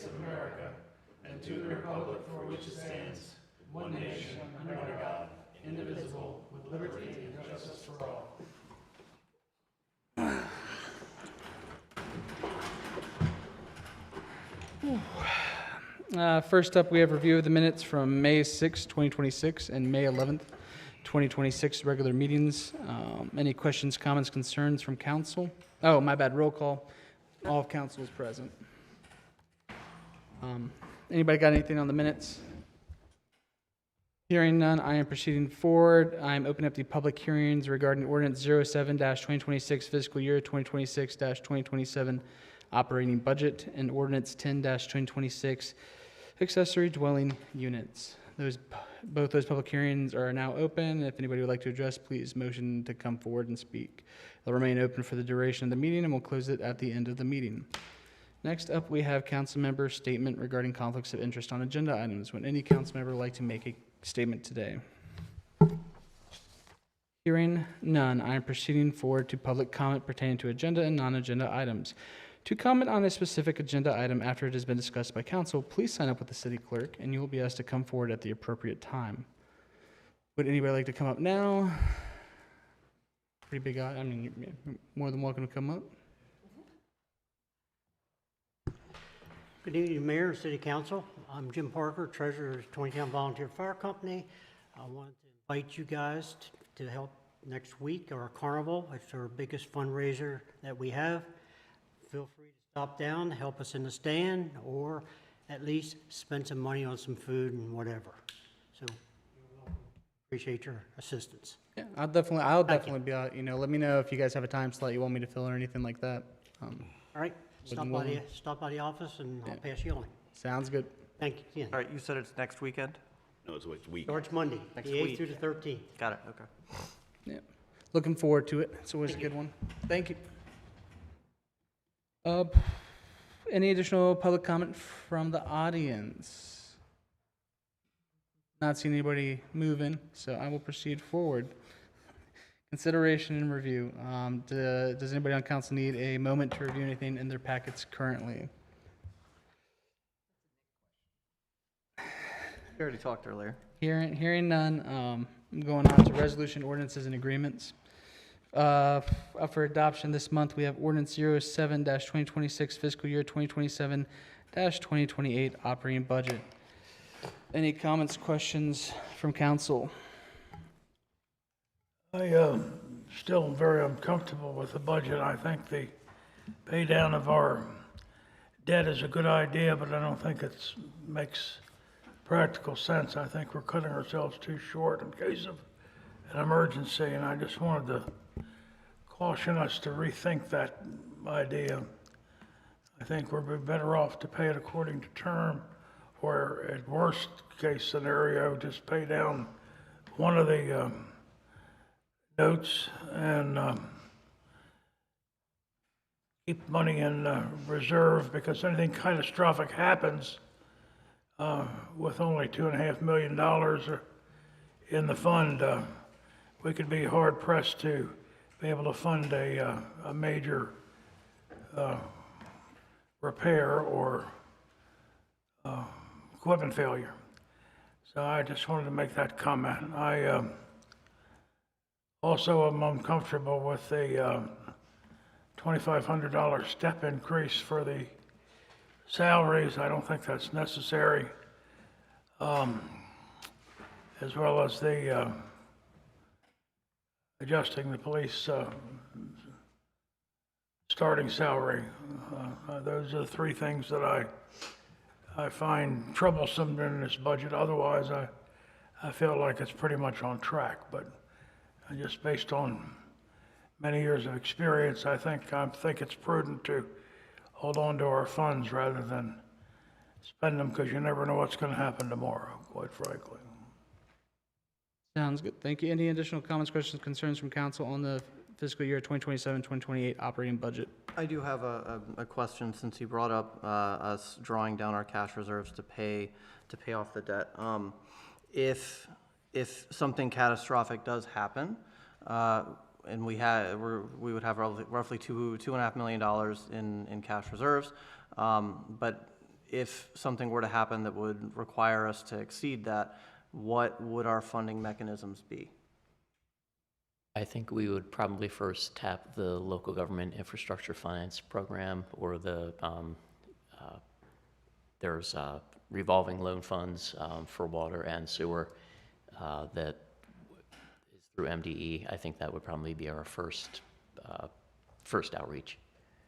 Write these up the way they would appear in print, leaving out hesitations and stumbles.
States of America and to the republic for which it stands, one nation, under God, indivisible, with liberty and justice for all. First up, we have review of the minutes from May 6, 2026 and May 11th, 2026 regular meetings. Any questions, comments, concerns from council? Oh, my bad, roll call. All of council is present. Anybody got anything on the minutes? Hearing none, I am proceeding forward. I am opening up the public hearings regarding ordinance 07-2026 fiscal year 2026-2027 operating budget and ordinance 10-2026 accessory dwelling units. Both those public hearings are now open. If anybody would like to address, please motion to come forward and speak. They'll remain open for the duration of the meeting, and we'll close it at the end of the meeting. Next up, we have council member statement regarding conflicts of interest on agenda items. Would any council member like to make a statement today? Hearing none, I am proceeding forward to public comment pertaining to agenda and non-agenda items. To comment on a specific agenda item after it has been discussed by council, please sign up with the city clerk and you will be asked to come forward at the appropriate time. Would anybody like to come up now? Pretty big eye. I mean, you're more than welcome to come up. Good evening, Mayor and City Council. I'm Jim Parker, Treasurer of Taneytown Volunteer Fire Company. I wanted to invite you guys to help next week, our carnival. It's our biggest fundraiser that we have. Feel free to stop down, help us in the stand, or at least spend some money on some food and whatever. So, appreciate your assistance. Yeah, I'll definitely be out. Let me know if you guys have a time slot you want me to fill or anything like that. All right, stop by the office and I'll pass you on. Sounds good. Thank you. All right, you said it's next weekend? No, it's a week. Or it's Monday, Next the 8th week. through the 13th. Got it, okay. Yeah, looking forward to it. It's always a good one. Thank you. Any additional public comment from the audience? Not seeing anybody moving, so I will proceed forward. Consideration and review. Does anybody on council need a moment to review anything in their packets currently? We already talked earlier. Hearing none, I'm going on to resolution, ordinances, and agreements. Up for adoption this month, we have ordinance 07-2026 fiscal year 2027-2028 operating budget. Any comments, questions from council? I still very uncomfortable with the budget. I think the pay down of our debt is a good idea, but I don't think it makes practical sense. I think we're cutting ourselves too short in case of an emergency, and I just wanted to caution us to rethink that idea. I think we'd be better off to pay it according to term, or at worst case scenario, just pay down one of the notes and keep money in reserve, because anything catastrophic happens with only $2.5 million in the fund, we could be hard pressed to be able to fund a major repair or equipment failure. So I just wanted to make that comment. I also am uncomfortable with the $2,500 step increase for the salaries. I don't think that's necessary, as well as the adjusting the police starting salary. Those are the three things that I find troublesome in this budget. Otherwise, I feel like it's pretty much on track, but just based on many years of experience, I think it's prudent to hold on to our funds rather than spend them, because you never know what's going to happen tomorrow, quite frankly. Sounds good. Thank you. Any additional comments, questions, concerns from council on the fiscal year 2027-2028 operating budget? I do have a question, since you brought up us drawing down our cash reserves to pay off the debt. If something catastrophic does happen, and we would have roughly $2.5 million in cash reserves, but if something were to happen that would require us to exceed that, what would our funding mechanisms be? I think we would probably first tap the local government infrastructure finance program or there's revolving loan funds for water and sewer that is through MDE. I think that would probably be our first outreach.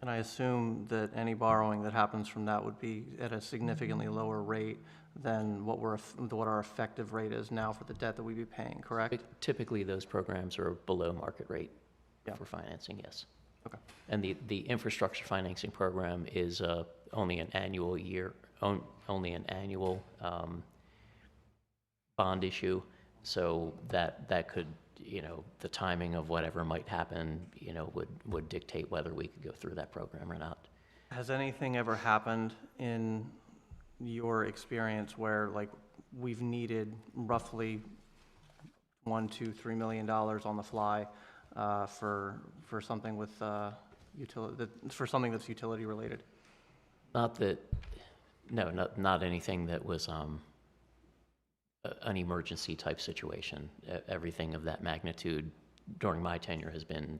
And I assume that any borrowing that happens from that would be at a significantly lower rate than what our effective rate is now for the debt that we'd be paying, correct? Typically, those programs are below market rate for financing, yes. Okay. And the infrastructure financing program is only an annual bond issue, so that could, the timing of whatever might happen, would dictate whether we could go through that program or not. Has anything ever happened in your experience where, like, we've needed roughly $1, $2, $3 million on the fly for something with for something that's utility related? Not anything that was an emergency type situation. Everything of that magnitude during my tenure has been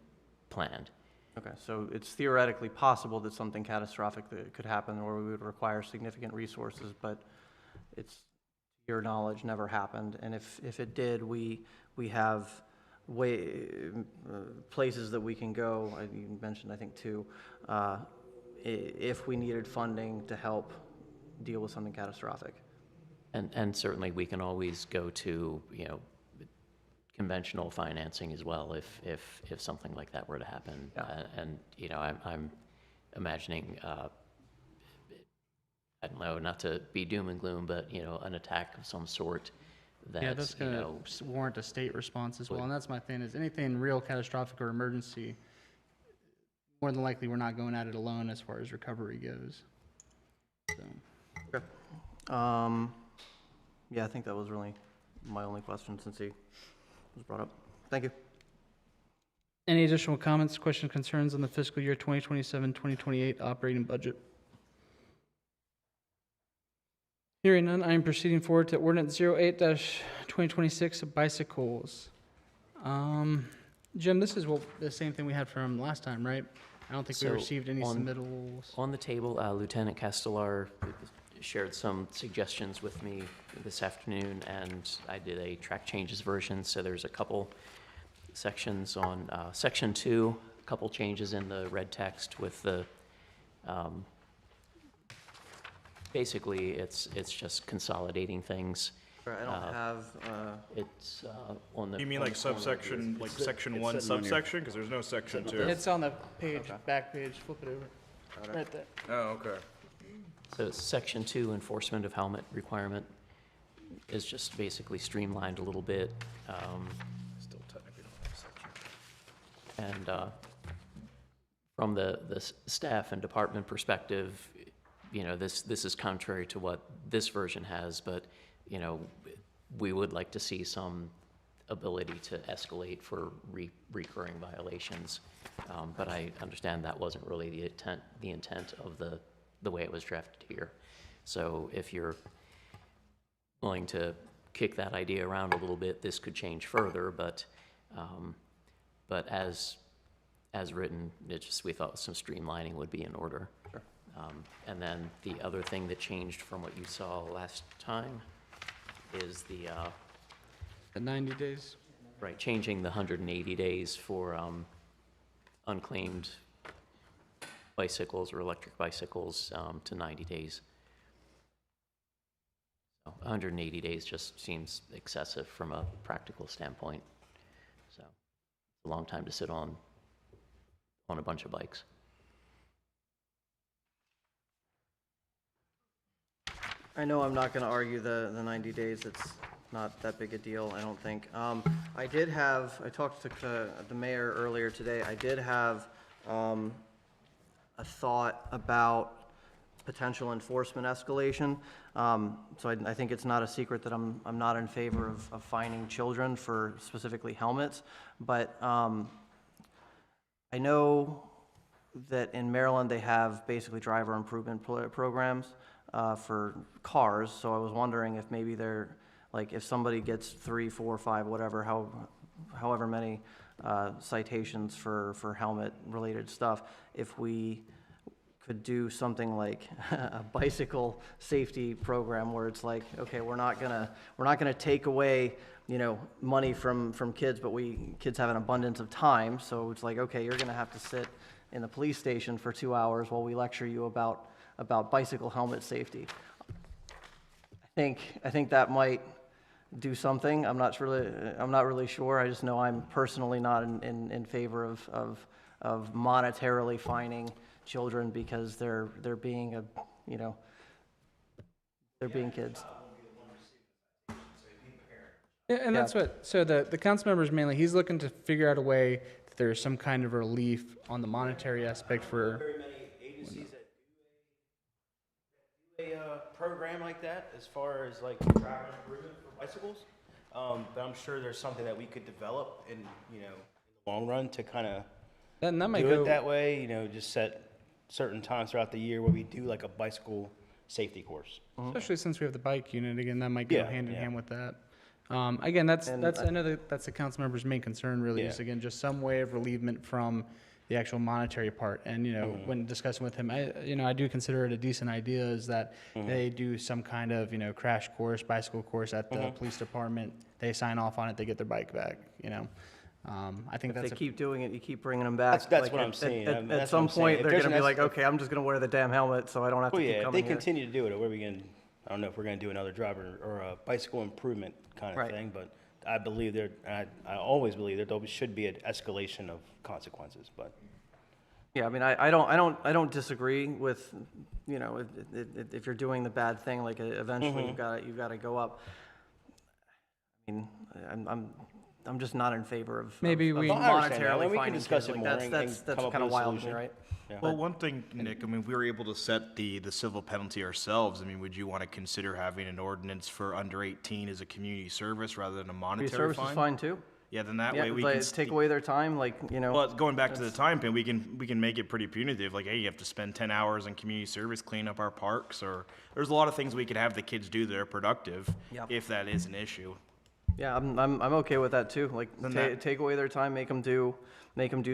planned. Okay, so it's theoretically possible that something catastrophic that could happen where we would require significant resources, but it's, to your knowledge, never happened. And if it did, we have places that we can go. You mentioned, I think, two, if we needed funding to help deal with something catastrophic. And certainly we can always go to, conventional financing as well if something like that were to happen. Yeah. I'm imagining, I don't know, not to be doom and gloom, but, an attack of some sort That's going to warrant a state response as well. And that's my thing, is anything real catastrophic or emergency, more than likely we're not going at it alone as far as recovery goes. So. Okay. Yeah, I think that was really my only question since he was brought up. Thank you. Any additional comments, questions, concerns on the fiscal year 2027-2028 operating budget? Hearing none, I am proceeding forward to ordinance 08-2026 bicycles. Jim, this is the same thing we had from last time, right? I don't think we So received any on- submittals. On the table, Lieutenant Castellar shared some suggestions with me this afternoon, and I did a track changes version. So there's a couple sections on section 2, a couple changes in the red text with the basically it's just consolidating things. Sorry, I don't have, It's on the. You mean on like the corner of subsection, this. like section 1 subsection? Because there's no section 2. It's on the page, Okay. back page, flip it over. Right there. Oh, okay. So section 2, enforcement of helmet requirement, is just basically streamlined a little bit. Still technically don't have a section. And from the staff and department perspective, this is contrary to what this version has, but, we would like to see some ability to escalate for recurring violations. But I understand that wasn't really the intent of the way it was drafted here. So if you're willing to kick that idea around a little bit, this could change further, but as written, we thought some streamlining would be in order. Sure. And then the other thing that changed from what you saw last time is the, The 90 days. right, changing the 180 days for unclaimed bicycles or electric bicycles to 90 days. So 180 days just seems excessive from a practical standpoint. So it's a long time to sit on a bunch of bikes. I know I'm not going to argue the 90 days. It's not that big a deal, I don't think. I talked to the mayor earlier today. I did have a thought about potential enforcement escalation. So I think it's not a secret that I'm not in favor of fining children for specifically helmets. But I know that in Maryland they have basically driver improvement programs. for cars, so I was wondering if maybe they're, like, if somebody gets 3, 4, 5, whatever, however many citations for helmet-related stuff, if we could do something like a bicycle safety program where it's like, okay, we're not gonna take away, money from kids, but kids have an abundance of time, so it's like, okay, you're gonna have to sit in the police station for 2 hours while we lecture you about bicycle helmet safety. I think that might do something. I'm not really sure. I just know I'm personally not in favor of monetarily fining children because they're being they're being kids. Yeah, and that's so the council members mainly, he's looking to figure out a way that there's some kind of relief on the monetary aspect for. Very many agencies that do a program like that, as far as like travel improvement for bicycles. But I'm sure there's something that we could develop in the long run to kind of And that might do go. it that way. Just set certain times throughout the year where we do like a bicycle safety course. Especially since we have the bike unit, again, that might go Yeah, hand in yeah. hand with that. Again, that's And I know that's the council member's main concern really is, Yeah. again, just some way of relievement from the actual monetary part. And, when discussing with him, I do consider it a decent idea is that they do some kind of, crash course, bicycle course at the police department. They sign off on it, they get their bike back, I think If that's they keep doing it, you keep bringing them back. That's Like, what I'm saying. I mean, At that's some what I'm saying. point, If they're there's gonna be an like, okay, I'm just gonna wear the damn helmet so I don't have to Well, keep yeah, if coming they here. continue to do it, what are we going to, I don't know if we're going to do another driver or a bicycle improvement kind of Right. thing, but I believe I always believe there should be an escalation of consequences, but. Yeah, I mean, I don't disagree with, if you're doing the bad thing, like eventually you've got to go up. I mean, I'm just not in favor of Maybe of we- No, I understand that. monetarily We can finding discuss kids. it Like, more that's and come up kind of with a wild to me, solution. right? Yeah. Well, one thing, Nick, I mean, if we were able to set the civil penalty ourselves, I mean, would you want to consider having an ordinance for under 18 as a community service rather than a Community monetary service is fine? fine too. Yeah, then that Yeah, way we but can take away their time, like, Well, going back to the time pin, we can make it pretty punitive. Like, hey, you have to spend 10 hours in community service, clean up our parks, or there's a lot of things we could have the kids do that are productive, Yep. if that is an issue. yeah, I'm okay with that too. Like, Then that- take away their time, make them do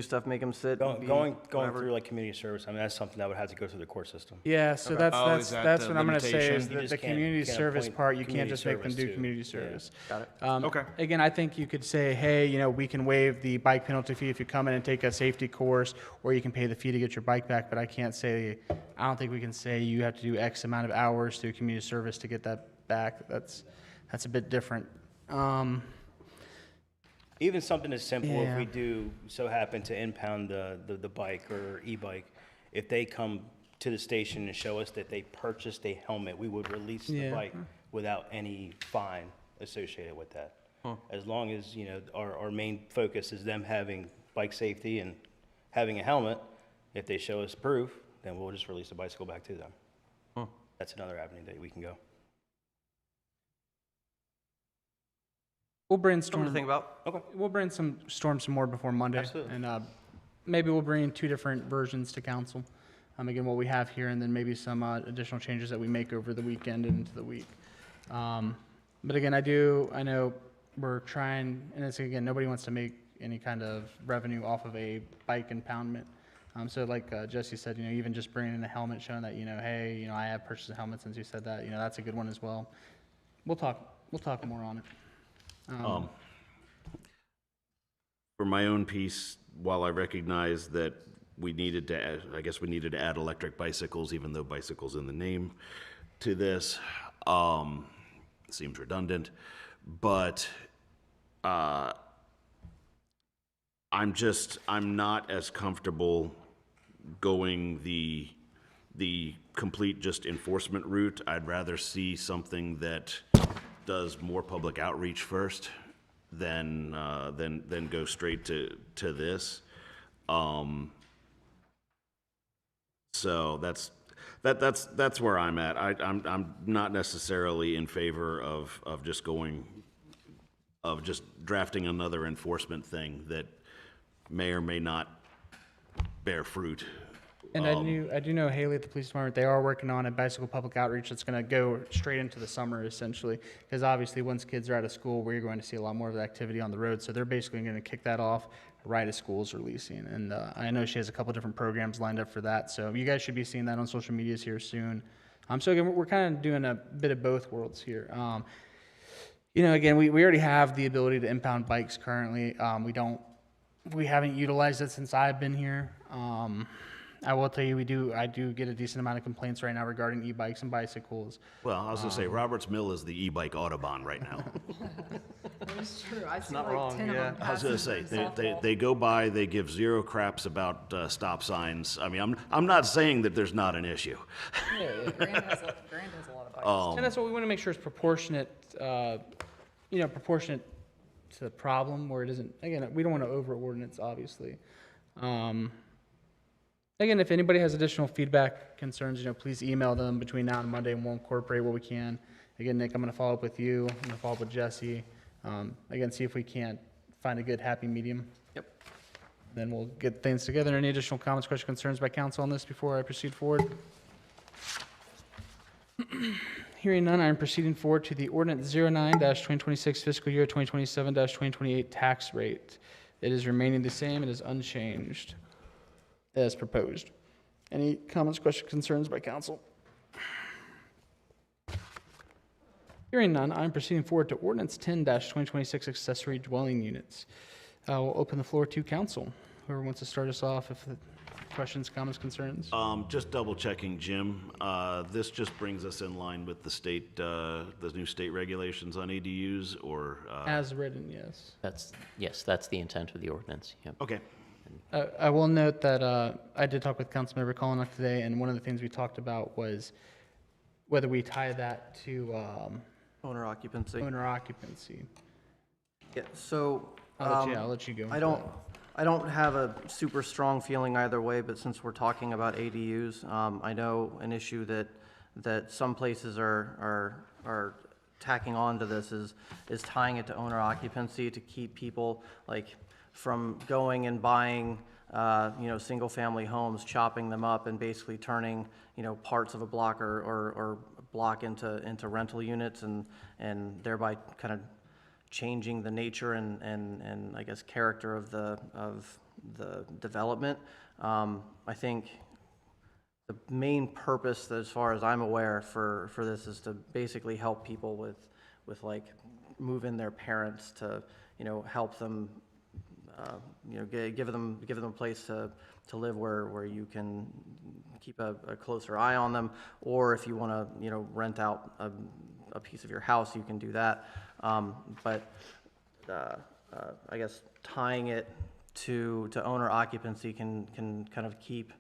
stuff, make them sit. be Going whatever. through like community service, I mean, that's something that would have to go through the court system. Yeah, so Oh, is that that's the what I'm gonna say limitation? is You that just the can't- community you can't service appoint part, you can't community just make them service do to- community yeah. service. Got it. Okay. Again, I think you could say, hey, we can waive the bike penalty fee if you come in and take a safety course, or you can pay the fee to get your bike back, but I don't think we can say you have to do X amount of hours through community service to get that back. That's a bit different. Even something as simple, if Yeah. we do so happen to impound the bike or e-bike, if they come to the station and show us that they purchased a helmet, we would release the Yeah. bike without any fine associated with that. As long as, our main focus is them having bike safety and having a helmet, if they show us proof, then we'll just release the bicycle back to them. That's another avenue that we can go. We'll Something brainstorm. to think about. We'll brainstorm some more before Monday. Absolutely. And maybe we'll bring 2 different versions to council. Again, what we have here, and then maybe some additional changes that we make over the weekend and into the week. But again, I know we're trying, and it's, again, nobody wants to make any kind of revenue off of a bike impoundment. So like Jesse said, even just bringing in a helmet showing that, hey, I have purchased a helmet since you said that, that's a good one as well. We'll talk more on it. For my own piece, while I recognize that we needed to add electric bicycles, even though bicycles in the name to this, seems redundant, but I'm not as comfortable going the complete just enforcement route. I'd rather see something that does more public outreach first than go straight to this. So that's where I'm at. I'm not necessarily in favor of just drafting another enforcement thing that may or may not bear fruit And I do know Haley at the police department, they are working on a bicycle public outreach that's gonna go straight into the summer essentially. Because obviously, once kids are out of school, we're going to see a lot more of the activity on the road. So they're basically gonna kick that off right as school's releasing. And I know she has a couple different programs lined up for that. So you guys should be seeing that on social medias here soon. So again, we're kind of doing a bit of both worlds here. You know, again, we already have the ability to impound bikes currently. We haven't utilized it since I've been here. I will tell you, I do get a decent amount of complaints right now regarding e-bikes and bicycles. Well, I was gonna say, Roberts Mill is the e-bike Autobahn right now. That's true. I see not like wrong, 10 of yeah. them I was gonna say, they go by, they give zero craps about stop signs. I mean, I'm not saying that there's not an issue. Grand has a lot of bikes. And that's what we want to make sure is proportionate, proportionate to the problem where it isn't, again, we don't want to over ordinance, obviously. Again, if anybody has additional feedback, concerns, please email them between now and Monday and we'll incorporate what we can. Again, Nick, I'm going to follow up with you. I'm going to follow up with Jesse. Again, see if we can't find a good happy medium. Yep. Then we'll get things together. Any additional comments, questions, concerns by council on this before I proceed forward? Hearing none, I am proceeding forward to the ordinance 09-2026 fiscal year 2027-2028 tax rate. It is remaining the same. It is unchanged as proposed. Any comments, questions, concerns by council? Hearing none, I am proceeding forward to ordinance 10-2026 accessory dwelling units. I will open the floor to council. Whoever wants to start us off, if the questions, comments, concerns? Just double checking, Jim. This just brings us in line with the state, the new state regulations on ADUs, or? As written, yes. That's the intent of the ordinance, yep. Okay. I will note that I did talk with Councilmember Collinock today, and one of the things we talked about was whether we tie that to Owner occupancy. owner occupancy. Yeah, so. I'll let you go. I don't have a super strong feeling either way, but since we're talking about ADUs, I know an issue that some places are tacking on to this is tying it to owner occupancy to keep people from going and buying, single-family homes, chopping them up and basically turning, parts of a block or block into rental units and thereby kind of changing the nature and I guess character of the development. I think the main purpose, as far as I'm aware, for this is to basically help people with move in their parents to help them give them a place to live where you can keep a closer eye on them, or if you want to rent out a piece of your house, you can do that. But I guess tying it to owner occupancy can kind of keep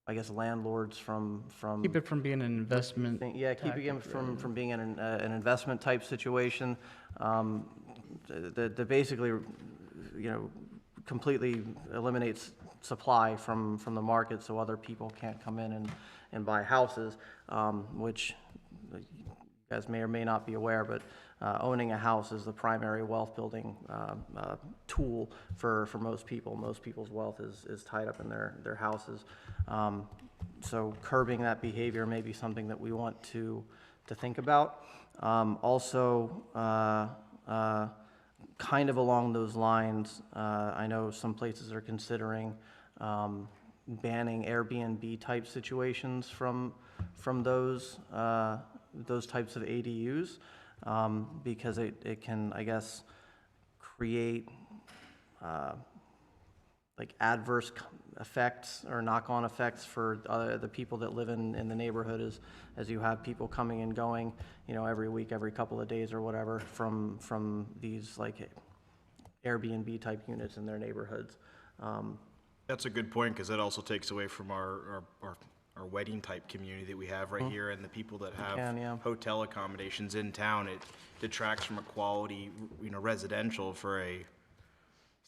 I guess landlords from Keep it from being an investment. keeping it from being an investment type situation. That basically completely eliminates supply from the market, so other people can't come in and buy houses, which you guys may or may not be aware, but owning a house is the primary wealth building tool for most people. Most people's wealth is tied up in their houses. So curbing that behavior may be something that we want to think about. Also, kind of along those lines, I know some places are considering banning Airbnb type situations from those types of ADUs, because it can, I guess, create adverse effects or knock-on effects for the people that live in the neighborhood, as you have people coming and going, every week, every couple of days or whatever from these Airbnb type units in their neighborhoods. That's a good point, because that also takes away from our wedding type community that we have right here, and the people that have hotel accommodations in town. It detracts from a quality, residential for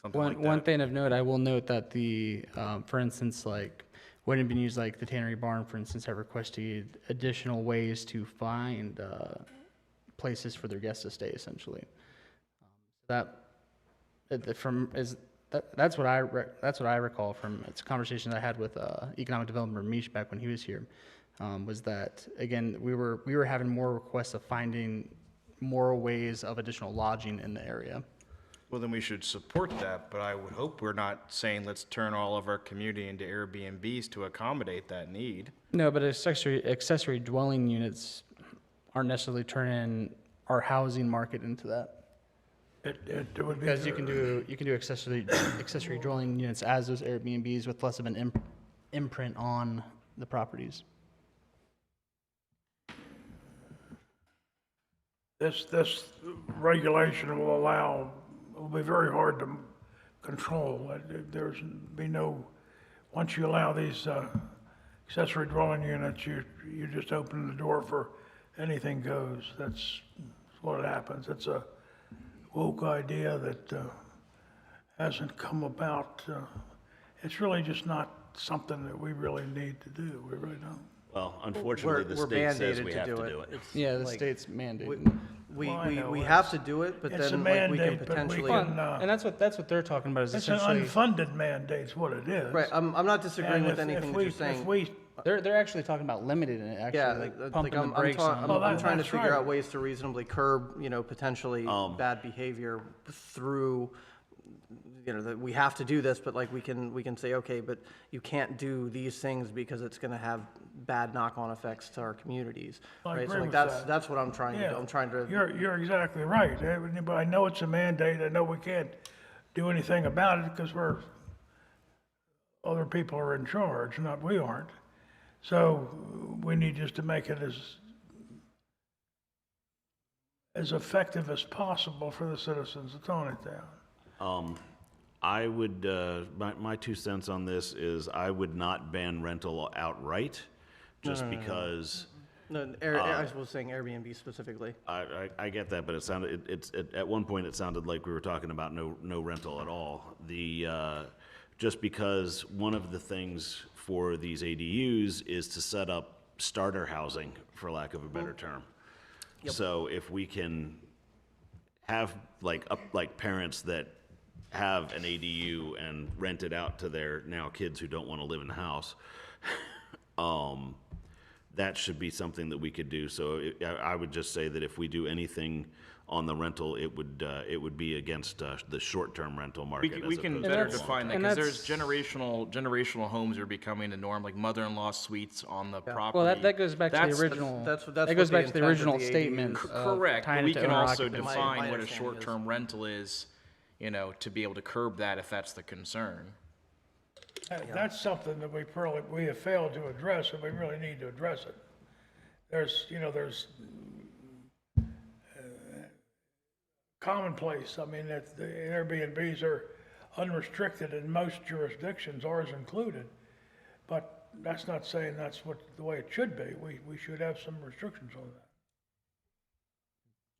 something like that. One thing of note, I will note that for instance, when it been used, the Tannery Barn, for instance, have requested additional ways to find places for their guests to stay, essentially. That, that's what that's what I recall from it's a conversation I had with economic development Ramesh back when he was here, was that again we were having more requests of finding more ways of additional lodging in the area. Well, then we should support that, but I would hope we're not saying let's turn all of our community into Airbnbs to accommodate that need. No, but accessory dwelling units aren't necessarily turning our housing market into that. It would be. Because you can do accessory dwelling units as those Airbnbs with less of an imprint on the properties. This regulation will be very hard to control. There's be no, once you allow these accessory dwelling units, you just open the door for anything goes. That's what happens. It's a woke idea that hasn't come about. It's really just not something that we really need to do. We really don't. Well, unfortunately, the We're state says mandated we to have do to do it. It's Yeah, the like, state's mandated. We, Well, I know, we it's- have to do it, but it's a then like we can mandate, but we potentially. can, And that's what they're talking about is It's an essentially unfunded mandate's what it is. Right, I'm not disagreeing And with if anything that we- you're saying. If we, they're actually talking about limiting it actually, Yeah, like like pumping the I'm brakes on. Well, I'm trying to that's figure right. out ways to reasonably curb, potentially bad behavior through, that we have to do this, but like we can say, okay, but you can't do these things because it's gonna have bad knock-on effects to our communities, I right? So agree like with that's that. what I'm trying to do. I'm trying to. You're exactly right. But I know it's a mandate. I know we can't do anything about it because other people are in charge, not we aren't. So we need just to make it as effective as possible for the citizens of Taneytown. I would, my 2 cents on this is I would not ban rental outright, just because No, I was saying Airbnb specifically. I get that, but it sounded, at one point it sounded like we were talking about no rental at all. Just because one of the things for these ADUs is to set up starter housing, for lack of a better term. So if we can have like parents that have an ADU and rent it out to their now kids who don't want to live in the house, that should be something that we could do. So I would just say that if we do anything on the rental, it would be against the short-term rental market. We can as opposed to better the define that, and because there's that's- generational homes are becoming the norm, like mother-in-law suites on the property. Well, that goes back to That's- the original. that's that what goes the back to the intent of original the ADUs. statement. of Correct, tying but it we to can owner also occupancy. define My what a understanding is- short-term rental is, to be able to curb that if that's the concern. That's something that we have failed to address, and we really need to address it. There's commonplace. I mean, that the Airbnbs are unrestricted in most jurisdictions, ours included. But that's not saying that's the way it should be. We should have some restrictions on that.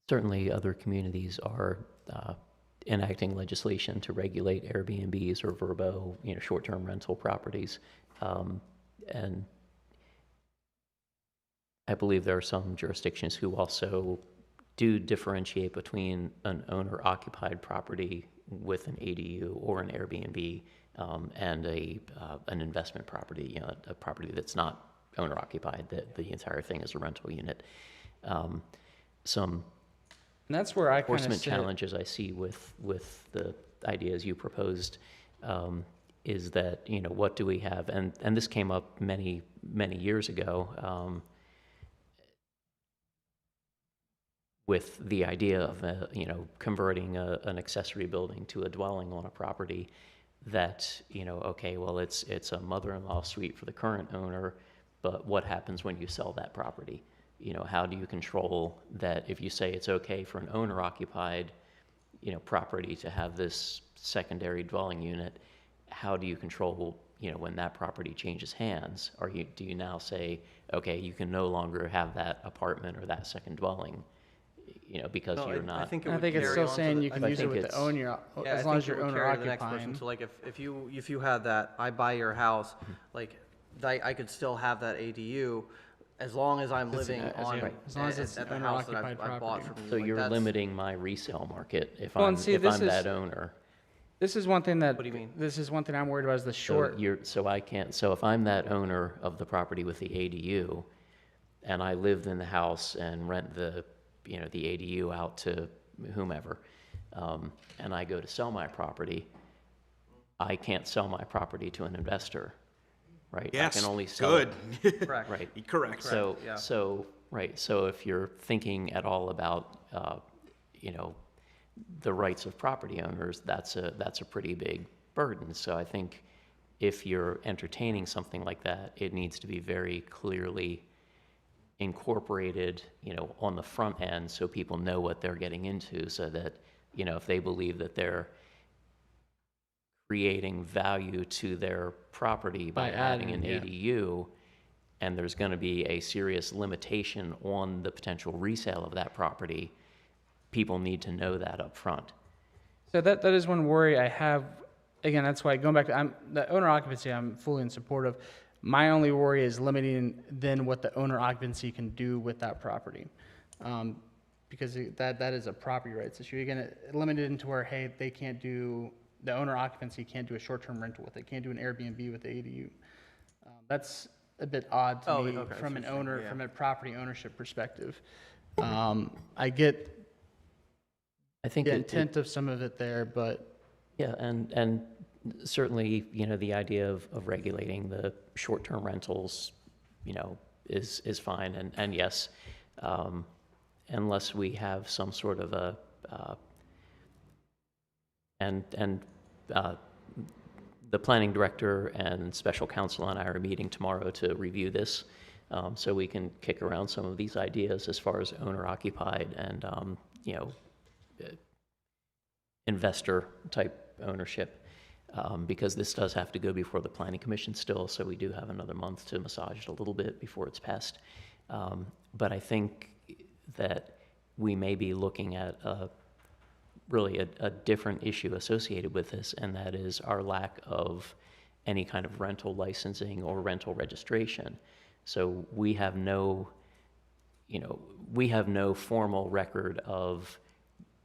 Certainly, other communities are enacting legislation to regulate Airbnbs or VRBO, short-term rental properties. And I believe there are some jurisdictions who also do differentiate between an owner-occupied property with an ADU or an Airbnb and an investment property, a property that's not owner-occupied, that the entire thing is a rental unit. Some And that's where I kind of enforcement sit. challenges I see with the ideas you proposed is that, what do we have? And this came up many years ago with the idea of, converting an accessory building to a dwelling on a property that, okay, well, it's a mother-in-law suite for the current owner, but what happens when you sell that property? How do you control that if you say it's okay for an owner-occupied, property to have this secondary dwelling unit, how do you control, when that property changes hands? Do you now say, okay, you can no longer have that apartment or that second dwelling, because No, you're I not. think it I would think it's carry still on to saying the- you can I use it think with the it's- owner, Yeah, I as long think as it you're would owner carry to the next person. occupying. So like if you had that, I buy your house, like I could still have that ADU as long as I'm living on as long as it's at the house that owner-occupied I bought property. from you. So Like, you're that's- limiting my resale market if Well, I'm and see, this is- that owner. This is one thing that. What do you mean? This is one thing I'm worried about is the So short. so if I'm that owner of the property with the ADU, and I lived in the house and rent the ADU out to whomever, and I go to sell my property, I can't sell my property to an investor, right? Yes, I can only sell good. it. Correct. Right. Correct. So, yeah. so if you're thinking at all about, the rights of property owners, that's a pretty big burden. So I think if you're entertaining something like that, it needs to be very clearly incorporated, on the front end so people know what they're getting into, so that, if they believe that they're creating value to their property by adding an ADU, and there's going to be a serious limitation on the potential resale of that property, people need to know that up front. So that is one worry I have. Again, that's why going back to the owner occupancy, I'm fully in support of. My only worry is limiting then what the owner occupancy can do with that property, because that is a property rights issue. Again, it limited into where, hey, they can't do, the owner occupancy can't do a short-term rental with it, can't do an Airbnb with the ADU. That's a bit odd to me okay, from I an see what you're owner, saying, yeah. from a property ownership perspective. I get I think the it- intent of some of it there, but Yeah, and certainly, the idea of regulating the short-term rentals, is fine. And yes, unless we have some sort of a, the planning director and special counsel and I are meeting tomorrow to review this, so we can kick around some of these ideas as far as owner-occupied and, investor-type ownership, because this does have to go before the planning commission still, so we do have another month to massage it a little bit before it's passed. But I think that we may be looking at really a different issue associated with this, and that is our lack of any kind of rental licensing or rental registration. So we have no formal record of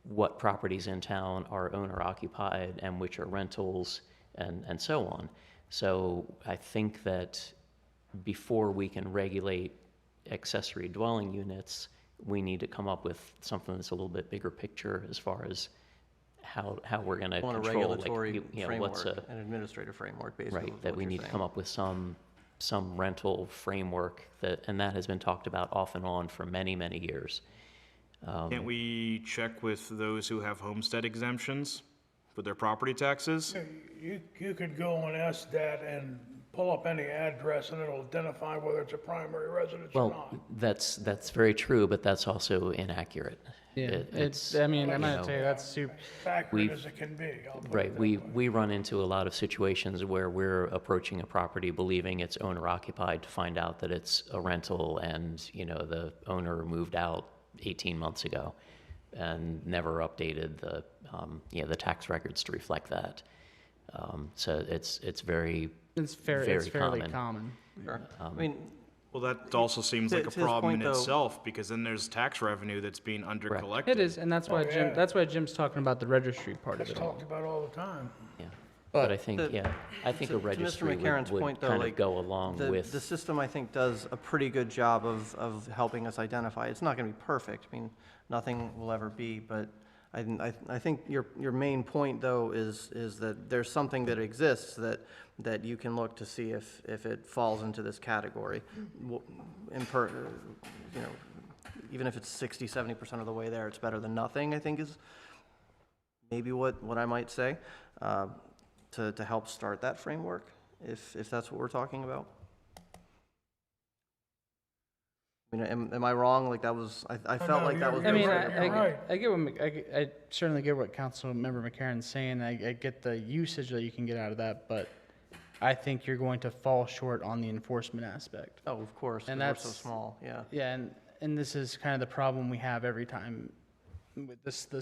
what properties in town are owner occupied and which are rentals and so on. So I think that before we can regulate accessory dwelling units, we need to come up with something that's a little bit bigger picture as far as how we're going to On a control, regulatory what's framework, an administrative framework, basically. right, is that what we you're need to saying. come up with some rental framework and that has been talked about off and on for many, many years. Can't we check with those who have homestead exemptions for their property taxes? You could go and ask that and pull up any address and it'll identify whether it's a primary residence or Well, not. that's very true, but that's also inaccurate. it's, I mean, I'm gonna tell you, that's super, Accurate as it can be. I'll put it Right, that we, way. we run into a lot of situations where we're approaching a property believing it's owner occupied to find out that it's a rental and, the owner moved out 18 months ago and never updated the tax records to reflect that. So it's very, it's very fairly common. common. Sure. I mean, Well, that also seems To- like a to his problem point, in though- itself, because then there's tax revenue that's being undercollected. It is, and that's why yeah. That's why Jim's talking about the registry part of It's it all. talked about all the time. yeah. But I to- think a to Mr. registry McCarron's would point, though, kind of like, go along the with. system, I think, does a pretty good job of helping us identify. It's not going to be perfect. I mean, nothing will ever be, but I think your main point, though, is that there's something that exists that you can look to see if it falls into this category. Even if it's 60, 70% of the way there, it's better than nothing, I think, is maybe what I might say, to help start that framework, if that's what we're talking about. I mean, am I wrong? Like, that was, I felt no, like that was. I mean, You're right. I get what I certainly get what Councilmember McCarron's saying. I get the usage that you can get out of that, but I think you're going to fall short on the enforcement aspect. Oh, of course, And because we're so that's- small, yeah. Yeah, and this is kind of the problem we have every time with the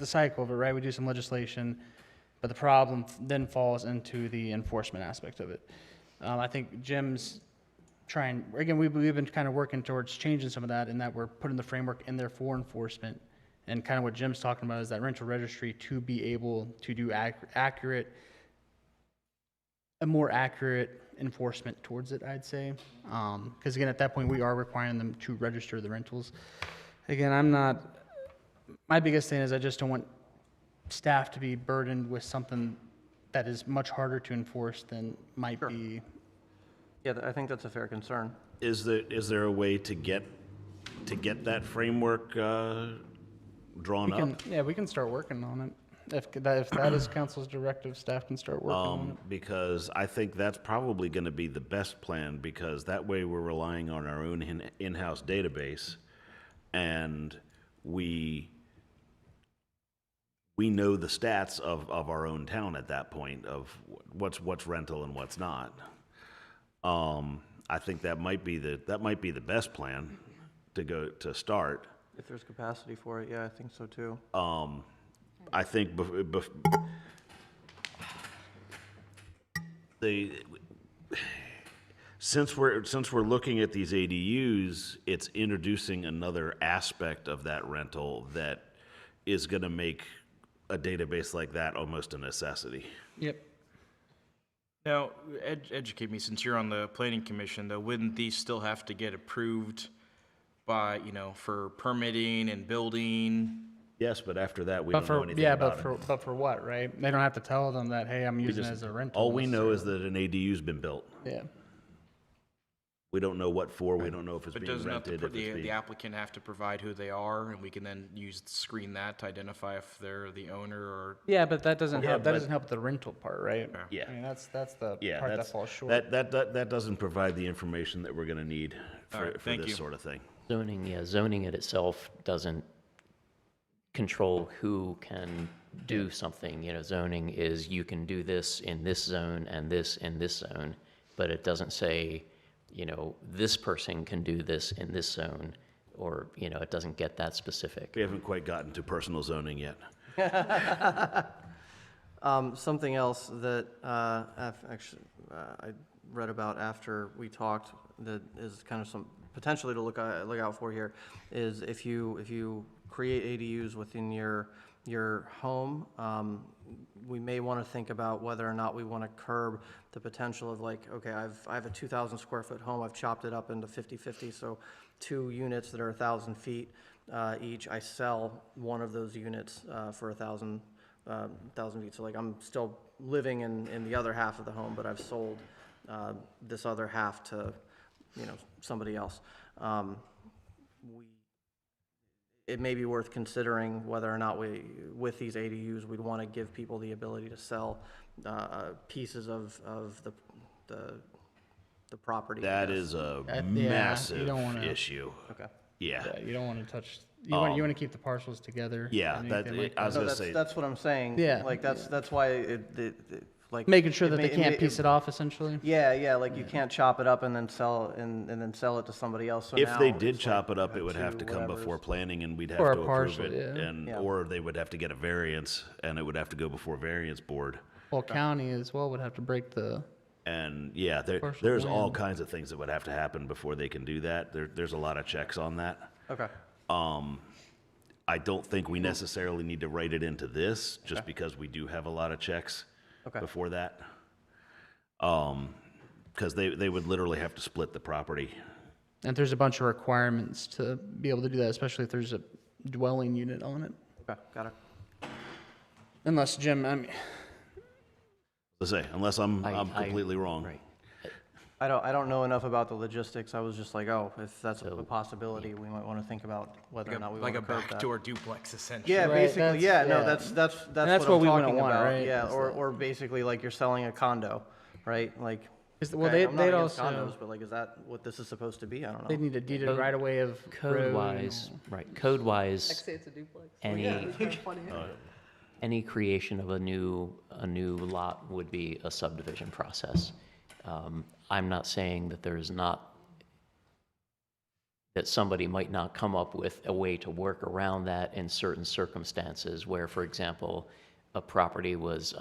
cycle of it, right? We do some legislation, but the problem then falls into the enforcement aspect of it. I think Jim's we've been kind of working towards changing some of that, in that we're putting the framework in there for enforcement And kind of what Jim's talking about is that rental registry to be able to do a more accurate enforcement towards it, I'd say. Because again, at that point, we are requiring them to register the rentals. Again, my biggest thing is I just don't want staff to be burdened with something that is much harder to enforce than might be. Yeah, I think that's a fair concern. Is there a way to get that framework drawn up? We can start working on it. If that is council's directive, staff can start working on it. Because I think that's probably going to be the best plan, because that way we're relying on our own in-house database, and we know the stats of our own town at that point of what's rental and what's not. I think that might be the best plan to start. If there's capacity for it, yeah, I think so too. I think since we're looking at these ADUs, it's introducing another aspect of that rental that is going to make a database like that almost a necessity. Yep. Now, educate me, since you're on the planning commission, though, wouldn't these still have to get approved by, for permitting and building? Yes, but after that, we don't know anything about it. But for what, right? They don't have to tell them that, hey, I'm using it as a rental. All we know is that an ADU's been built. Yeah. We don't know what for, we don't know if it's But being doesn't rented, if it's the being... applicant have to provide who they are, and we can then screen that to identify if they're the owner or? Yeah, but that doesn't Yeah, help. That but- doesn't help the rental part, right? Yeah. I mean, that's the Yeah, part that that's, falls short. that doesn't provide the information that we're gonna need All for right, thank this you. sort of thing. Zoning it itself doesn't control who can do something. Zoning is you can do this in this zone and this in this zone, but it doesn't say, this person can do this in this zone, or, it doesn't get that specific. We haven't quite gotten to personal zoning yet. Something else that actually I read about after we talked that is kind of some potentially to look out for here is if you create ADUs within your home, we may want to think about whether or not we want to curb the potential of like, okay, I have a 2,000 square foot home, I've chopped it up into 50-50, so 2 units that are 1,000 feet each. I sell one of those units for 1,000 feet. So like I'm still living in the other half of the home, but I've sold this other half to somebody else. It may be worth considering whether or not with these ADUs, we'd want to give people the ability to sell pieces of the property. That is a Yeah, you massive don't wanna- issue. Okay. Yeah, Yeah, you don't want to touch. You want to keep the parcels together. yeah, and that, anything like I was No, gonna say, that's what I'm saying. Yeah, Like that's why it like making sure it that may- they can't it- piece it off essentially. Yeah, like you can't chop it up and then sell it to somebody else. So if now they did it's chop like it up, it would have two to come whatevers. before planning, and we'd have Or a to approve partial, it. yeah. And, Yeah. or they would have to get a variance, and it would have to go before variance board. Well, county as well would have to break the. And, yeah, Partial there's all land. kinds of things that would have to happen before they can do that. There's a lot of checks on that. Okay. I don't think we necessarily need to write it into this, just because we do have a lot of checks Okay. before that. Because they would literally have to split the property. And there's a bunch of requirements to be able to do that, especially if there's a dwelling unit on it. Okay. Got it. Unless Jim, Let's say, unless I'm I- completely wrong. Right. I don't know enough about the logistics. I was just like, oh, if that's a So- possibility, we might want to think about whether or not we Like want a to curb that. backdoor duplex, essentially. Yeah, Right, basically, yeah, no, that's- that's that's what what I'm we wouldn't talking want, about. right? Yeah, Is or basically like you're selling a condo, right? Like, well, okay, I'm not they'd against also condos, but like, is that what this is supposed to be? I don't they know. need a deeded Code- right away of road Code-wise, and- right, code-wise, Like say it's a duplex. Any- Yeah, it's kind of funny. any creation of a new lot would be a subdivision process. I'm not saying that that somebody might not come up with a way to work around that in certain circumstances where, for example, a property was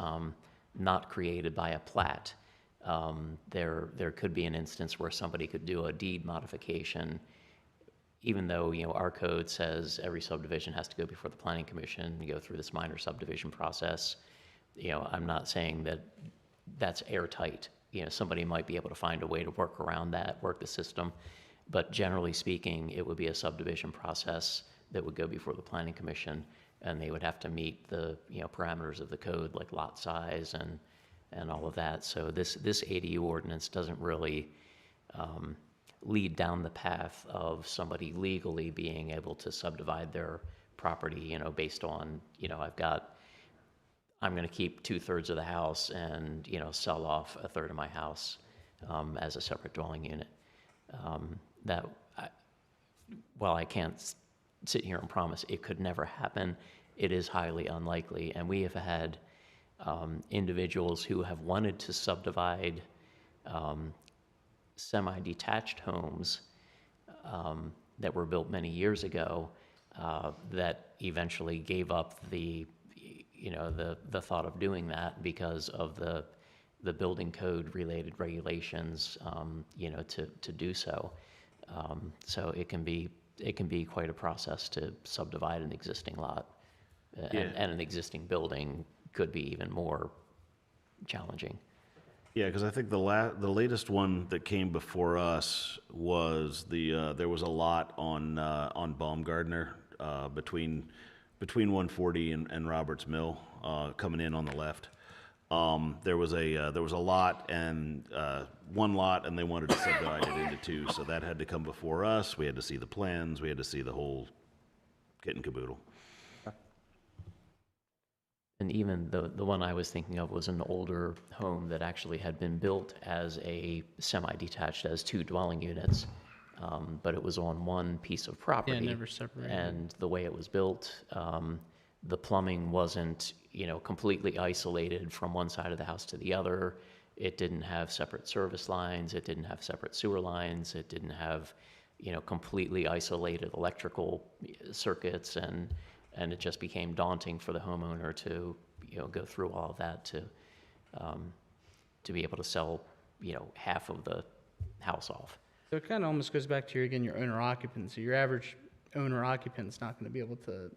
not created by a plat. There could be an instance where somebody could do a deed modification, even though, our code says every subdivision has to go before the planning commission, and go through this minor subdivision process, I'm not saying that that's airtight. Somebody might be able to find a way to work around that, work the system. But generally speaking, it would be a subdivision process that would go before the planning commission, and they would have to meet the, parameters of the code, like lot size and all of that. So this ADU ordinance doesn't really lead down the path of somebody legally being able to subdivide their property, based on, I'm going to keep 2/3 of the house and, sell off 1/3 of my house as a separate dwelling unit. While I can't sit here and promise it could never happen, it is highly unlikely. And we have had individuals who have wanted to subdivide semi-detached homes that were built many years ago that eventually gave up the thought of doing that because of the building code related regulations, to do so. So it can be quite a process to subdivide an existing lot, and an existing building could be even more challenging. Yeah, because I think the latest one that came before us was there was a lot on Baumgardner between 140 and Roberts Mill coming in on the left. There was a lot and one lot, and they wanted to subdivide it into two, so that had to come before us. We had to see the plans. We had to see the whole kit and caboodle. And even the one I was thinking of was an older home that actually had been built as a semi-detached, as 2 dwelling units, but it was on one piece of property. Yeah, never separated. And the way it was built, the plumbing wasn't, completely isolated from one side of the house to the other. It didn't have separate service lines. It didn't have separate sewer lines. It didn't have, completely isolated electrical circuits, and it just became daunting for the homeowner to, go through all of that to be able to sell, half of the house off. So it kind of almost goes back to your owner occupancy. Your average owner occupant's not going to be able to,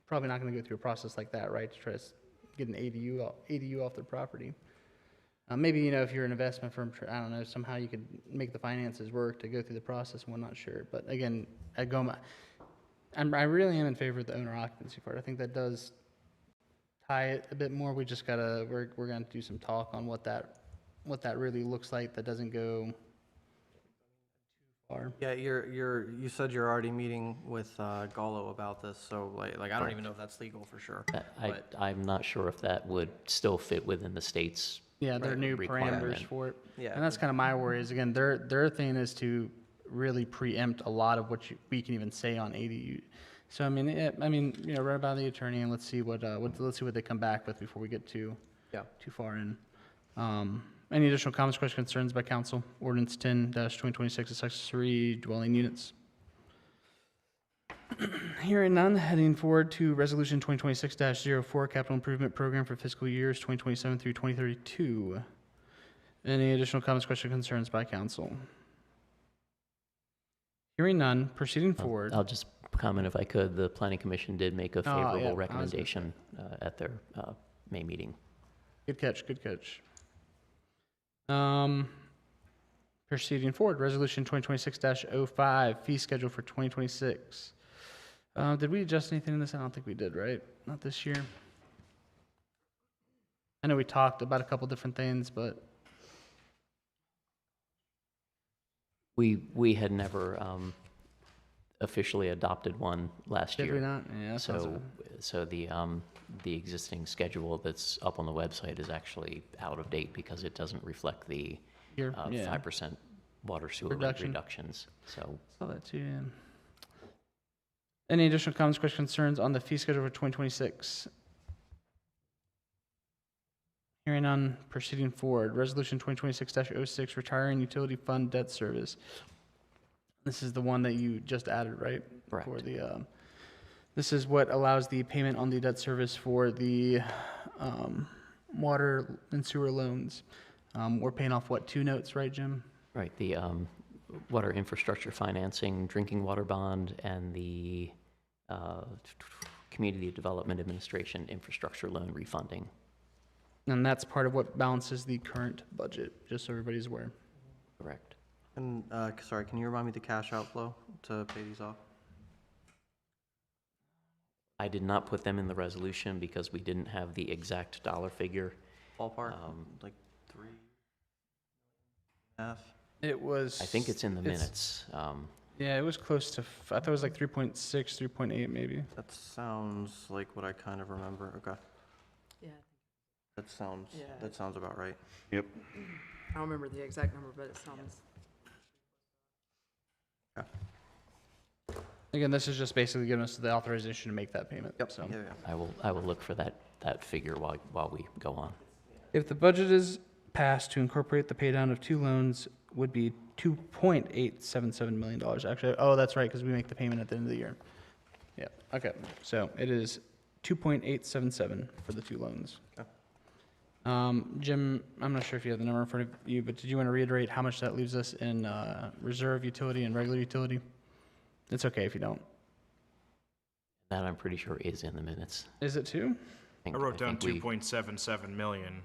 probably not going to go through a process like that, right? To try to get an ADU off their property. Maybe, if you're an investment firm, I don't know, somehow you could make the finances work to go through the process, and we're not sure. But again, at Goma, I really am in favor of the owner occupancy part. I think that does tie it a bit more. We're gonna do some talk on what that really looks like. That doesn't go too far. Yeah, you said you're already meeting with Gallo about this, so like I don't even know if that's legal for sure. I'm not sure if that would still fit within the state's. Yeah, there are new requirement. parameters for it. Yeah. And that's kind of my worry is, again, their thing is to really preempt a lot of what we can even say on ADU. So, run it by the attorney, and let's see what they come back with before we get too far in. Any additional comments, questions, concerns by council? Ordinance 10-2026, accessory dwelling units. Hearing none, heading forward to Resolution 2026-04, Capital Improvement Program for fiscal years 2027 through 2032. Any additional comments, questions, concerns by council? Hearing none, proceeding forward. I'll just comment if I could. The Planning Commission did make a Oh, yeah, I favorable was recommendation at their May meeting. Good catch, good catch. Proceeding forward, Resolution 2026-05, fee schedule for 2026. Did we adjust anything in this? I don't think we did, right? Not this year. I know we talked about a couple different things, but We had never officially adopted one last did year. we not? Yeah, that sounds So the existing schedule that's up on the website is actually out of date because it doesn't reflect the Here, yeah. 5% water sewer rate Reduction. reductions. So Saw that too, yeah. Any additional comments, questions, concerns on the fee schedule for 2026? Hearing none, proceeding forward. Resolution 2026-06, retiring utility fund debt service. This is the one that you just added, right? Correct. For the, this is what allows the payment on the debt service for the water and sewer loans. We're paying off, what, 2 notes, right, Jim? right, water infrastructure financing, drinking water bond, and the Community Development Administration infrastructure loan refunding. And that's part of what balances the current budget, just so everybody's aware. Correct. And, sorry, can you remind me the cash outflow to pay these off? I did not put them in the resolution because we didn't have the exact dollar figure. Ballpark, like 3.5? It was. I think it's in the minutes. Yeah, it was close to, I thought it was like 3.6, 3.8 maybe. That sounds like what I kind of remember, okay. Yeah, That sounds, Yeah. that sounds about right. Yep. I don't remember the exact number, but it sounds, Again, this is just basically giving us the authorization to make that payment. Yep, So yeah, yeah. I will look for that figure while we go on. if the budget is passed to incorporate the paydown of two loans would be $2.877 million. Actually, oh, that's right, because we make the payment at the end of the year. Yeah, okay. So it is 2.877 for the two loans. Okay. Jim, I'm not sure if you have the number in front of you, but did you want to reiterate how much that leaves us in reserve utility and regular utility? It's okay if you don't. That I'm pretty sure is in the minutes. Is it two? I wrote down think we- 2.77 million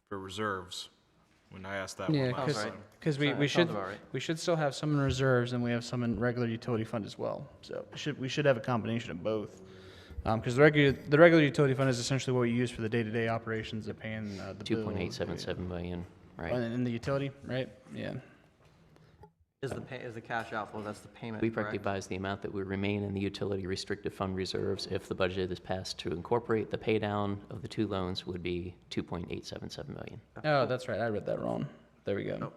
for reserves when I asked that Yeah, one last time. because we That should sounds about right. we should still have some in reserves and we have some in regular utility fund as well. So we should have a combination of both. Because the regular utility fund is essentially what we use for the day-to-day operations of paying the bill. 2.877 million, right? In the utility, right? Yeah. Is the cash outflow, that's the payment, We correct? recognize the amount that would remain in the utility restricted fund reserves if the budget is passed to incorporate the paydown of the two loans would be 2.877 million. Oh, that's right. I read that wrong. There we go. Nope.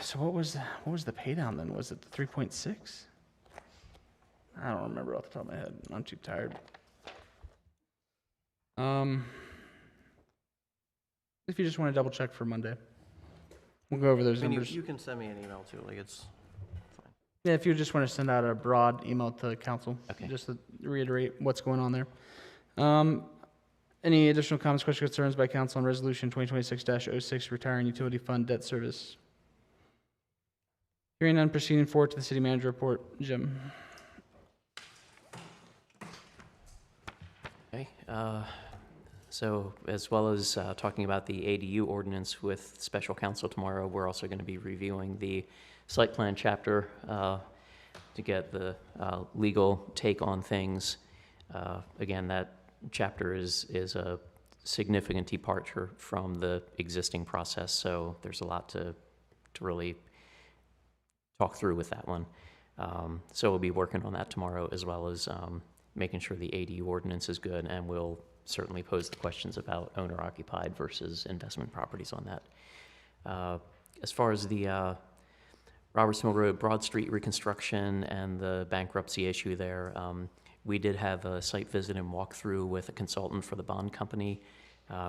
So what was the pay down then? Was it the 3.6? I don't remember off the top of my head. I'm too tired. If you just want to double check for Monday, we'll go over those I mean, numbers. you can send me an email too, like it's fine. Yeah, if you just want to send out a broad email to council, Okay. just to reiterate what's going on there. Any additional comments, questions, concerns by council on resolution 2026-06, retiring utility fund debt service? Hearing none, proceeding forward to the city manager report. Jim? Okay, so as well as talking about the ADU ordinance with special counsel tomorrow, we're also going to be reviewing the site plan chapter to get the legal take on things. Again, that chapter is a significant departure from the existing process, so there's a lot to really talk through with that one. So we'll be working on that tomorrow, as well as making sure the ADU ordinance is good, and we'll certainly pose the questions about owner-occupied versus investment properties on that. As far as the Roberts Mill Road Broad Street reconstruction and the bankruptcy issue there, we did have a site visit and walkthrough with a consultant for the bond company,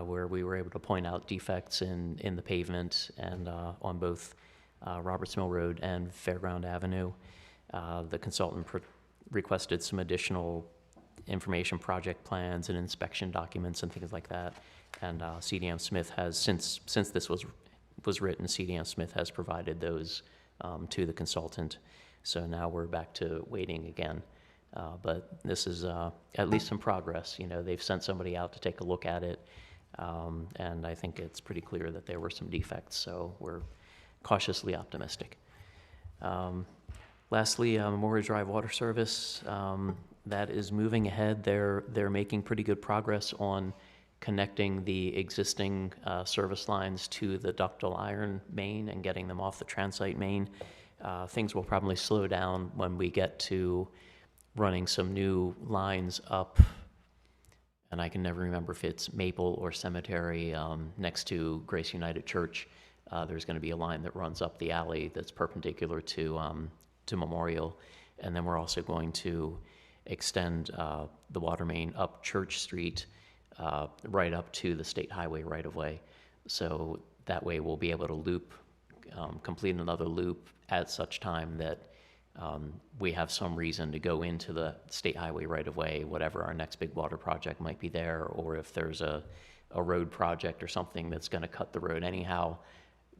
where we were able to point out defects in the pavement and on both Roberts Mill Road and Fairground Avenue. The consultant requested some additional information, project plans and inspection documents and things like that. And CDM Smith has, since this was written, CDM Smith has provided those to the consultant. So now we're back to waiting again. But this is at least some progress. You know, they've sent somebody out to take a look at it. And I think it's pretty clear that there were some defects, so we're cautiously optimistic. Lastly, Memorial Drive Water Service, that is moving ahead. They're making pretty good progress on connecting the existing service lines to the ductile iron main and getting them off the transite main. Things will probably slow down when we get to running some new lines up, and I can never remember if it's Maple or Cemetery next to Grace United Church. There's going to be a line that runs up the alley that's perpendicular to Memorial, and then we're also going to extend the water main up Church Street right up to the state highway right of way. So that way we'll be able to loop, complete another loop at such time that we have some reason to go into the state highway right of way, whatever our next big water project might be there, or if there's a road project or something that's going to cut the road anyhow,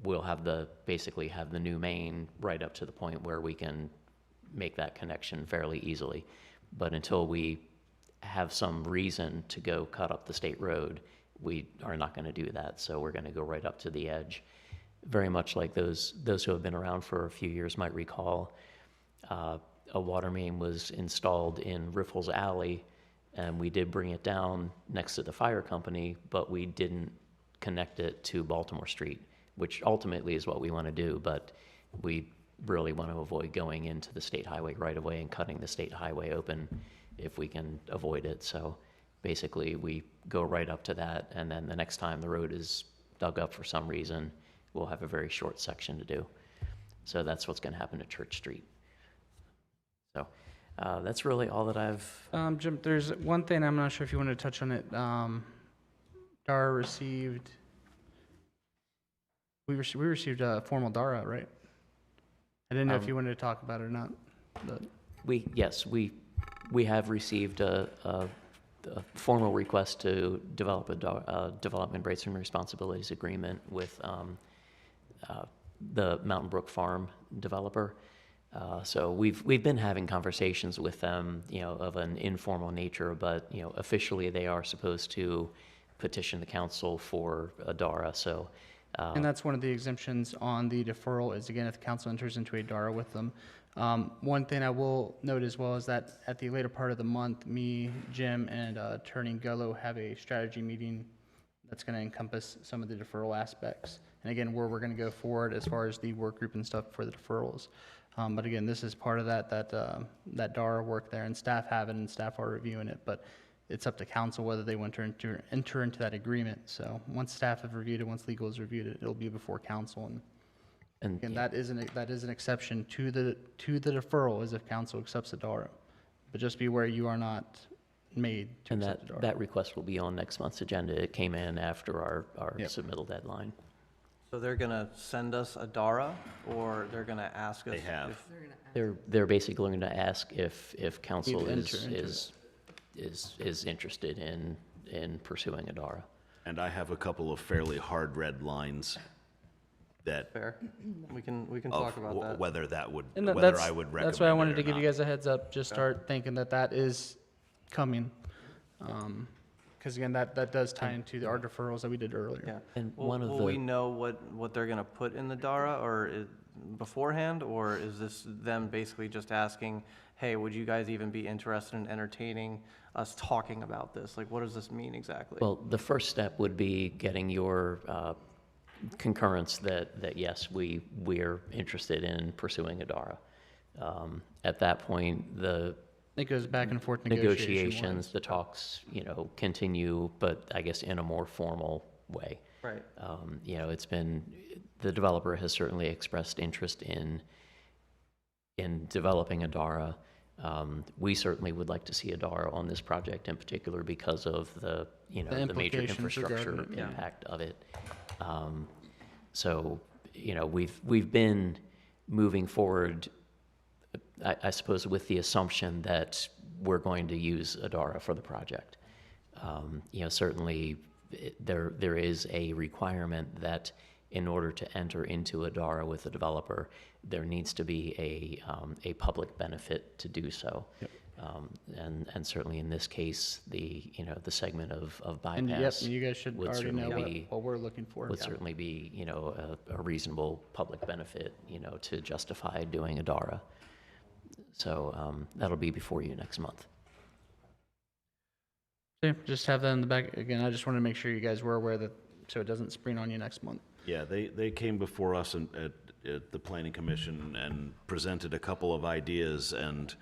we'll have basically have the new main right up to the point where we can make that connection fairly easily. But until we have some reason to go cut up the state road, we are not going to do that. So we're going to go right up to the edge. Very much like those who have been around for a few years might recall, a water main was installed in Riffles Alley, and we did bring it down next to the fire company, but we didn't connect it to Baltimore Street, which ultimately is what we want to do, but we really want to avoid going into the state highway right away and cutting the state highway open if we can avoid it. So basically, we go right up to that, and then the next time the road is dug up for some reason, we'll have a very short section to do. So that's what's going to happen to Church Street. So that's really all that I've... Jim, there's one thing, I'm not sure if you want to touch on it. DARA received, we received a formal DARA, right? I didn't know if you wanted to talk about it or not. But. Yes, we have received a formal request to develop a development rights and responsibilities agreement with the Mountain Brook Farm developer. So we've been having conversations with them, of an informal nature, but officially they are supposed to petition the council for a DARA. So. And that's one of the exemptions on the deferral is, again, if the council enters into a DARA with them. One thing I will note as well is that at the later part of the month, me, Jim, and Attorney Gullo have a strategy meeting that's going to encompass some of the deferral aspects. And again, where we're going to go forward as far as the work group and stuff for the deferrals. But again, this is part of that DARA work there, and staff have it, and staff are reviewing it. But it's up to council whether they want to enter into that agreement. So once staff have reviewed it, once legal has reviewed it, it'll be before council. And again, that is an exception to the deferral, as if council accepts the DARA. But just be aware you are not made to accept the DARA. That request will be on next month's agenda. It came in after our submittal deadline. So they're gonna send us a DARA, or they're gonna ask us? They have. They're basically going to ask if council We'd enter into is interested in pursuing a DARA. And I have a couple of fairly hard red lines that Fair. We can of talk about that. whether that would, And whether I would recommend that's why I it wanted or to give you not. guys a heads up. Just start thinking that is coming. Because again, that does tie into our deferrals that we did earlier. Yeah. And Will, one of will the... we know what they're gonna put in the DARA, or beforehand, or is this them basically just asking, hey, would you guys even be interested in entertaining us talking about this? Like, what does this mean exactly? Well, the first step would be getting your concurrence that yes, we're interested in pursuing a DARA. At that point, It goes back and forth negotiations, the talks, continue, but I guess in a more formal way. Right. It's been, the developer has certainly expressed interest in developing a DARA. We certainly would like to see a DARA on this project in particular because of the major implications infrastructure regarding it, yeah. impact of it. So, we've been moving forward, I suppose, with the assumption that we're going to use a DARA for the project. Certainly there is a requirement that in order to enter into a DARA with a developer, there needs to be a public benefit to do so. Yep. And certainly in this case, the segment of And yep, bypass you guys should would already know certainly what we're looking for. would Yeah. certainly be, a reasonable public benefit, to justify doing a DARA. So that'll be before you next month. Okay, just have that in the back. Again, I just wanted to make sure you guys were aware that, so it doesn't spring on you next month. Yeah, they came before us at the planning commission and presented a couple of ideas, and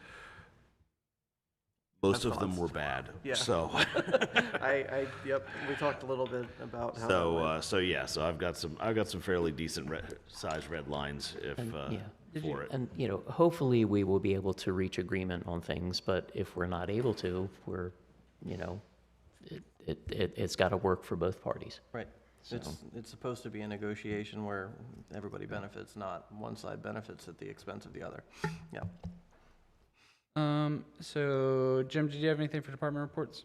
most of them were bad. Yeah. So, Yep, we talked a little bit about how. so I've got some fairly decent sized red lines for it. And, hopefully we will be able to reach agreement on things, but if we're not able to, we're, it's got to work for both parties. Right. So- It's supposed to be a negotiation where everybody benefits, not one side benefits at the expense of the other. Yeah. So Jim, did you have anything for department reports?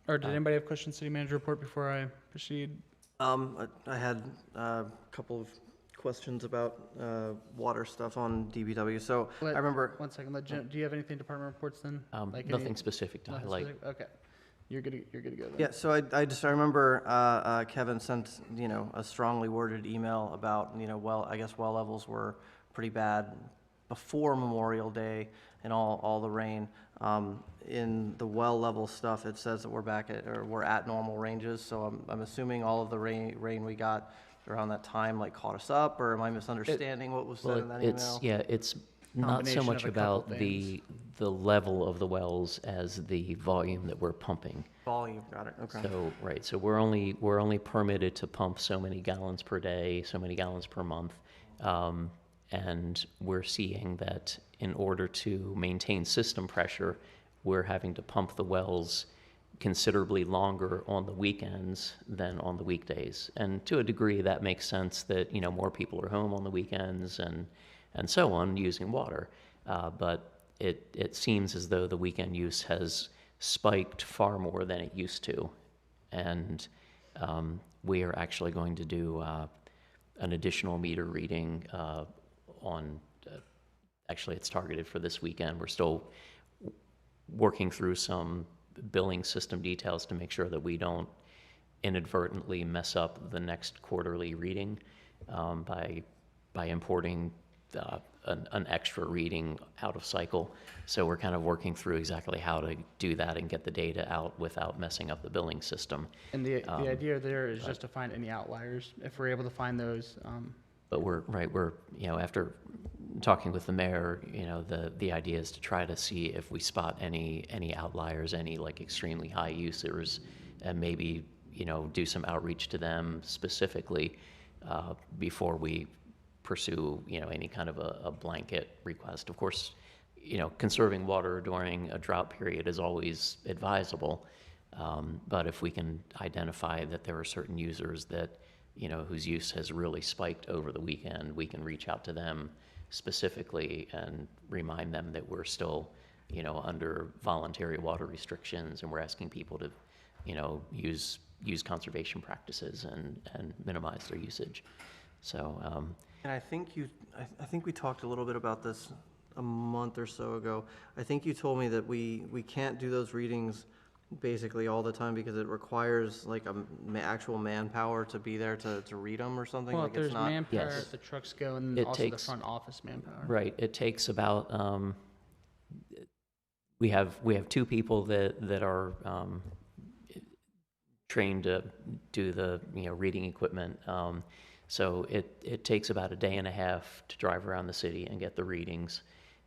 Or did anybody have questions, city manager report, before I proceed? I had a couple of questions about water stuff on DBW. So I remember, One second, Jim, do you have anything department reports then? Like any- Nothing specific to nothing highlight. specific? Okay, you're good to go then. yeah, so I remember Kevin sent, a strongly worded email about, I guess well levels were pretty bad before Memorial Day and all the rain. In the well level stuff, it says that we're at normal ranges, so I'm assuming all of the rain we got around that time like caught us up, or am I misunderstanding what was said in that email? It's not so Combination much of a couple about the level of the wells as the volume that we're pumping. Volume, got it, okay. So, right, so we're only permitted to pump so many gallons per day, so many gallons per month. And we're seeing that in order to maintain system pressure, we're having to pump the wells considerably longer on the weekends than on the weekdays. And to a degree, that makes sense that, more people are home on the weekends and so on using water. But it seems as though the weekend use has spiked far more than it used to. And we are actually going to do an additional meter reading actually it's targeted for this weekend. We're still working through some billing system details to make sure that we don't inadvertently mess up the next quarterly reading by importing an extra reading out of cycle. So we're kind of working through exactly how to do that and get the data out without messing up the billing system. And the idea there is just to find any outliers. If we're able to find those, But we're after talking with the mayor, the idea is to try to see if we spot any outliers, any like extremely high users, and maybe, do some outreach to them specifically before we pursue, any kind of a blanket request. Of course, conserving water during a drought period is always advisable, but if we can identify that there are certain users that whose use has really spiked over the weekend, we can reach out to them specifically and remind them that we're still, under voluntary water restrictions, and we're asking people to, use conservation practices and minimize their usage. So, And I think we talked a little bit about this a month or so ago. I think you told me that we can't do those readings basically all the time because it requires like actual manpower to be there to read them or something. well, Like if there's it's not. manpower, Yes. the trucks go, and It also takes- the front office manpower. right, it takes about, we have two people that are trained to do the, reading equipment. So it takes about a day and a half to drive around the city and get the readings.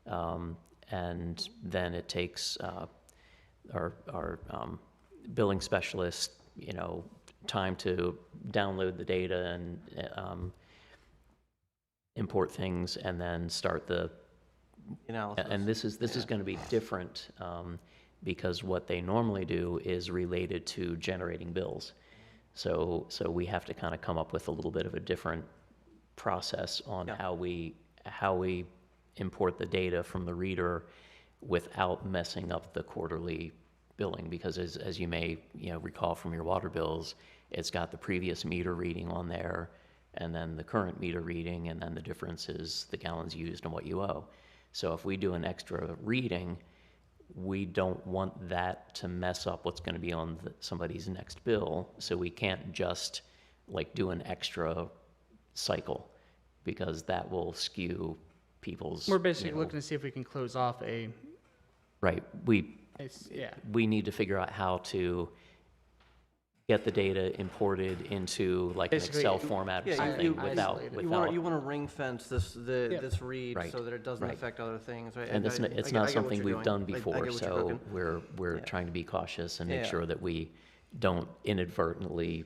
And then it takes our billing specialist, time to download the data and import things and then start the Analysis. and this is going to be different because what they normally do is related to generating bills. So we have to kind of come up with a little bit of a different process on how we import the data from the reader without messing up the quarterly billing, because as you may recall from your water bills, it's got the previous meter reading on there and then the current meter reading, and then the difference is the gallons used and what you owe. So if we do an extra reading, we don't want that to mess up what's going to be on somebody's next bill. So we can't just like do an extra cycle, because that will skew people's. We're basically looking to see if we can close off Right. We need to figure out how to get the data imported into like an Basically, Excel format or yeah, something you without. You want to ring fence this read Right, so that it doesn't right. affect other things, right? And it's I not get what something you're we've doing. done I before, get what you're so cooking. we're trying to be cautious and make Yeah. sure that we don't inadvertently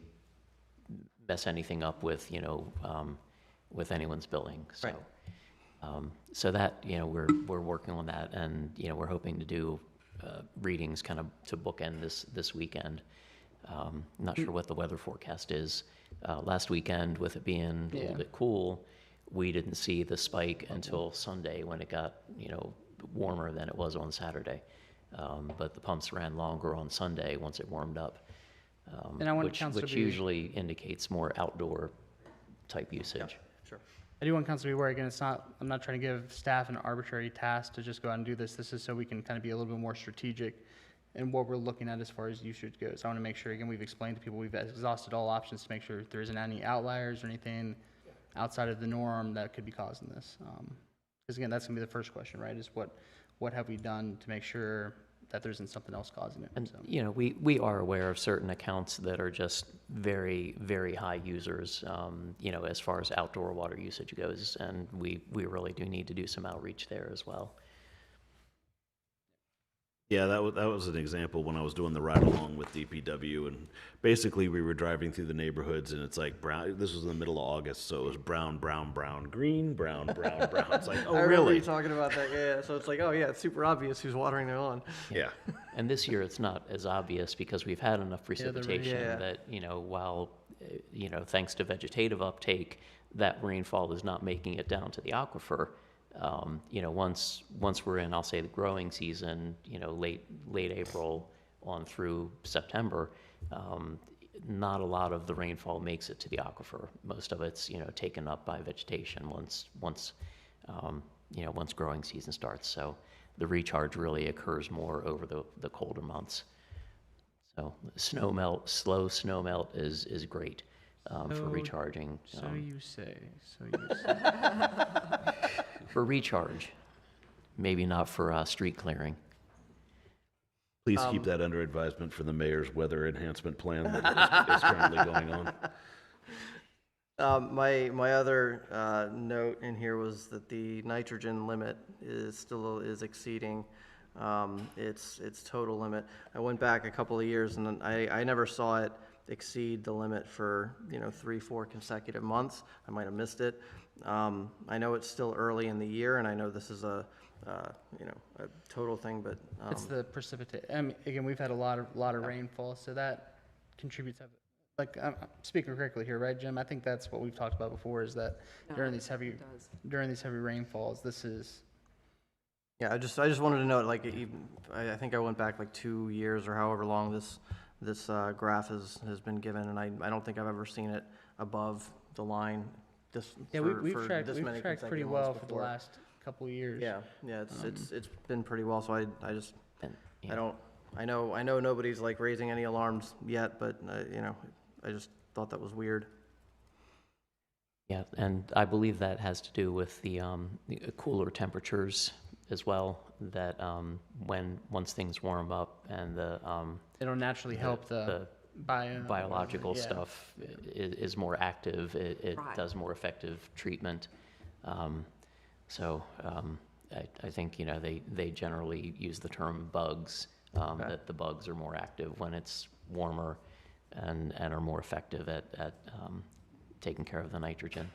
mess anything up with, with anyone's billing, so. Right. So that, we're working on that, and, we're hoping to do readings kind of to bookend this weekend. Not sure what the weather forecast is. Last weekend, with it being a little bit cool, we didn't see the spike until Sunday when it got, warmer than it was on Saturday. But the pumps ran longer on Sunday once it warmed up. And I want which, council to which be- usually indicates more outdoor type usage. Sure. I do want council to be aware, again, I'm not trying to give staff an arbitrary task to just go out and do this. This is so we can kind of be a little bit more strategic in what we're looking at as far as usage goes. I want to make sure, again, we've explained to people, we've exhausted all options to make sure there isn't any outliers or anything outside of the norm that could be causing this. Because again, that's gonna be the first question, right, is what have we done to make sure that there isn't something else causing it? And, So, you know, we are aware of certain accounts that are just very, very high users, you know, as far as outdoor water usage goes, and we really do need to do some outreach there as well. Yeah, that was an example when I was doing the ride along with DPW, and basically we were driving through the neighborhoods, and it's like brown. This was in the middle of August, so it was brown, brown, brown, green, brown, brown, brown. It's like, oh, I remember really? you talking about that, yeah, so it's like, oh, yeah, it's super obvious who's watering their lawn. Yeah. And this year, it's not as obvious because we've had enough precipitation Yeah. that, you know, while, you know, thanks to vegetative uptake, that rainfall is not making it down to the aquifer. You know, once we're in, I'll say, the growing season, you know, late April on through September, not a lot of the rainfall makes it to the aquifer. Most of it's, you know, taken up by vegetation once growing season starts. So the recharge really occurs more over the colder months. So slow snow melt is great for So- recharging. so you say, so you say. For recharge, maybe not for street clearing. Please keep that under advisement for the mayor's weather enhancement plan that is currently going on. My other note in here was that the nitrogen limit is exceeding its total limit. I went back a couple of years and then I never saw it exceed the limit for, 3-4 consecutive months. I might have missed it. I know it's still early in the year, and I know this is a total thing, but It's the precipitate, again, we've had a lot of rainfall, so that contributes, like, I'm speaking correctly here, right, Jim? I think that's what we've talked about before, is that during these heavy rainfalls, this is, yeah, I just wanted to note, like, I think I went back like 2 years or however long this graph has been given, and I don't think I've ever seen it above the line. yeah, we've tracked pretty consecutive well months for the before. last couple of years. Yeah, it's been pretty well. So I just And, you I know, don't I know nobody's like raising any alarms yet, but I just thought that was weird. Yeah, and I believe that has to do with the cooler temperatures as well, that once things warm up and It'll naturally help the biological yeah. stuff is more active, it Right. does more effective treatment. So I think, they generally use the term bugs, that the bugs are more active when it's warmer and are more effective at taking care of the nitrogen.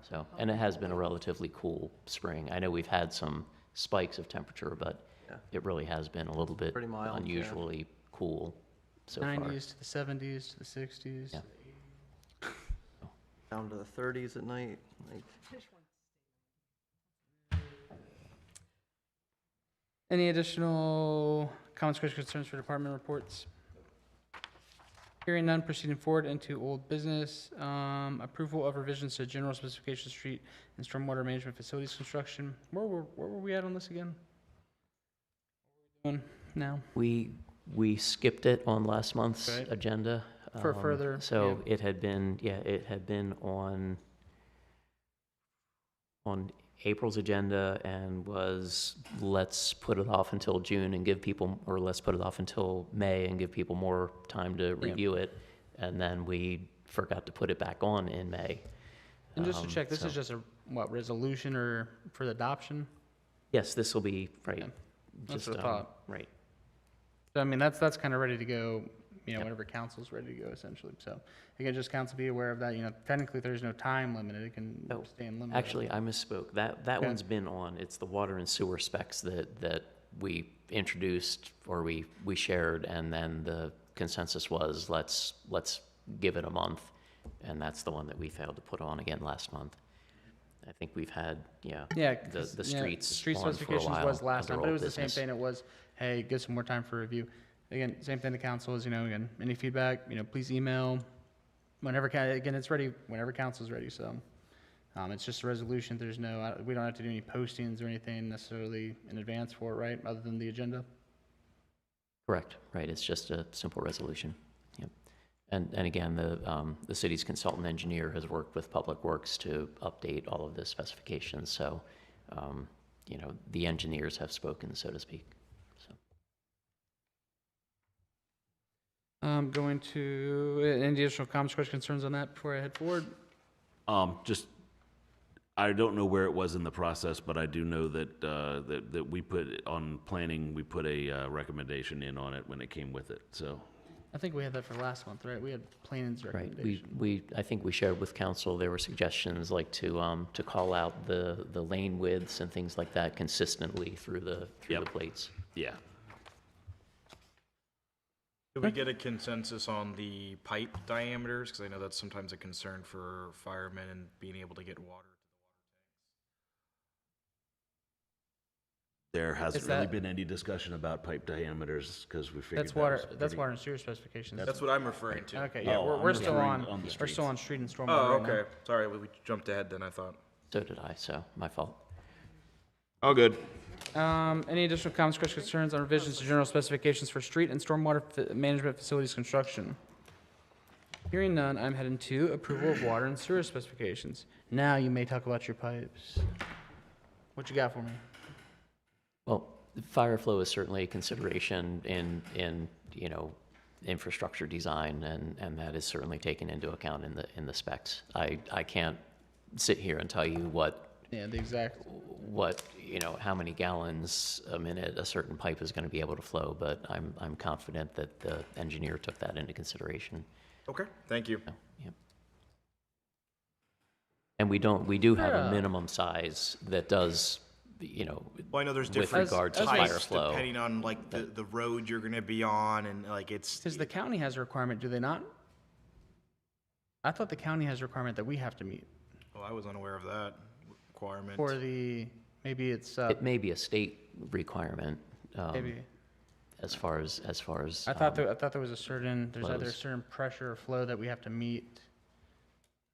So, and it has been a relatively cool spring. I know we've had some spikes of temperature, but Yeah. it really has been a little bit Pretty mild, yeah. unusually cool so far. 90s to the 70s to the 60s. Yeah. Down to the 30s at night. Like, Any additional comments, questions, concerns for department reports? Hearing none, proceeding forward into old business. Approval of revisions to general specification street and stormwater management facilities construction. Where were we at on this again? What are we doing now? We skipped it on last month's Right. agenda. For further, So it had been on April's agenda and was, let's put it off until June and give people, or let's put it off until May and give people more time to review it. And then we forgot to put it back on in May. And just to check, this so- is just a, resolution or for the adoption? Yes, this will be, right. Yeah. That's just, what I thought. Right. So, I mean, that's kind of ready to go, Yep. whenever council's ready to go, essentially. So, again, just council be aware of that, technically, there's no time limit, it can Oh, stay in limit. Actually, I misspoke. That Okay. one's been on. It's the water and sewer specs that we introduced or we shared, and then the consensus was let's give it a month, and that's the one that we failed to put on again last month. I think we've had Yeah, the 'cause, streets street on for a specifications while was last under time, but it old was the same business. thing, it was, hey, give some more time for review. again, same thing to council is, again, any feedback, please email whenever, again, it's ready, whenever council's ready, so. It's just a resolution. There's no, we don't have to do any postings or anything necessarily in advance for it, right, other than the agenda? Correct, right, it's just a simple resolution. Yep. And again, the city's consultant engineer has worked with Public Works to update all of the specifications, so, the engineers have spoken, so to speak, so. Going to, any additional comments, questions, concerns on that before I head forward? Just, I don't know where it was in the process, but I do know that, that we put on planning, we put a recommendation in on it when it came with it, so. I think we had that for last month, right? We had planning's Right, recommendation. I think we shared with council, there were suggestions like to call out the lane widths and things like that consistently through the Yep. plates. Yeah. Did we get a consensus on the pipe diameters? Because I know that's sometimes a concern for firemen and being able to get water. There hasn't Is really that- been any discussion about pipe diameters, because we figured That's that water, was that's pretty- water and sewer specifications. That's what I'm referring to. Okay, yeah, Oh, we're I'm still referring on, on the we're still streets. on street and stormwater Oh, right now. okay. Sorry, we jumped ahead then, I thought. So did I, so my fault. All good. Any additional comments, questions, concerns on revisions to general specifications for street and stormwater management facilities construction? Hearing none, I'm heading to approval of water and sewer specifications. Now you may talk about your pipes. What you got for me? Well, fire flow is certainly a consideration in infrastructure design, and that is certainly taken into account in the specs. I can't sit here and tell you Yeah, the exact, how many gallons a minute a certain pipe is going to be able to flow, but I'm confident that the engineer took that into consideration. Okay, thank you. So, yep. And we do have Yeah. a minimum size that does, Well, I know there's with different regard to types fire flow. depending on like the road you're gonna be on and like it's. because the county has a requirement, do they not? I thought the county has a requirement that we have to meet Oh, I was unaware of that requirement. for the, maybe it's, It may be a state requirement. maybe. As far as I thought there was a certain, there's either a flows. certain pressure or flow that we have to meet.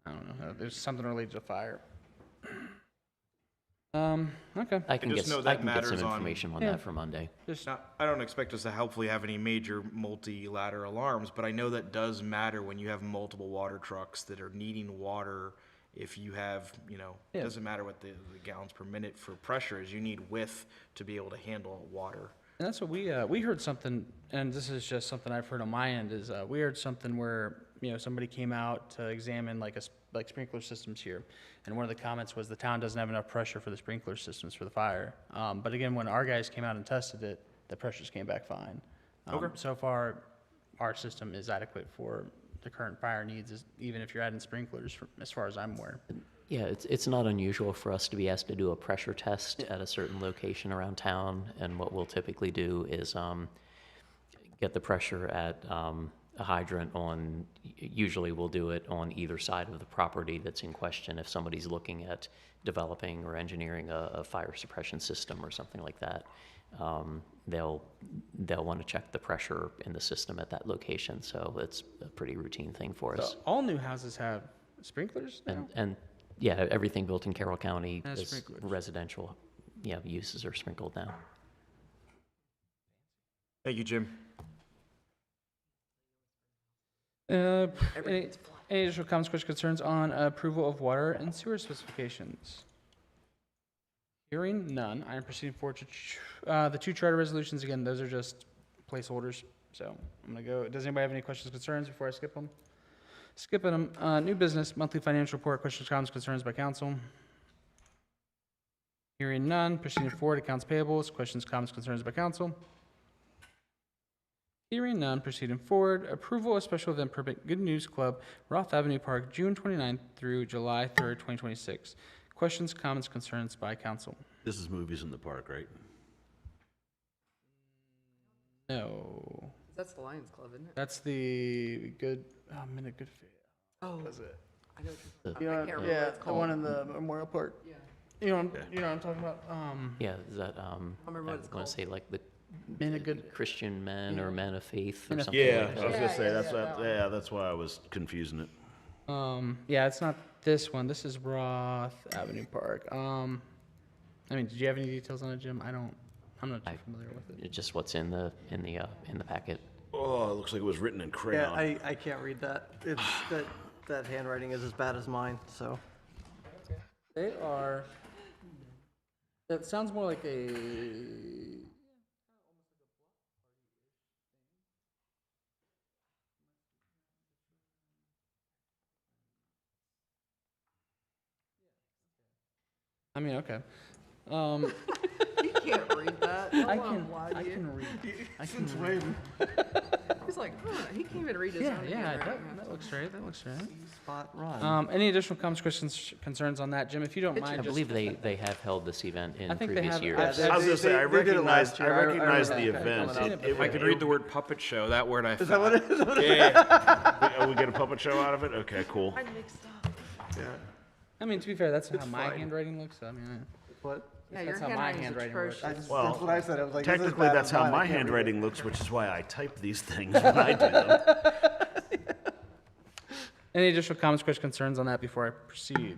I don't know, there's something related to fire. Okay, I can just get know I that can get some matters on- information on Yeah. that for Monday. Now, I don't expect us to hopefully have any major multi-ladder alarms, but I know that does matter when you have multiple water trucks that are needing water. If you have, it Yeah. doesn't matter what the gallons per minute for pressure is, you need width to be able to handle water. and that's what we heard something, and this is just something I've heard on my end, is we heard something where, somebody came out to examine like sprinkler systems here, and one of the comments was the town doesn't have enough pressure for the sprinkler systems for the fire. But again, when our guys came out and tested it, the pressures came back fine. Okay. So far, our system is adequate for the current fire needs, even if you're adding sprinklers, as far as I'm aware. Yeah, it's not unusual for us to be asked to do a pressure test at a certain location around town, and what we'll typically do is get the pressure at a hydrant on, usually we'll do it on either side of the property that's in question. If somebody's looking at developing or engineering a fire suppression system or something like that, they'll want to check the pressure in the system at that location, so it's a pretty routine thing for us. So all new houses have sprinklers now? And yeah, everything built in Carroll County Has is sprinklers. residential, uses are sprinkled now. Thank you, Jim. Any Everything's flat. any additional comments, questions, concerns on approval of water and sewer specifications? Hearing none, I am proceeding forward to the two charter resolutions. Again, those are just placeholders, so I'm gonna go. Does anybody have any questions, concerns before I skip them? Skipping them. New business, monthly financial report, questions, comments, concerns by council. Hearing none, proceeding forward, accounts payables, questions, comments, concerns by council. Hearing none, proceeding forward, approval of special event permit, Good News Club, Roth Avenue Park, June 29th through July 3rd, 2026. Questions, comments, concerns by council? This is movies in the park, right? No. That's the Lions Club, isn't it? That's the good, Minute Good Faith. Oh, That's it. I know what you're The- talking about. I can't remember what it's the called. one in the Memorial Park. Yeah. You know what I'm talking about? Yeah, is that, remember what it's I want called. to say like the Men of good, Christian men or men of faith or Men of something. Yeah, like I was that. gonna say, that's, that one. yeah, that's why I was confusing it. yeah, it's not this one. This is Roth Avenue Park. I mean, did you have any details on it, Jim? I'm not too familiar with it. It's just what's in the packet. Oh, it looks like it was written in Yeah, crayon. I can't read that. It's, that handwriting is as bad as mine, so. They are. That sounds more like a. I mean, okay. He can't read that. Don't I let him can. lie I to you. can read. I can read. He's like, huh, he can't even read his Yeah, own yeah. handwriting. That looks right. That looks right. Spot run. Any additional comments, questions, concerns on that, Jim? If you don't I mind, just. believe they have held this event in I think they previous have- years. Yeah, I was gonna say, I they did it recognize, last I year. I recognize the remember that event. coming up. It- I could read the word puppet show, that word I found. Is that what it is? Yeah, Oh, we get a puppet show out of it? Okay, cool. I mixed up. Yeah. I mean, to be fair, that's how my fine. handwriting looks. I mean, What? Yeah, That's your how my handwriting's handwriting works. atrocious. Well, That's what I said. I was like, this is Technically, bad that's as how mine. I my can't read it. handwriting looks, which is why I type these things when I do them. any additional comments, questions, concerns on that before I proceed?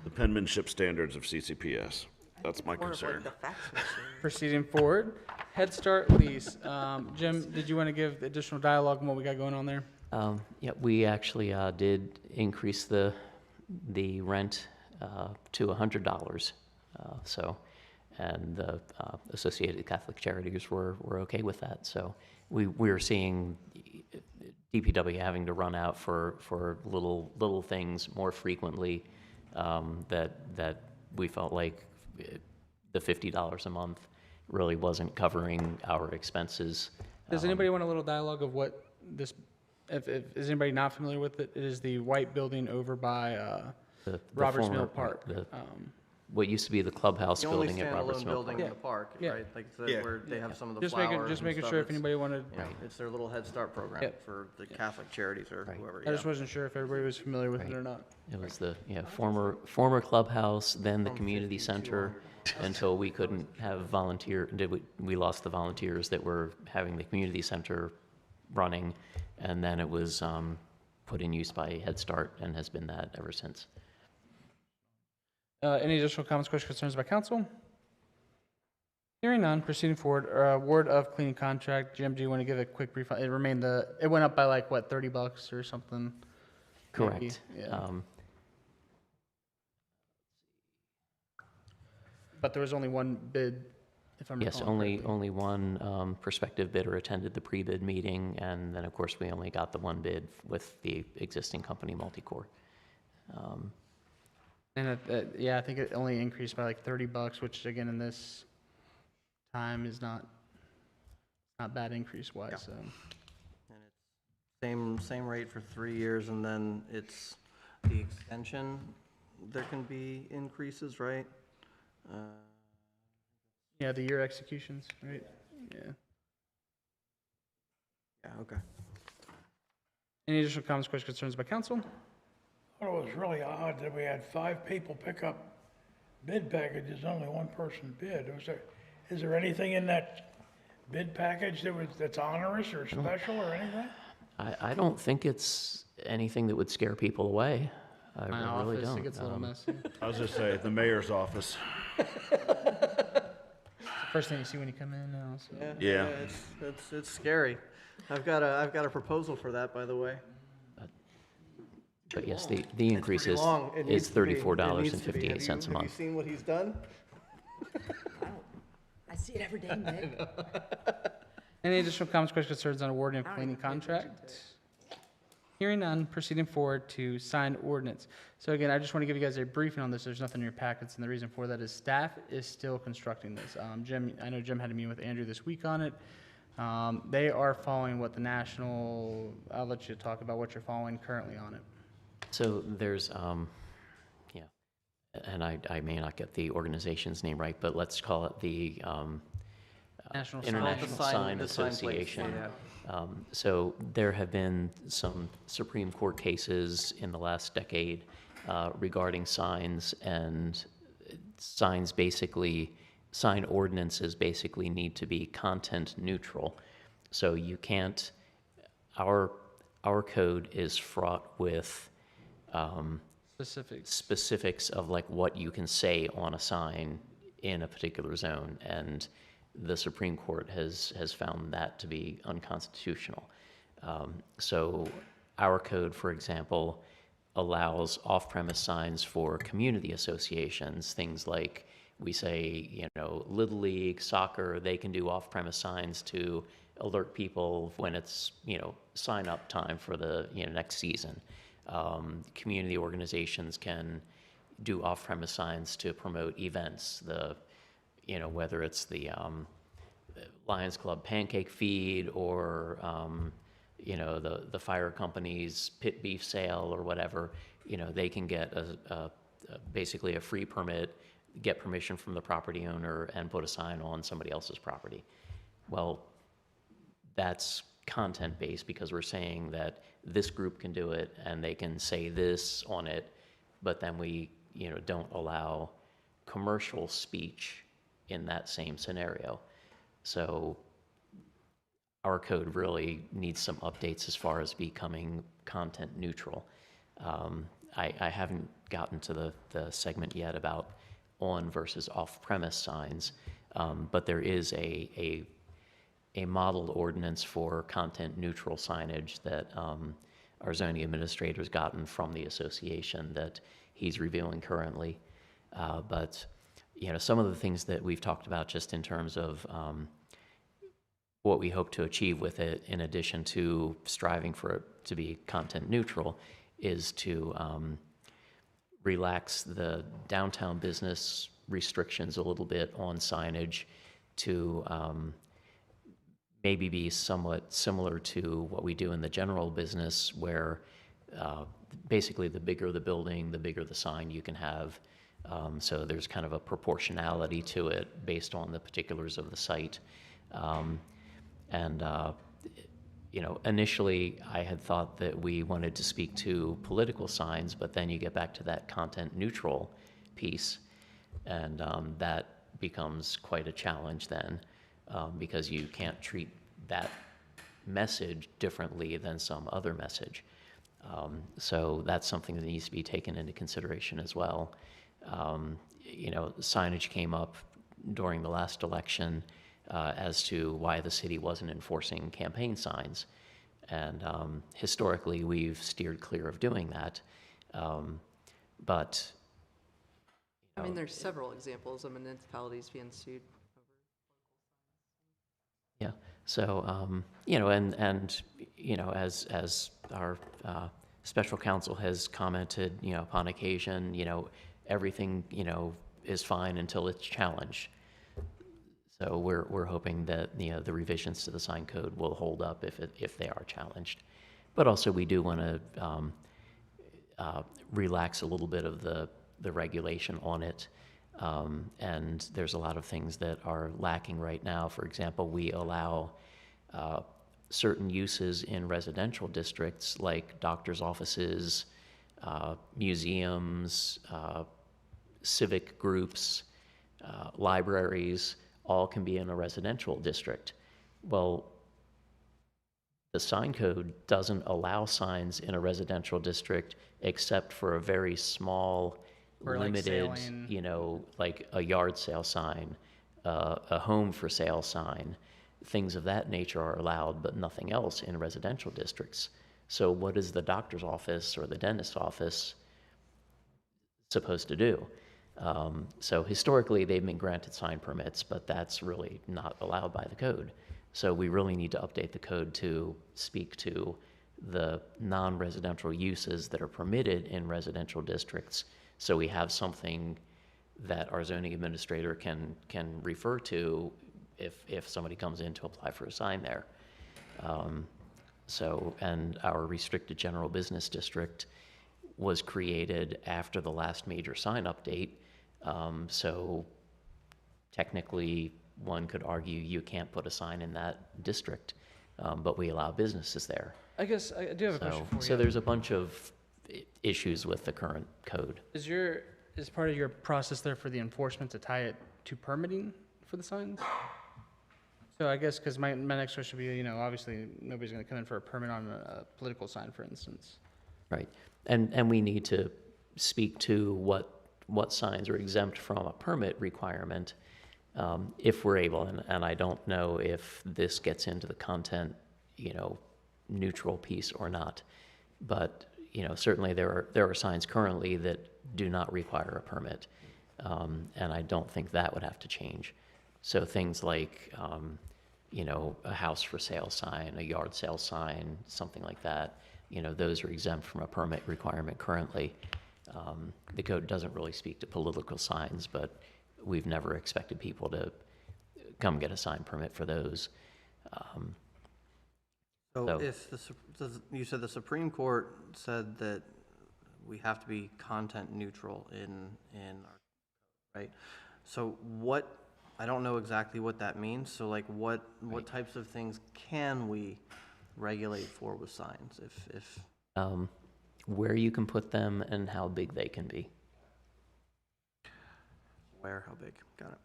The penmanship standards of CCPS. That's my More of like concern. the fax machine. Proceeding forward, Head Start lease. Jim, did you want to give additional dialogue on what we got going on there? Yeah, we actually did increase the rent to $100. So, and the Associated Catholic Charities were okay with that. So we were seeing DPW having to run out for little things more frequently, that we felt like the $50 a month really wasn't covering our expenses. Does anybody want a little dialogue of what this, if is anybody not familiar with it? It is the white building over by The Roberts former- Mill Park. What used to be the clubhouse The only building at Roberts standalone Mill building Park. in the park, Yeah. right? Like, Yeah. where they have some of the Just flowers making, just and making stuff. sure if It's- anybody wanted, Yeah, it's their little Head Start program Yep. for the Catholic charities or Right. whoever, I yeah. just wasn't sure if everybody was familiar with it or not. It was the former clubhouse, then the community center, until we couldn't have we lost the volunteers that were having the community center running, and then it was put in use by Head Start and has been that ever since. Any additional comments, questions, concerns by council? Hearing none, proceeding forward, award of cleaning contract. Jim, do you want to give a quick brief? It went up by like, what, $30 or something? Maybe, Correct. yeah. But there was only one bid, if I'm Yes, recalling correctly. only one prospective bidder attended the pre-bid meeting, and then, of course, we only got the one bid with the existing company, Multicore. And yeah, I think it only increased by like $30, which again, in this time is not bad increase wise, so. Same rate for 3 years, and then it's the extension, there can be increases, right? Yeah, the year executions, right? Yeah. Yeah, okay. Any additional comments, questions, concerns by council? I thought it was really odd that we had 5 people pick up bid packages, only one person bid. Is there anything in that bid package that's onerous or special or anything? I don't think it's anything that would scare people away. I My really office, don't. it gets a little messy. I was just saying, the mayor's office. First thing you see when you come in now, so. Yeah. It's scary. I've got a proposal for that, by the way. But yes, the increase Pretty is long. It needs to be. It needs to be. $34.58 a Have you month. seen what he's done? I see it every day, Nick. Any additional comments, questions, concerns on awarding of cleaning contract? Hearing none, proceeding forward to sign ordinance. So again, I just want to give you guys a briefing on this. There's nothing in your packets, and the reason for that is staff is still constructing this. Jim, I know Jim had a meeting with Andrew this week on it. They are following what the national, I'll let you talk about what you're following currently on it. So there's, and I may not get the organization's name right, but let's call it the National Sign. International The sign- Sign the sign place, Association. yeah. So there have been some Supreme Court cases in the last decade regarding signs, and signs basically sign ordinances basically need to be content neutral. So you can't, our code is fraught with specifics of like what you can say on a sign in a particular zone, and the Supreme Court has found that to be unconstitutional. So our code, for example, allows off-premise signs for community associations, things like we say, you know, Little League, soccer, they can do off-premise signs to alert people when it's, you know, sign-up time for the, you know, next season. Community organizations can do off-premise signs to promote events, you know, whether it's the Lions Club pancake feed or, you know, the fire company's pit beef sale or whatever. You know, they can get basically a free permit, get permission from the property owner, and put a sign on somebody else's property. Well, that's content-based because we're saying that this group can do it and they can say this on it, but then we, you know, don't allow commercial speech in that same scenario. So our code really needs some updates as far as becoming content neutral. I haven't gotten to the segment yet about on versus off-premise signs, but there is a model ordinance for content neutral signage that our zoning administrator's gotten from the association that he's reviewing currently. But you know, some of the things that we've talked about just in terms of what we hope to achieve with it, in addition to striving for it to be content neutral, is to relax the downtown business restrictions a little bit on signage to maybe be somewhat similar to what we do in the general business, where basically the bigger the building, the bigger the sign you can have. So there's kind of a proportionality to it based on the particulars of the site. You know, initially I had thought that we wanted to speak to political signs, but then you get back to that content neutral piece, and that becomes quite a challenge then, because you can't treat that message differently than some other message. So that's something that needs to be taken into consideration as well. You know, signage came up during the last election as to why the city wasn't enforcing campaign signs. And historically, we've steered clear of doing that. But I mean, there's several examples of municipalities being sued. yeah, so you know, and you know, as our special counsel has commented, you know, upon occasion, you know, everything, you know, is fine until it's challenged. So we're hoping that, you know, the revisions to the sign code will hold up if they are challenged. But also we do want to relax a little bit of the regulation on it. And there's a lot of things that are lacking right now. For example, we allow certain uses in residential districts like doctor's offices, museums, civic groups, libraries, all can be in a residential district. Well, the sign code doesn't allow signs in a residential district except for a very small, Or like limited, sailing. you know, like a yard sale sign, a home for sale sign. Things of that nature are allowed, but nothing else in residential districts. So what is the doctor's office or the dentist's office supposed to do? So historically, they've been granted sign permits, but that's really not allowed by the code. So we really need to update the code to speak to the non-residential uses that are permitted in residential districts. So we have something that our zoning administrator can refer to if somebody comes in to apply for a sign there. And our restricted general business district was created after the last major sign update. So technically, one could argue you can't put a sign in that district, but we allow businesses there. I guess I do have a question for you. So there's a bunch of issues with the current code. Is your is part of your process there for the enforcement to tie it to permitting for the signs? So I guess, because my next question would be, obviously, nobody's going to come in for a permit on a political sign, for instance. Right. And we need to speak to what signs are exempt from a permit requirement, if we're able, and I don't know if this gets into the content, neutral piece or not. But, certainly there are signs currently that do not require a permit. And I don't think that would have to change. So things like, a house for sale sign, a yard sale sign, something like that, those are exempt from a permit requirement currently. The code doesn't really speak to political signs, but we've never expected people to come get a sign permit for those. So if you said the Supreme Court said that we have to be content neutral in our, right? So what, I don't know exactly what that means. So like what types of things can we regulate for with signs if Where you can put them and how big they can be. where, how big? Got it.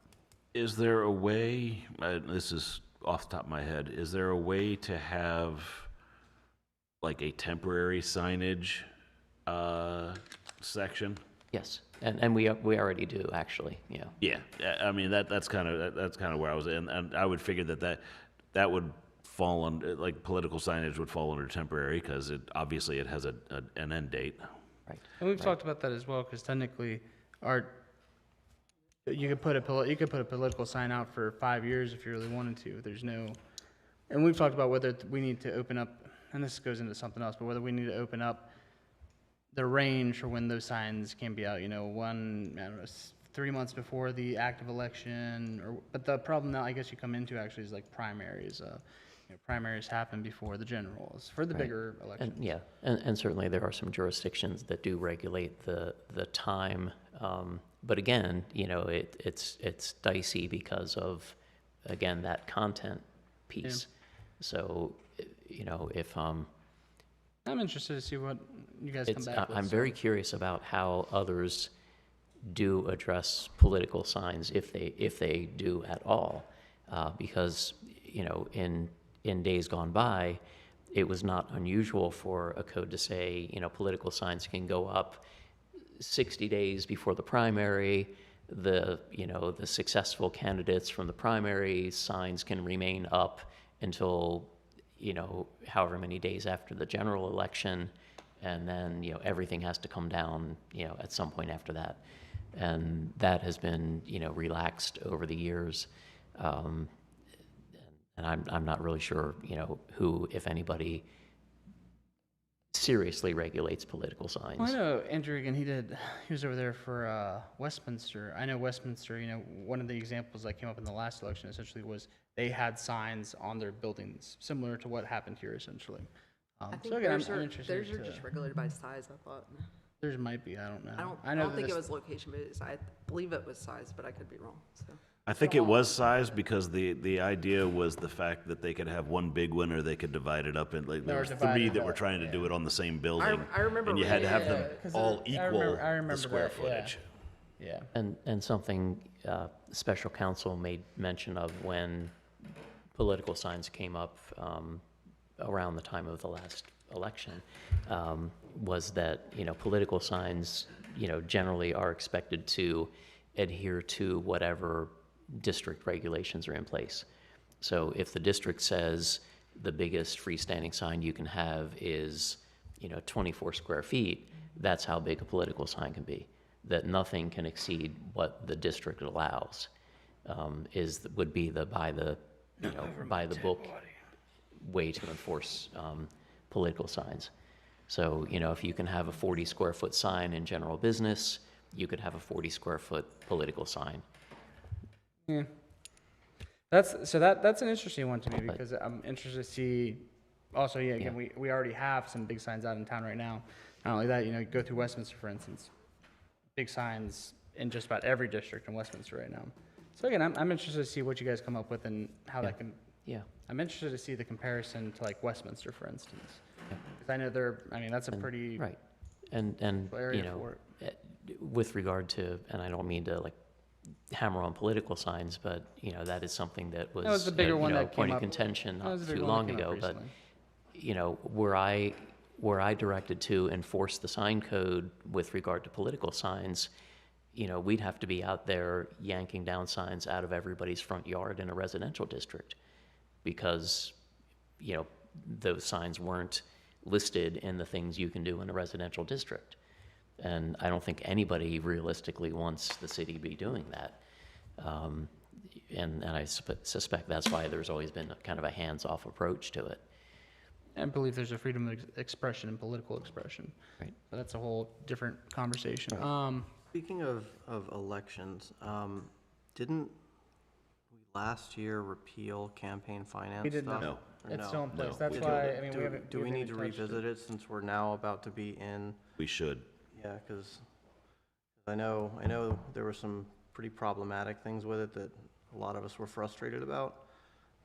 Is there a way, this is off the top of my head, is there a way to have like a temporary signage section? Yes, and we already do, actually, yeah. Yeah, I mean, that's kind of where I was, and I would figure that would fall under, like, political signage would fall under temporary, because obviously it has an end date. Right. And we've talked about that as well, because technically, you could put a political sign out for 5 years if you really wanted to. There's no, and we've talked about whether we need to open up, and this goes into something else, but whether we need to open up the range for when those signs can be out. 3 months before the active election, but the problem now I guess you come into actually is like primaries. Primaries happen before the generals for the bigger elections. And, yeah, and certainly there are some jurisdictions that do regulate the time. But again, it's dicey because of, again, that content piece. Yeah. So, if I'm interested to see what you guys come back with. I'm very curious about how others do address political signs, if they do at all, because in days gone by, it was not unusual for a code to say political signs can go up 60 days before the primary. The successful candidates from the primary signs can remain up until however many days after the general election, and then everything has to come down at some point after that, and that has been relaxed over the years, and I'm not really sure who, if anybody, seriously regulates political signs. Well, I know Andrew again. He was over there for Westminster. I know Westminster. One of the examples that came up in the last election essentially was they had signs on their buildings similar to what happened here essentially. I think So again, theirs I'm are interested just regulated by size, I thought. Theirs might be. I don't know. I know don't that think it this- was location, but I believe it was size, but I could be wrong, so. I think it was size, because the idea was the fact that they could have one big one, or they could divide it up, and like there Or was divide three it that were up, trying to do it on the same building. I remember and you had to have reading them it. all I equal remember the square that, yeah. footage. Yeah. And something special counsel made mention of when political signs came up around the time of the last election, was that political signs generally are expected to adhere to whatever district regulations are in place. So if the district says the biggest freestanding sign you can have is 24 square feet, that's how big a political sign can be. That nothing can exceed what the district allows, would be the by the book way to enforce political signs. So if you can have a 40 square foot sign in general business, you could have a 40 square foot political sign. Yeah. That's an interesting one to me, because I'm interested to see. Also, yeah, again, we already have some big signs out in town right now. Not only that, you go through Westminster, for instance, big signs in just about every district in Westminster right now. So again, I'm interested to see what you guys come up with and how that can. Yeah. I'm interested to see the comparison to like Westminster, for instance, because I know that's a pretty Right. And area for it. with regard to, and I don't mean to like hammer on political signs, but, you know, that is something that was, That was the bigger one a that point came of up. contention That was not the too bigger one long that came up ago, but, recently. you know, were I directed to enforce the sign code with regard to political signs, you know, we'd have to be out there yanking down signs out of everybody's front yard in a residential district because, you know, those signs weren't listed in the things you can do in a residential district. And I don't think anybody realistically wants the city to be doing that. And I suspect that's why there's always been kind of a hands-off approach to it. I believe there's a freedom of expression and political expression. Right. But that's a whole different conversation. Speaking of elections, didn't we last year repeal campaign finance We did stuff? not. No. Or It's no? still in place. No, That's we why, didn't. I mean, we Do, haven't. do we need to haven't touched revisit it since we're now about to be in? We should. Yeah, because I know there were some pretty problematic things with it that a lot of us were frustrated about.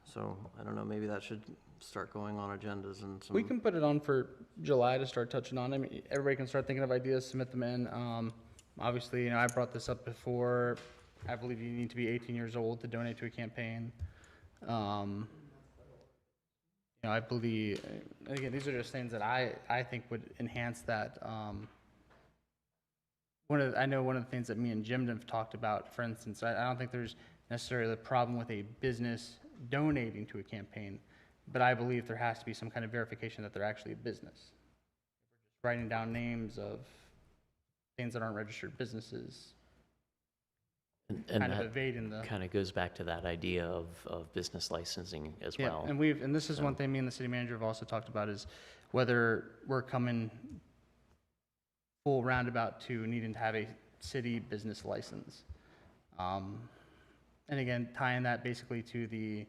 So I don't know, maybe that should start going on agendas and some. We can put it on for July to start touching on. I mean, everybody can start thinking of ideas, submit them in. Obviously, you know, I brought this up before. I believe you need to be 18 years old to donate to a campaign. You know, I believe, again, these are just things that I think would enhance that. I know one of the things that me and Jim have talked about, for instance, I don't think there's necessarily a problem with a business donating to a campaign, but I believe there has to be some kind of verification that they're actually a business. Writing down names of things that aren't registered businesses, And kind of that evading the. kind of goes back to that idea of business licensing as Yeah, well. and this is one thing me and the city manager have also talked about is whether we're coming full roundabout to needing to have a city business license. And again, tying that basically to the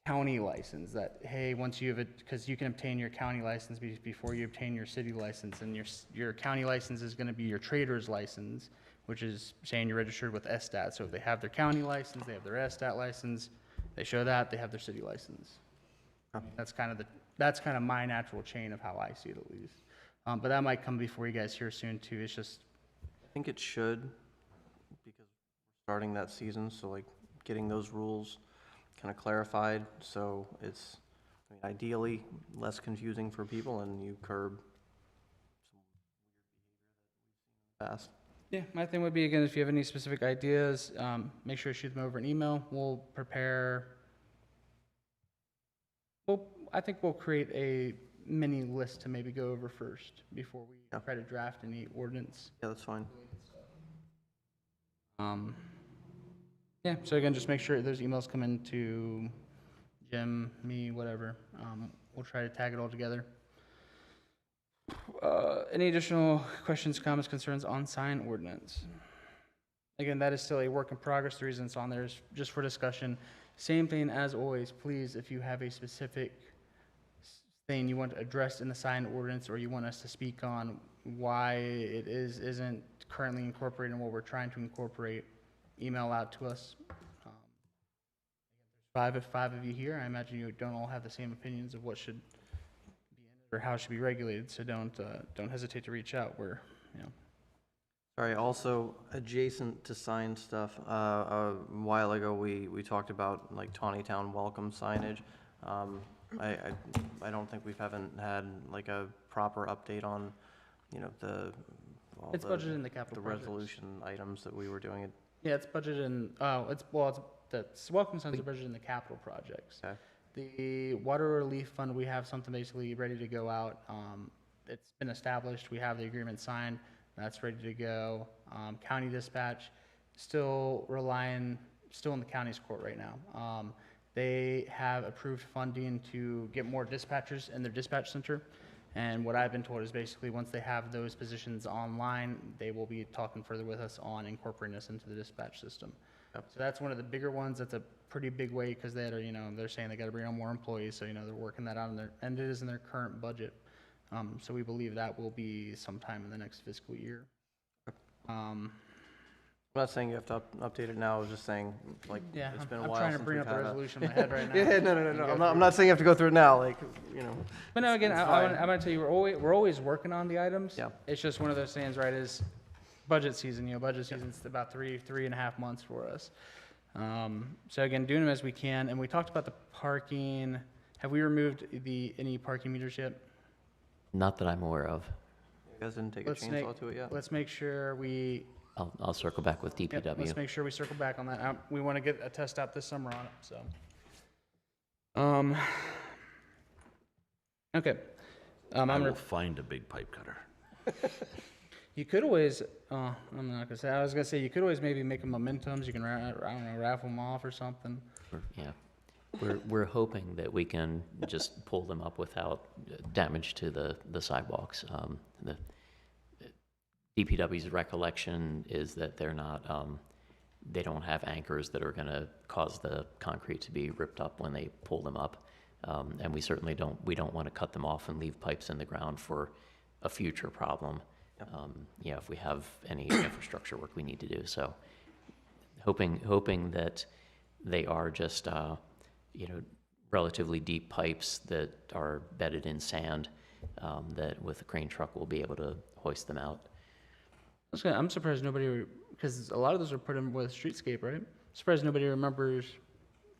county license, that, hey, once you have it, because you can obtain your county license before you obtain your city license, and your county license is gonna be your trader's license, which is saying you're registered with SStat. So if they have their county license, they have their SStat license, they show that, they have their city license. That's kind of my natural chain of how I see it, at least. But that might come before you guys here soon too. It's just, I think it should, because we're starting that season, so like getting those rules kind of clarified, so it's, I mean, ideally less confusing for people and you curb some weird behavior that we've seen in the past. yeah, my thing would be, again, if you have any specific ideas, make sure to shoot them over an email. We'll prepare, I think we'll create a mini list to maybe go over first before we Yeah. try to draft any ordinance. Yeah, that's fine. Yeah, so again, just make sure those emails come in to Jim, me, whatever. We'll try to tag it all together. Any additional questions, comments, concerns on sign ordinance? Again, that is still a work in progress. The reason it's on there is just for discussion. Same thing as always, please, if you have a specific thing you want addressed in the sign ordinance, or you want us to speak on why it isn't currently incorporated in what we're trying to incorporate, email out to us. Five of you here, I imagine you don't all have the same opinions of what should be in it or how it should be regulated, so don't hesitate to reach out. We're, you know. Sorry, also adjacent to sign stuff, a while ago, we talked about like Taneytown welcome signage. I don't think we haven't had like a proper update on, you know, all It's budgeted in the capital the projects. resolution items that we were doing. Yeah, it's budgeted in, the welcome signs are budgeted in the capital projects. Okay. The water relief fund, we have something basically ready to go out. It's been established, we have the agreement signed, that's ready to go. County dispatch, still in the county's court right now. They have approved funding to get more dispatchers in their dispatch center. And what I've been told is basically once they have those positions online, they will be talking further with us on incorporating us into the dispatch system. Yep. So that's one of the bigger ones. That's a pretty big way because they're saying they got to bring on more employees. So, they're working that out and it is in their current budget. So we believe that will be sometime in the next fiscal year. I'm not saying you have to update it now, I was just saying, like, Yeah, it's been a I'm while trying to since bring we've up the had a. resolution in my head right now. Yeah, no, I'm not saying you have to go through it now, like, you know. But no, again, It's I'm fine. gonna tell you, we're always working on the items. Yeah. It's just one of those things, right, is budget season, budget season's about 3.5 months for us. So again, doing them as we can, and we talked about the parking. Have we removed any parking meters yet? Not that I'm aware of. You guys didn't take a chainsaw to it yet? Let's make sure we, I'll circle back with yep, DPW. let's make sure we circle back on that. We want to get a test out this summer on it, so. Okay. I I'm will gonna, find a big pipe cutter. you could always, I'm not gonna say, I was gonna say, you could always maybe make them mementos. You can, I don't know, raffle them off or something. Yeah. We're hoping that we can just pull them up without damage to the sidewalks. The DPW's recollection is that they're not, they don't have anchors that are gonna cause the concrete to be ripped up when they pull them up. And we certainly don't want to cut them off and leave pipes in the ground for a future problem. If we have any infrastructure work we need to do. So hoping that they are just, relatively deep pipes that are bedded in sand, that with a crane truck we'll be able to hoist them out. I'm surprised nobody, because a lot of those are put in with streetscape, right? Surprised nobody remembers,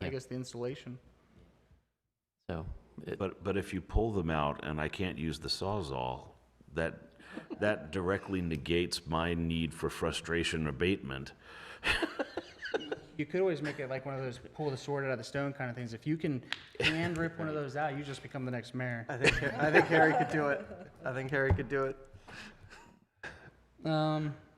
I Yeah. guess, the installation. So, But if you pull them out and I can't use the Sawzall, that directly negates my need for frustration abatement. You could always make it like one of those pull the sword out of the stone kind of things. If you can hand rip one of those out, you just become the next mayor. I think Harry could do it. I think Harry could do it.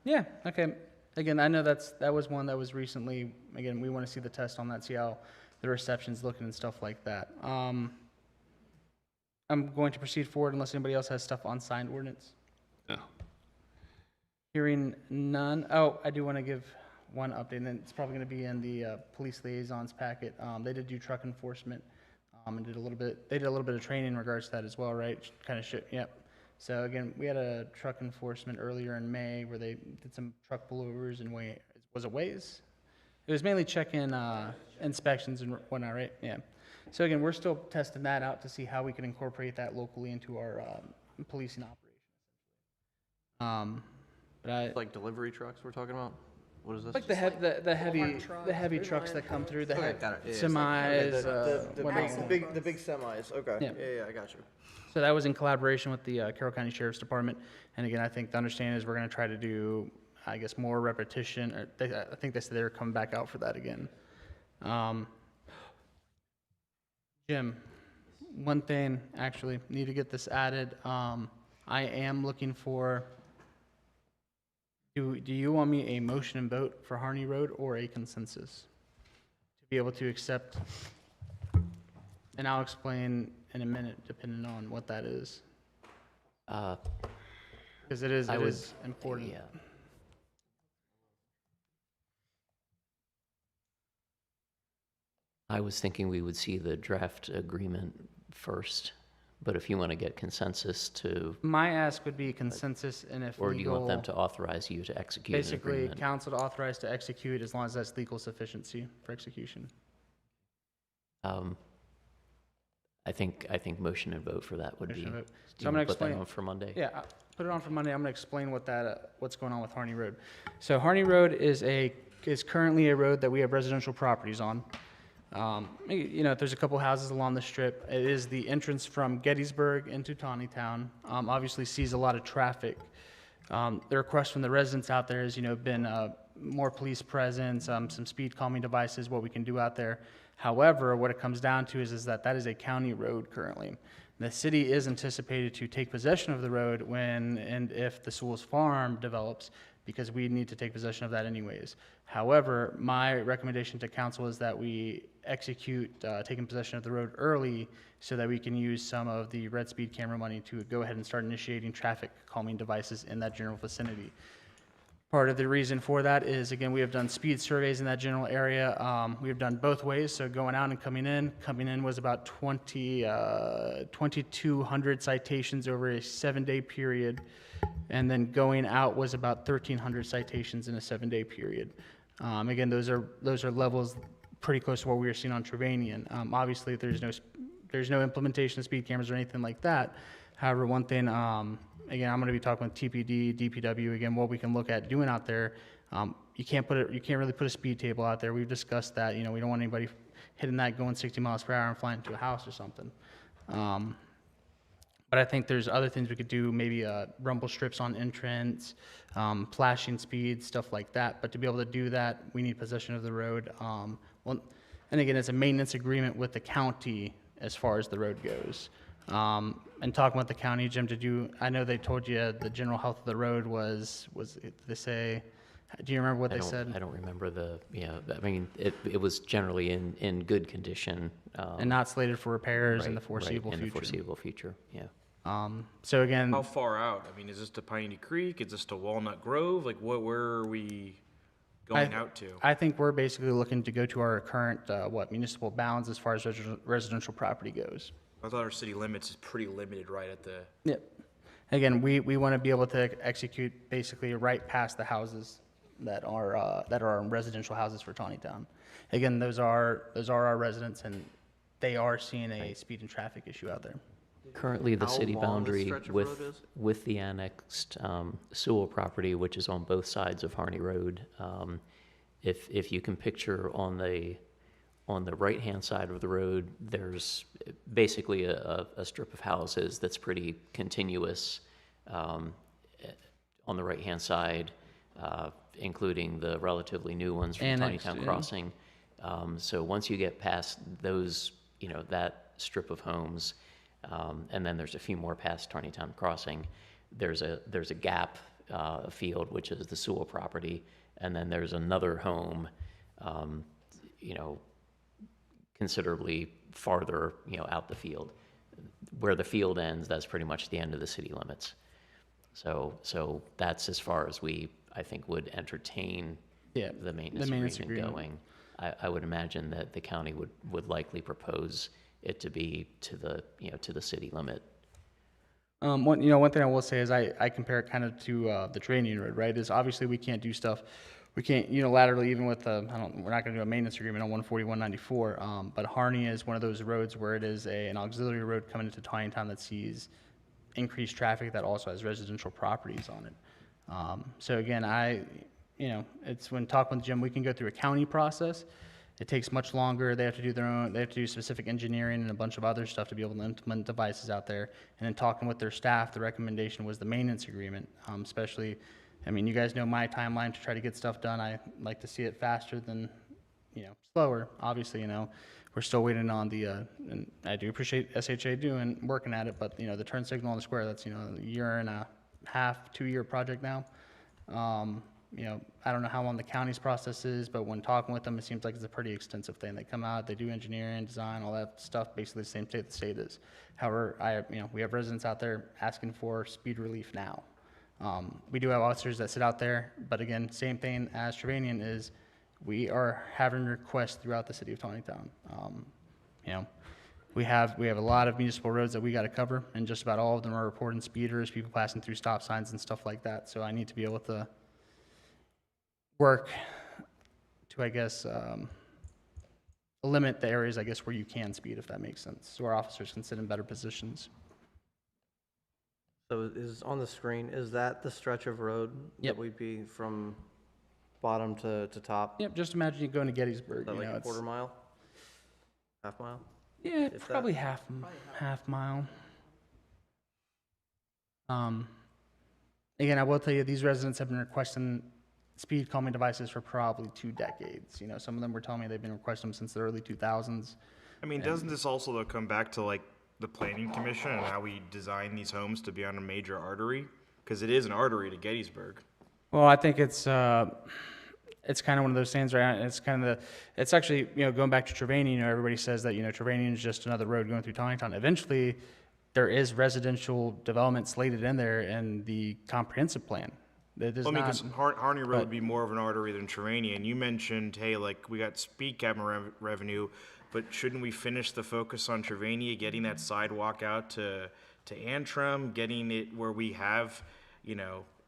Yeah, okay. Again, I know that was one that was recently, again, we want to see the test on that, see how the reception's looking and stuff like that. I'm going to proceed forward unless anybody else has stuff on signed ordinance. No. Hearing none. Oh, I do want to give one update, and it's probably going to be in the police liaisons packet. They did do truck enforcement, and they did a little bit of training in regards to that as well, right? Kind of shit, yep. So again, we had a truck enforcement earlier in May where they did some truck pullovers and was it ways? It was mainly check-in inspections and whatnot, right? Yeah. So again, we're still testing that out to see how we can incorporate that locally into our policing operation. But Like delivery trucks we're talking about? What is this? like the heavy trucks, trucks Food that come Lion through, the Okay, got it. Yeah, semis, whatnot. the big semis. Okay. Yeah. Yeah, I got you. So that was in collaboration with the Carroll County Sheriff's Department. And again, I think the understanding is we're going to try to do, I guess, more repetition. Or I think they said they were coming back out for that again. Jim, one thing, actually, need to get this added. I am looking for, do you want me a motion and vote for Harney Road or a consensus? To be able to accept, and I'll explain in a minute, depending on what that is. Because it is important. Yeah. I was thinking we would see the draft agreement first, but if you want to get consensus to, My ask would be consensus, and if or do you want them legal, to authorize you to execute an basically, agreement? council to authorize to execute as long as that's legal sufficiency for execution. I think motion and vote for that would be. Motion and vote. Do So you I'm want gonna to put that explain- on for Monday? Yeah, put it on for Monday. I'm going to explain what's going on with Harney Road. So Harney Road is currently a road that we have residential properties on. There's a couple houses along the strip. It is the entrance from Gettysburg into Taneytown. Obviously sees a lot of traffic. The request from the residents out there has, been more police presence, some speed calming devices, what we can do out there. However, what it comes down to is that is a county road currently. The city is anticipated to take possession of the road when and if the Sewell's Farm develops, because we need to take possession of that anyways. However, my recommendation to council is that we execute taking possession of the road early so that we can use some of the red speed camera money to go ahead and start initiating traffic calming devices in that general vicinity. Part of the reason for that is, again, we have done speed surveys in that general area. We have done both ways, so going out and coming in. Coming in was about 2,200 citations over a 7-day period, and then going out was about 1,300 citations in a 7-day period. Again, those are levels pretty close to what we were seeing on Trevanian. Obviously, there's no implementation of speed cameras or anything like that. However, one thing, again, I'm gonna be talking with TPD, DPW, again, what we can look at doing out there. You can't really put a speed table out there. We've discussed that, we don't want anybody hitting that going 60 miles per hour and flying into a house or something. But I think there's other things we could do, maybe rumble strips on entrance, flashing speed, stuff like that. But to be able to do that, we need possession of the road. And again, it's a maintenance agreement with the county as far as the road goes. And talking with the county, Jim, I know they told you the general health of the road was they say, do you remember what they said? I don't remember I mean, it was generally in good condition. And not slated for repairs in the right, foreseeable in future. the foreseeable future, yeah. So again, How far out? I mean, is this to Piney Creek? Is this to Walnut Grove? Like, where are we going out to? I think we're basically looking to go to our current, municipal bounds as far as residential property goes. I thought our city limits is pretty limited right at the, Yep. Again, we want to be able to execute basically right past the houses that are residential houses for Taneytown. Again, those are our residents, and they are seeing a speed and traffic issue out there. Currently, the How city long this boundary stretch of road is? with the annexed Sewell property, which is on both sides of Harney Road, if you can picture on the right-hand side of the road, there's basically a strip of houses that's pretty continuous on the right-hand side, including the relatively new ones from Annexed, Taneytown yeah. Crossing. So once you get past those, that strip of homes, and then there's a few more past Taneytown Crossing, there's a gap field, which is the Sewell property, and then there's another home, considerably farther, out the field. Where the field ends, that's pretty much the end of the city limits. So that's as far as we, I think, would entertain the maintenance agreement going. I would imagine that the county would likely propose it to be to the city limit. One thing I will say is I compare it kind of to the Training Road, right? Is obviously we can't do stuff, we can't unilaterally, even with we're not going to do a maintenance agreement on 14194. But Harney is one of those roads where it is an auxiliary road coming into Taneytown that sees increased traffic that also has residential properties on it. So again, it's when talking with Jim, we can go through a county process. It takes much longer. They have to do specific engineering and a bunch of other stuff to be able to implement devices out there. And then talking with their staff, the recommendation was the maintenance agreement, especially, you guys know my timeline to try to get stuff done. I like to see it faster than, slower. Obviously, we're still waiting on and I do appreciate SHA working at it, but, the turn signal on the square, that's, a year and a half, 2-year project now. I don't know how long the county's process is, but when talking with them, it seems like it's a pretty extensive thing. They come out, they do engineering, design, all that stuff, basically the same state the state is. However, we have residents out there asking for speed relief now. We do have officers that sit out there, but again, same thing as Trevanian is we are having requests throughout the city of Taneytown. We have a lot of municipal roads that we got to cover, and just about all of them are reporting speeders, people passing through stop signs and stuff like that. So I need to be able to work to, I guess, limit the areas, I guess, where you can speed, if that makes sense, so our officers can sit in better positions. So is on the screen, is that the stretch of road Yep. that we'd be from bottom to top? Yep, just imagine you going to Gettysburg. Is that like a it's, quarter mile? Half mile? yeah, if that? probably half mile. Again, I will tell you, these residents have been requesting speed calming devices for probably 2 decades. Some of them were telling me they've been requesting them since the early 2000s. I mean, doesn't this also though come back to like the planning commission and how we design these homes to be on a major artery? Because it is an artery to Gettysburg. Well, I think it's kind of one of those things, right? It's actually, going back to Trevanian, everybody says that, Trevanian is just another road going through Taneytown. Eventually, there is residential development slated in there in the comprehensive plan. Because Harney Road would be more of an artery than Trevanian. You mentioned, hey, like we got speed camera revenue, but shouldn't we finish the focus on Trevania, getting that sidewalk out to Antrim, getting it where we have,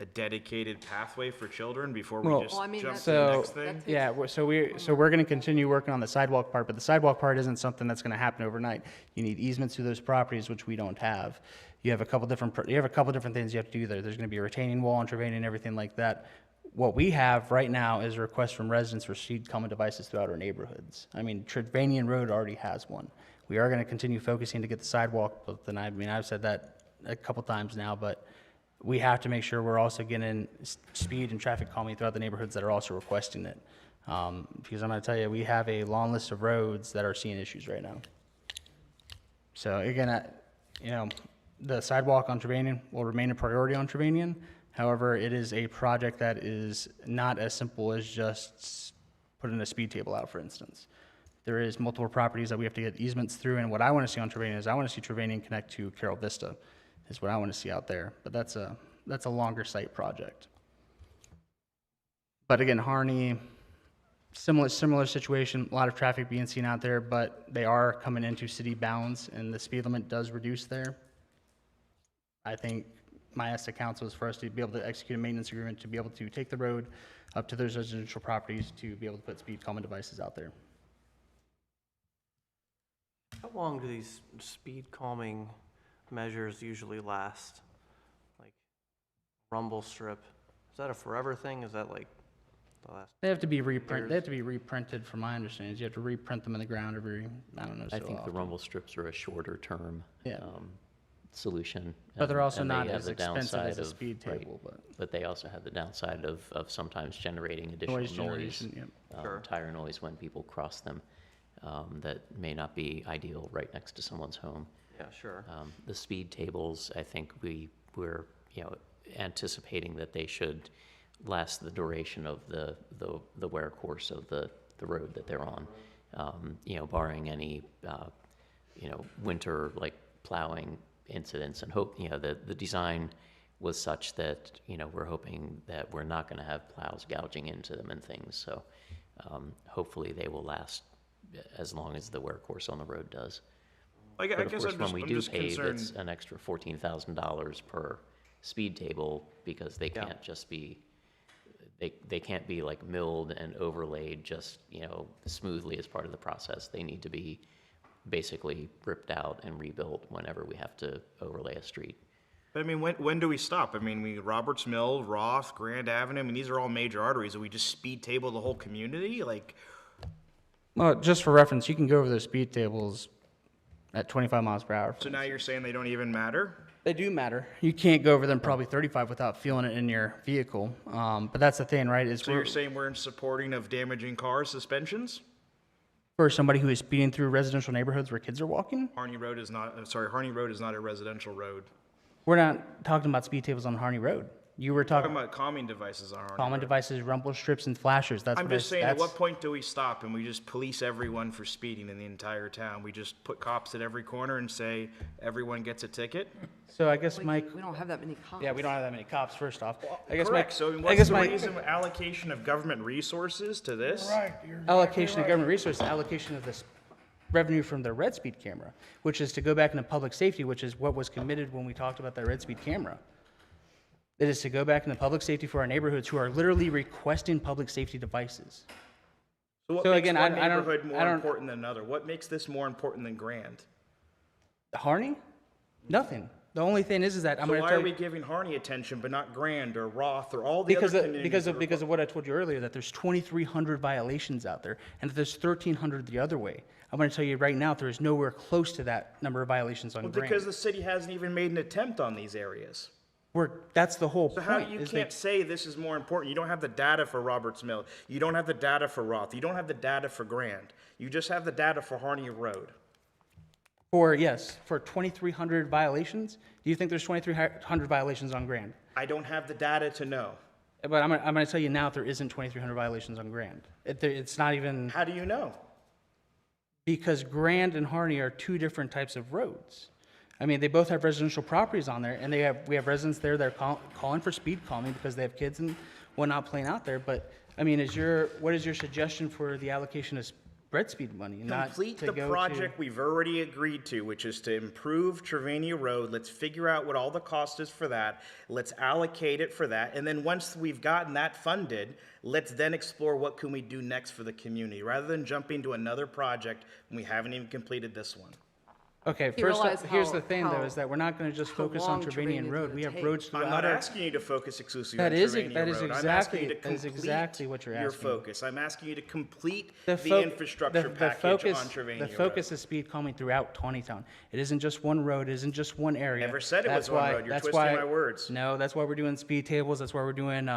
a dedicated pathway for children before we just jump to the next thing? Yeah, so we're going to continue working on the sidewalk part, but the sidewalk part isn't something that's going to happen overnight. You need easements to those properties, which we don't have. you have a couple different things you have to do there. There's going to be a retaining wall on Trevanian and everything like that. What we have right now is a request from residents for speed calming devices throughout our neighborhoods. I mean, Trevanian Road already has one. We are going to continue focusing to get the sidewalk built, and I mean, I've said that a couple times now, but we have to make sure we're also getting speed and traffic calming throughout the neighborhoods that are also requesting it. Because I'm going to tell you, we have a long list of roads that are seeing issues right now. So again, you know, the sidewalk on Trevanian will remain a priority on Trevanian. However, it is a project that is not as simple as just putting a speed table out, for instance. There is multiple properties that we have to get easements through, and what I want to see on Trevanian is I want to see Trevanian connect to Carroll Vista, is what I want to see out there. But that's a longer site project. But again, Harney, similar situation, a lot of traffic being seen out there, but they are coming into city bounds, and the speed limit does reduce there. I think my ask to council is for us to be able to execute a maintenance agreement to be able to take the road up to those residential properties to be able to put speed calming devices out there. How long do these speed calming measures usually last? Like rumble strip, is that a forever thing? Is that like the last? They have to be reprinted. They have to be reprinted, from my understanding. You have to reprint them in the ground every, I don't know. I so think the often. rumble strips are a shorter term Yeah. Solution. But they're also and they not have as the expensive downside as a of- speed right. table, but But they also have the downside of sometimes generating additional noise noise, generation. Yep. Sure. tire noise when people cross them, that may not be ideal right next to someone's home. Yeah, sure. The speed tables, I think we're anticipating that they should last the duration of the wear course of the road that they're on, barring any winter like plowing incidents, and hope the design was such that we're hoping that we're not going to have plows gouging into them and things. So hopefully they will last as long as the wear course on the road does. I But of guess course, I'm when just, we I'm do just pave, concerned. it's an extra $14,000 per speed table, because they Yeah. can't just be, they can't be like milled and overlaid just, smoothly as part of the process. They need to be basically ripped out and rebuilt whenever we have to overlay a street. I mean, when do we stop? I mean, Roberts Mill, Roth, Grand Avenue, I mean, these are all major arteries. Do we just speed table the whole community? Like, Well, just for reference, you can go over those speed tables at 25 miles per hour. so now you're saying they don't even matter? They do matter. You can't go over them probably 35 without feeling it in your vehicle. But that's the thing, right? Is So you're saying we're in supporting of damaging cars, suspensions? for somebody who is speeding through residential neighborhoods where kids are walking, Harney Road is not a residential road. we're not talking about speed tables on Harney Road. You were Talking talking about calming devices on Harney common Road. devices, rumble strips, and flashers. That's I'm what just saying, at that's, what point do we stop and we just police everyone for speeding in the entire town? We just put cops at every corner and say, everyone gets a ticket? So I guess Mike. We don't have that many cops. Yeah, we don't have that many cops. First off, I guess Correct, Mike. so I what's guess the Mike. reason allocation of government resources to this? Right, you're Allocation of government resources, allocation of this revenue from the red speed camera, which is to go back into public safety, which is what was committed when we talked about that red speed camera. It is to go back into public safety for our neighborhoods who are literally requesting public safety devices. So what So makes again, one I don't- neighborhood more I don't- important than another? What makes this more important than Grand? Harney? Nothing. The only thing is that I'm So going to why tell are we you, giving Harney attention but not Grand or Roth or all the other because communities? because of what I told you earlier, that there's 2,300 violations out there, and that there's 1,300 the other way. I'm going to tell you right now, there is nowhere close to that number of violations on Well, Grand. because the city hasn't even made an attempt on these areas. That's the whole So how, point. you is can't that- say this is more important. You don't have the data for Roberts Mill. You don't have the data for Roth. You don't have the data for Grand. You just have the data for Harney Road. For 2,300 violations. Do you think there's 2,300 violations on Grand? I don't have the data to know. But I'm going to tell you now, there isn't 2,300 violations on Grand. It's not even, How do you know? because Grand and Harney are two different types of roads. I mean, they both have residential properties on there, and we have residents there that are calling for speed calming because they have kids and whatnot playing out there. But I mean, what is your suggestion for the allocation of red speed money? Not Complete to the go project we've already agreed to, which is to improve Trevania Road. Let's figure out what all the cost is for that. Let's allocate it for that. And then once we've gotten that funded, let's then explore what can we do next for the community, rather than jumping to another project when we haven't even completed this one. Okay, You first, realize here's the how- thing, though, how- is that we're not gonna just how focus on long Trevanian Trevanian's Road. gonna We have take. roads I'm throughout not our. asking you to focus exclusively That on is- Trevanian that is Road. I'm exactly- asking you to that is complete exactly what you're your asking. focus. I'm asking you to complete The the fo- infrastructure the package focus- on Trevanian The Road. focus is speed calming throughout Taneytown. It isn't just one road, it isn't just one area. Never said it was That's one why- road. You're that's twisting why- my words. No, that's why we're doing speed tables, that's why we're doing,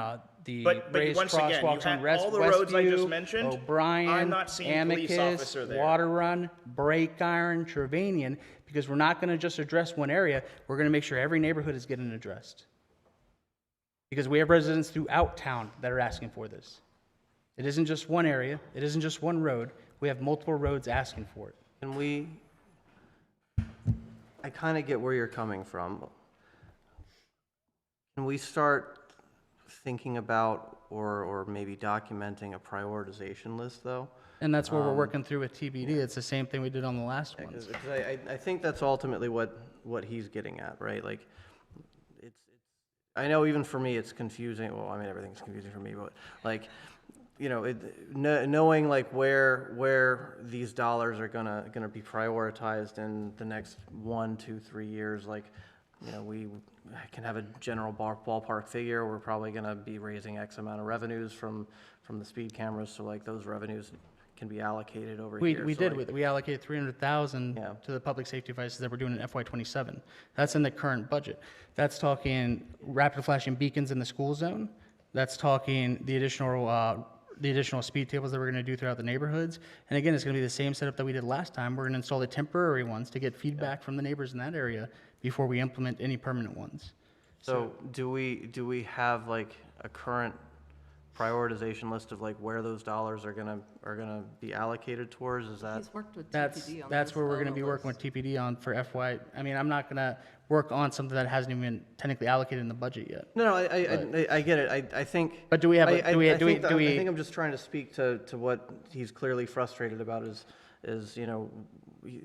the But raised once again, you crosswalks on had all the roads I just Westview, mentioned, O'Brien, I'm not seeing police Amicus, officer there. Water Run, Break Iron, Trevanian, because we're not gonna just address one area, we're gonna make sure every neighborhood is getting addressed. Because we have residents throughout town that are asking for this. It isn't just one area, it isn't just one road, we have multiple roads asking for it. Can we, I kind of get where you're coming from. Can we start thinking about or maybe documenting a prioritization list, though? And that's what we're working through with TBD, it's the same thing we did on the last one. Because I think that's ultimately what he's getting at, right? Like, I know even for me, it's confusing. Well, I mean, everything's confusing for me, but like, you know, knowing like where these dollars are gonna be prioritized in the next 1, 2, 3 years, like, you know, we can have a general ballpark figure. We're probably gonna be raising X amount of revenues from the speed cameras, so like those revenues can be allocated over here. We So, did, like, we allocated 300,000 Yeah. to the public safety devices that we're doing in FY '27. That's in the current budget. That's talking rapid flashing beacons in the school zone. That's talking the additional speed tables that we're gonna do throughout the neighborhoods. And again, it's gonna be the same setup that we did last time. We're gonna install the temporary ones to get feedback from the neighbors in that area before we implement any permanent ones. So do we have like a current prioritization list of like where those dollars are gonna be allocated towards? Is that? He's worked with That's TPD on that's this where we're gonna on be the working with list. TPD on for FY. I mean, I'm not gonna work on something that hasn't even been technically allocated in the budget yet. No, I get it. I think. But do we have a- I- do we- I do we- think that- do we- I think I'm just trying to speak to what he's clearly frustrated about is, you know.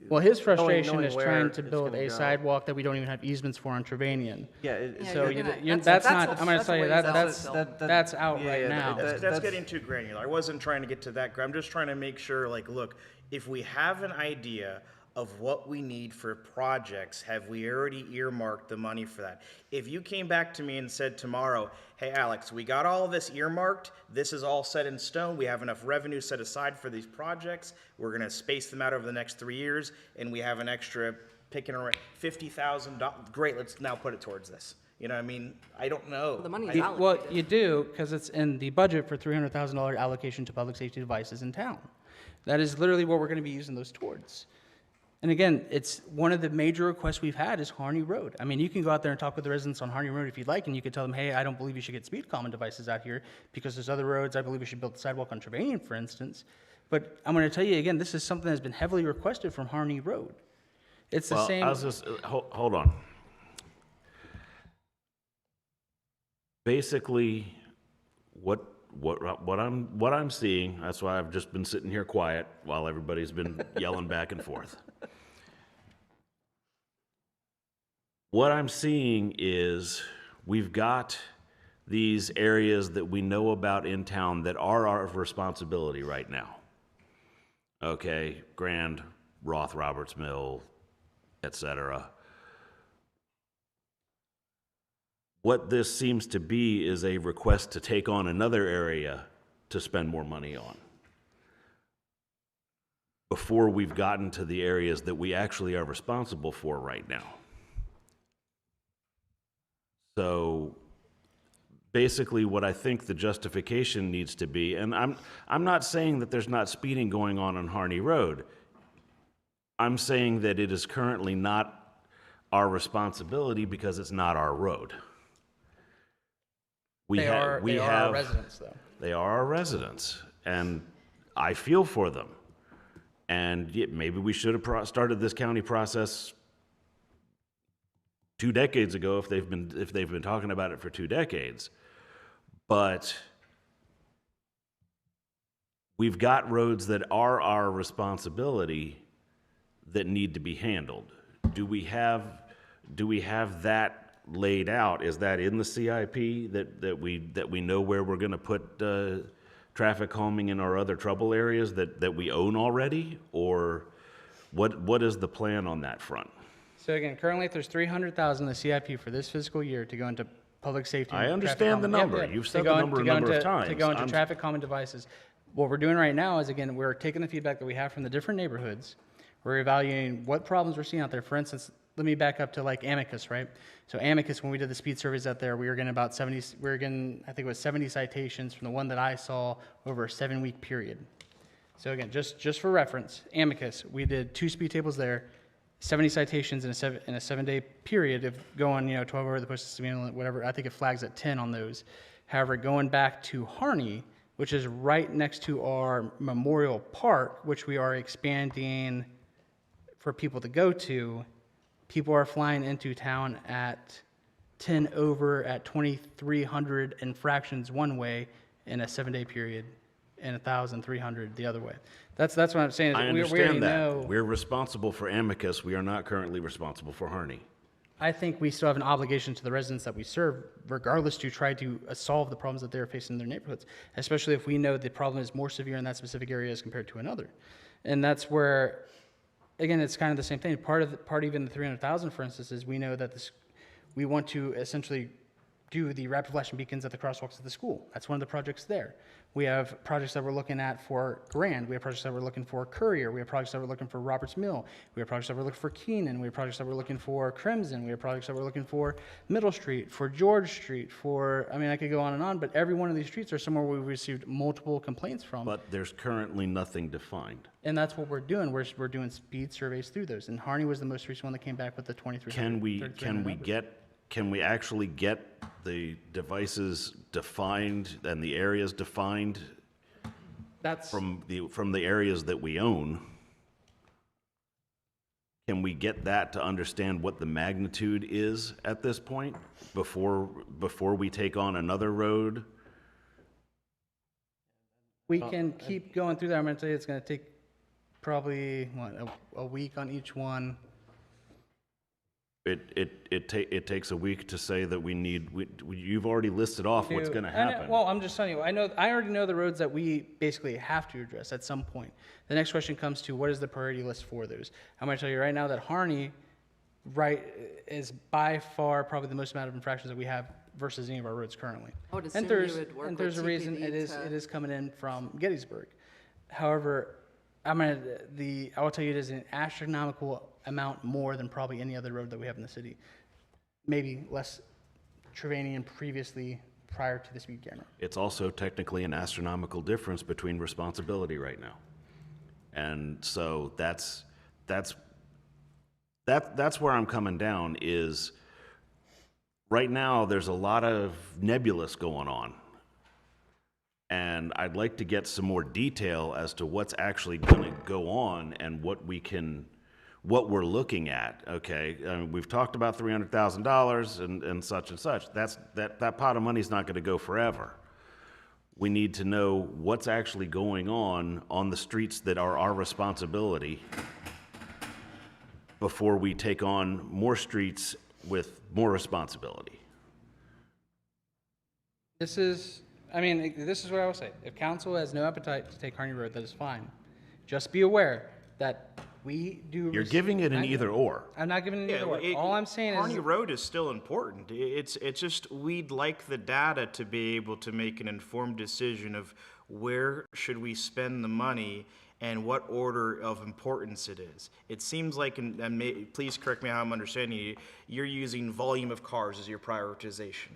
Well, his knowing frustration is where trying to it's build gonna a go. sidewalk that we don't even have easements for on Trevanian. Yeah. Yeah, So you're gonna- that's not, that's I'm gonna a tell you, ways that, out that's, still. that's out yeah, right yeah, now. That's getting too granular. I wasn't trying to get to that. I'm just trying to make sure, like, look, if we have an idea of what we need for projects, have we already earmarked the money for that? If you came back to me and said tomorrow, hey, Alex, we got all of this earmarked, this is all set in stone, we have enough revenue set aside for these projects, we're gonna space them out over the next 3 years, and we have an extra picking around $50,000, great, let's now put it towards this. You know what I mean? I don't know. The money is Well, allocated. you do, because it's in the budget for $300,000 allocation to public safety devices in town. That is literally what we're gonna be using those towards. And again, it's one of the major requests we've had is Harney Road. I mean, you can go out there and talk with the residents on Harney Road if you'd like, and you could tell them, hey, I don't believe you should get speed calming devices out here because there's other roads. I believe we should build the sidewalk on Trevanian, for instance. But I'm going to tell you again, this is something that's been heavily requested from Harney Road. It's the Well, same. I was just, hold on. Basically, what I'm seeing, that's why I've just been sitting here quiet while everybody's been yelling back and forth. What I'm seeing is we've got these areas that we know about in town that are our responsibility right now. Okay, Grand, Roth, Roberts Mill, et cetera. What this seems to be is a request to take on another area to spend more money on before we've gotten to the areas that we actually are responsible for right now. So basically what I think the justification needs to be, and I'm not saying that there's not speeding going on Harney Road. I'm saying that it is currently not our responsibility because it's not our road. They are our residents, though. They are our residents, and I feel for them. And maybe we should have started this county process 2 decades ago if they've been talking about it for 2 decades. But we've got roads that are our responsibility that need to be handled. Do we have that laid out? Is that in the CIP that we know where we're going to put traffic calming in our other trouble areas that we own already, or What is the plan on that front? So again, currently there's 300,000 in the CIP for this fiscal year to go into public safety. I and understand traffic the calming. number. Yep. You've To said go the in- number to a go number of into- times. To go into I'm- traffic calming devices. What we're doing right now is, again, we're taking the feedback that we have from the different neighborhoods. We're evaluating what problems we're seeing out there. For instance, let me back up to like Amicus, right? So Amicus, when we did the speed surveys out there, we were getting about 70, we were getting, I think it was 70 citations from the one that I saw over a 7-week period. So again, just for reference, Amicus, we did 2 speed tables there, 70 citations in a 7-day period of going, 12 over the posted speed limit, whatever. I think it flags at 10 on those. However, going back to Harney, which is right next to our Memorial Park, which we are expanding for people to go to, people are flying into town at 10 over at 2,300 infractions one way in a 7-day period, and 1,300 the other way. That's what I'm saying. Is I we already understand that. know. We're responsible for Amicus. We are not currently responsible for Harney. I think we still have an obligation to the residents that we serve, regardless, to try to solve the problems that they're facing in their neighborhoods, especially if we know the problem is more severe in that specific area as compared to another. And that's where, again, it's kind of the same thing. Part even the 300,000, for instance, is we know that we want to essentially do the rapid flashing beacons at the crosswalks at the school. That's one of the projects there. We have projects that we're looking at for Grand. We have projects that we're looking for Courier. We have projects that we're looking for Roberts Mill. We have projects that we're looking for Keenan. We have projects that we're looking for Crimson. We have projects that we're looking for Middle Street, for George Street, I could go on and on, but every one of these streets are somewhere we've received multiple complaints from. But there's currently nothing defined. And that's what we're doing. We're doing speed surveys through those. And Harney was the most recent one that came back with the 2300. Can we actually get the devices defined and the areas defined That's from the areas that we own? Can we get that to understand what the magnitude is at this point before we take on another road? We can keep going through that. I'm going to tell you it's going to take probably a week on each one. It takes a week to say that you've already listed off what's going to happen. Well, I'm just telling you, I already know the roads that we basically have to address at some point. The next question comes to what is the priority list for those? I'm going to tell you right now that Harney is by far probably the most amount of infractions that we have versus any of our roads currently. I would assume And you there's would work and there's with a reason TPD it is coming in from Gettysburg. However, I will tell you it is an astronomical amount more than probably any other road that we have in the city. Maybe less Trevanian previously prior to the speed camera. It's also technically an astronomical difference between responsibility right now. And so that's where I'm coming down is right now there's a lot of nebulous going on. And I'd like to get some more detail as to what's actually going to go on and what we're looking at. Okay, we've talked about $300,000 and such and such. That pot of money is not going to go forever. We need to know what's actually going on the streets that are our responsibility before we take on more streets with more responsibility. This is what I will say. If council has no appetite to take Harney Road, that is fine. Just be aware that we do. You're giving it an either or. I'm not giving it either way. All I'm saying Harney is. Road is still important. It's just, we'd like the data to be able to make an informed decision of where should we spend the money and what order of importance it is. It seems like, please correct me how I'm understanding you, you're using volume of cars as your prioritization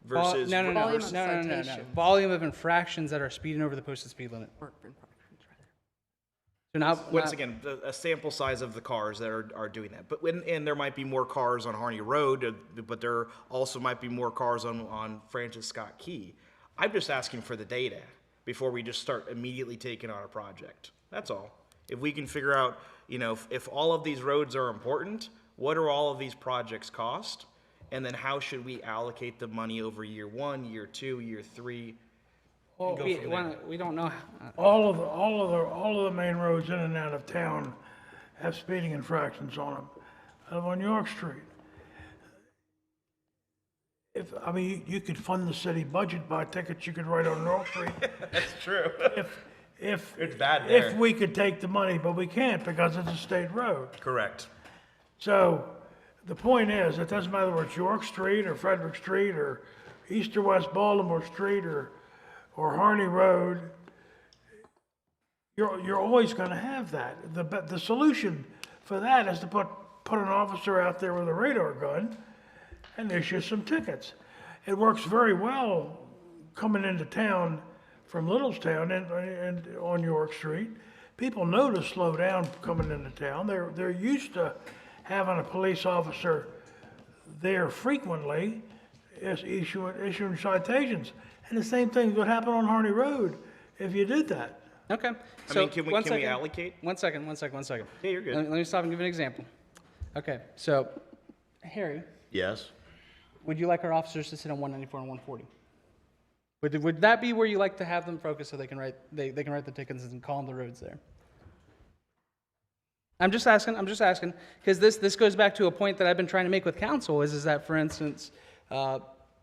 versus. No. Volume of citations. Volume of infractions that are speeding over the posted speed limit. Or infractions, rather. So now, Once again, a sample size of the cars that are doing that. But and there might be more cars on Harney Road, but there also might be more cars on Francis Scott Key. I'm just asking for the data before we just start immediately taking on a project. That's all. If we can figure out, if all of these roads are important, what do all of these projects cost? And then how should we allocate the money over year 1, year 2, year 3? well, we don't know. All of the main roads in and out of town have speeding infractions on them. On York Street, you could fund the city budget by tickets you could write on York Street. That's true. It's bad there. If we could take the money, but we can't because it's a state road. Correct. So the point is, it doesn't matter whether it's York Street or Frederick Street or East or West Baltimore Street or Harney Road, you're always gonna have that. The solution for that is to put an officer out there with a radar gun and issue some tickets. It works very well coming into town from Littlestown and on York Street. People know to slow down coming into town. They're used to having a police officer there frequently is issuing citations. And the same thing would happen on Harney Road if you did that. Okay. I mean, can we allocate? One second. Yeah, you're good. Let me stop and give an example. Okay, so, Harry, Yes? would you like our officers to sit on 194 and 140? Would that be where you like to have them focus so they can write the tickets and call on the roads there? I'm just asking, because this goes back to a point that I've been trying to make with council, is that, for instance,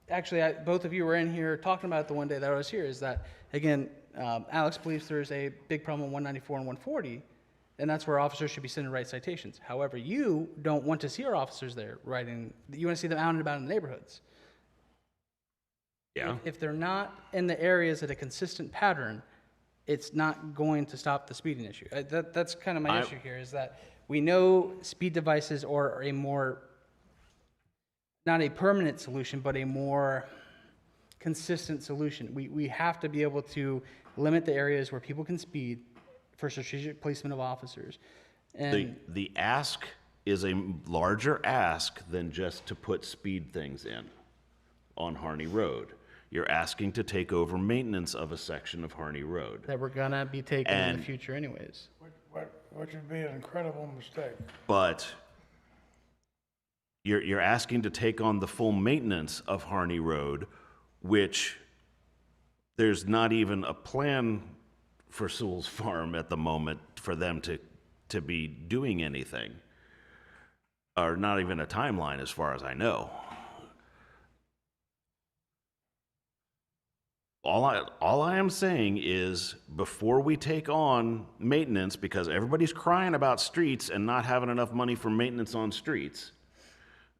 actually, both of you were in here talking about it the one day that I was here, is that, again, Alex believes there's a big problem on 194 and 140, and that's where officers should be sent to write citations. However, you don't want to see our officers there writing, you want to see them out and about in the neighborhoods. Yeah. If they're not in the areas at a consistent pattern, it's not going to stop the speeding issue. That's kind of my issue here, is that we know speed devices are a more, not a permanent solution, but a more consistent solution. We have to be able to limit the areas where people can speed for strategic placement of officers. And The ask is a larger ask than just to put speed things in on Harney Road. You're asking to take over maintenance of a section of Harney Road. that we're gonna be taking in And- the future anyways. Which would be an incredible mistake. But you're asking to take on the full maintenance of Harney Road, which there's not even a plan for Sewell's Farm at the moment for them to be doing anything, or not even a timeline as far as I know. All I am saying is, before we take on maintenance, because everybody's crying about streets and not having enough money for maintenance on streets,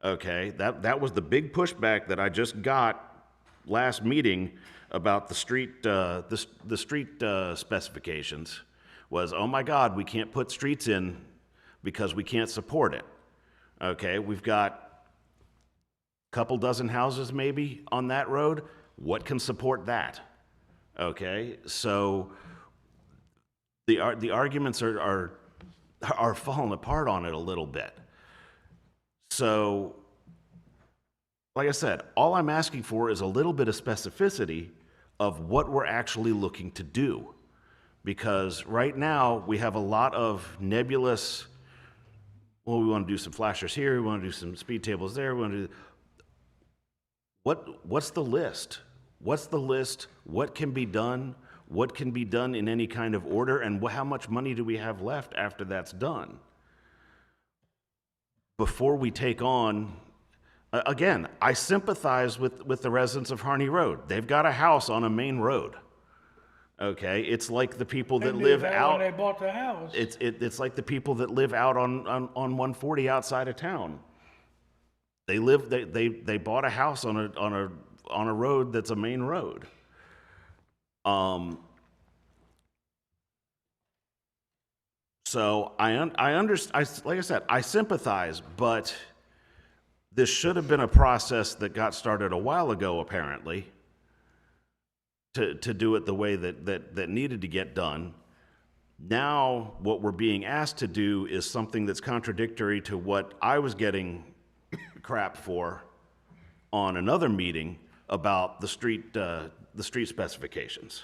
okay, that was the big pushback that I just got last meeting about the street specifications, was, oh my God, we can't put streets in because we can't support it. Okay, we've got a couple dozen houses maybe on that road. What can support that? Okay, so the arguments are falling apart on it a little bit. So, like I said, all I'm asking for is a little bit of specificity of what we're actually looking to do. Because right now, we have a lot of nebulous, well, we want to do some flashers here, we want to do some speed tables there, we want to do... What's the list? What's the list? What can be done? What can be done in any kind of order? And how much money do we have left after that's done? Before we take on, again, I sympathize with the residents of Harney Road. They've got a house on a main road. Okay, it's like the people that live out. When they bought the house. It's like the people that live out on 140 outside of town. They bought a house on a road that's a main road. So I understand. Like I said, I sympathize, but this should have been a process that got started a while ago, apparently, to do it the way that needed to get done. Now, what we're being asked to do is something that's contradictory to what I was getting crap for on another meeting about the street specifications.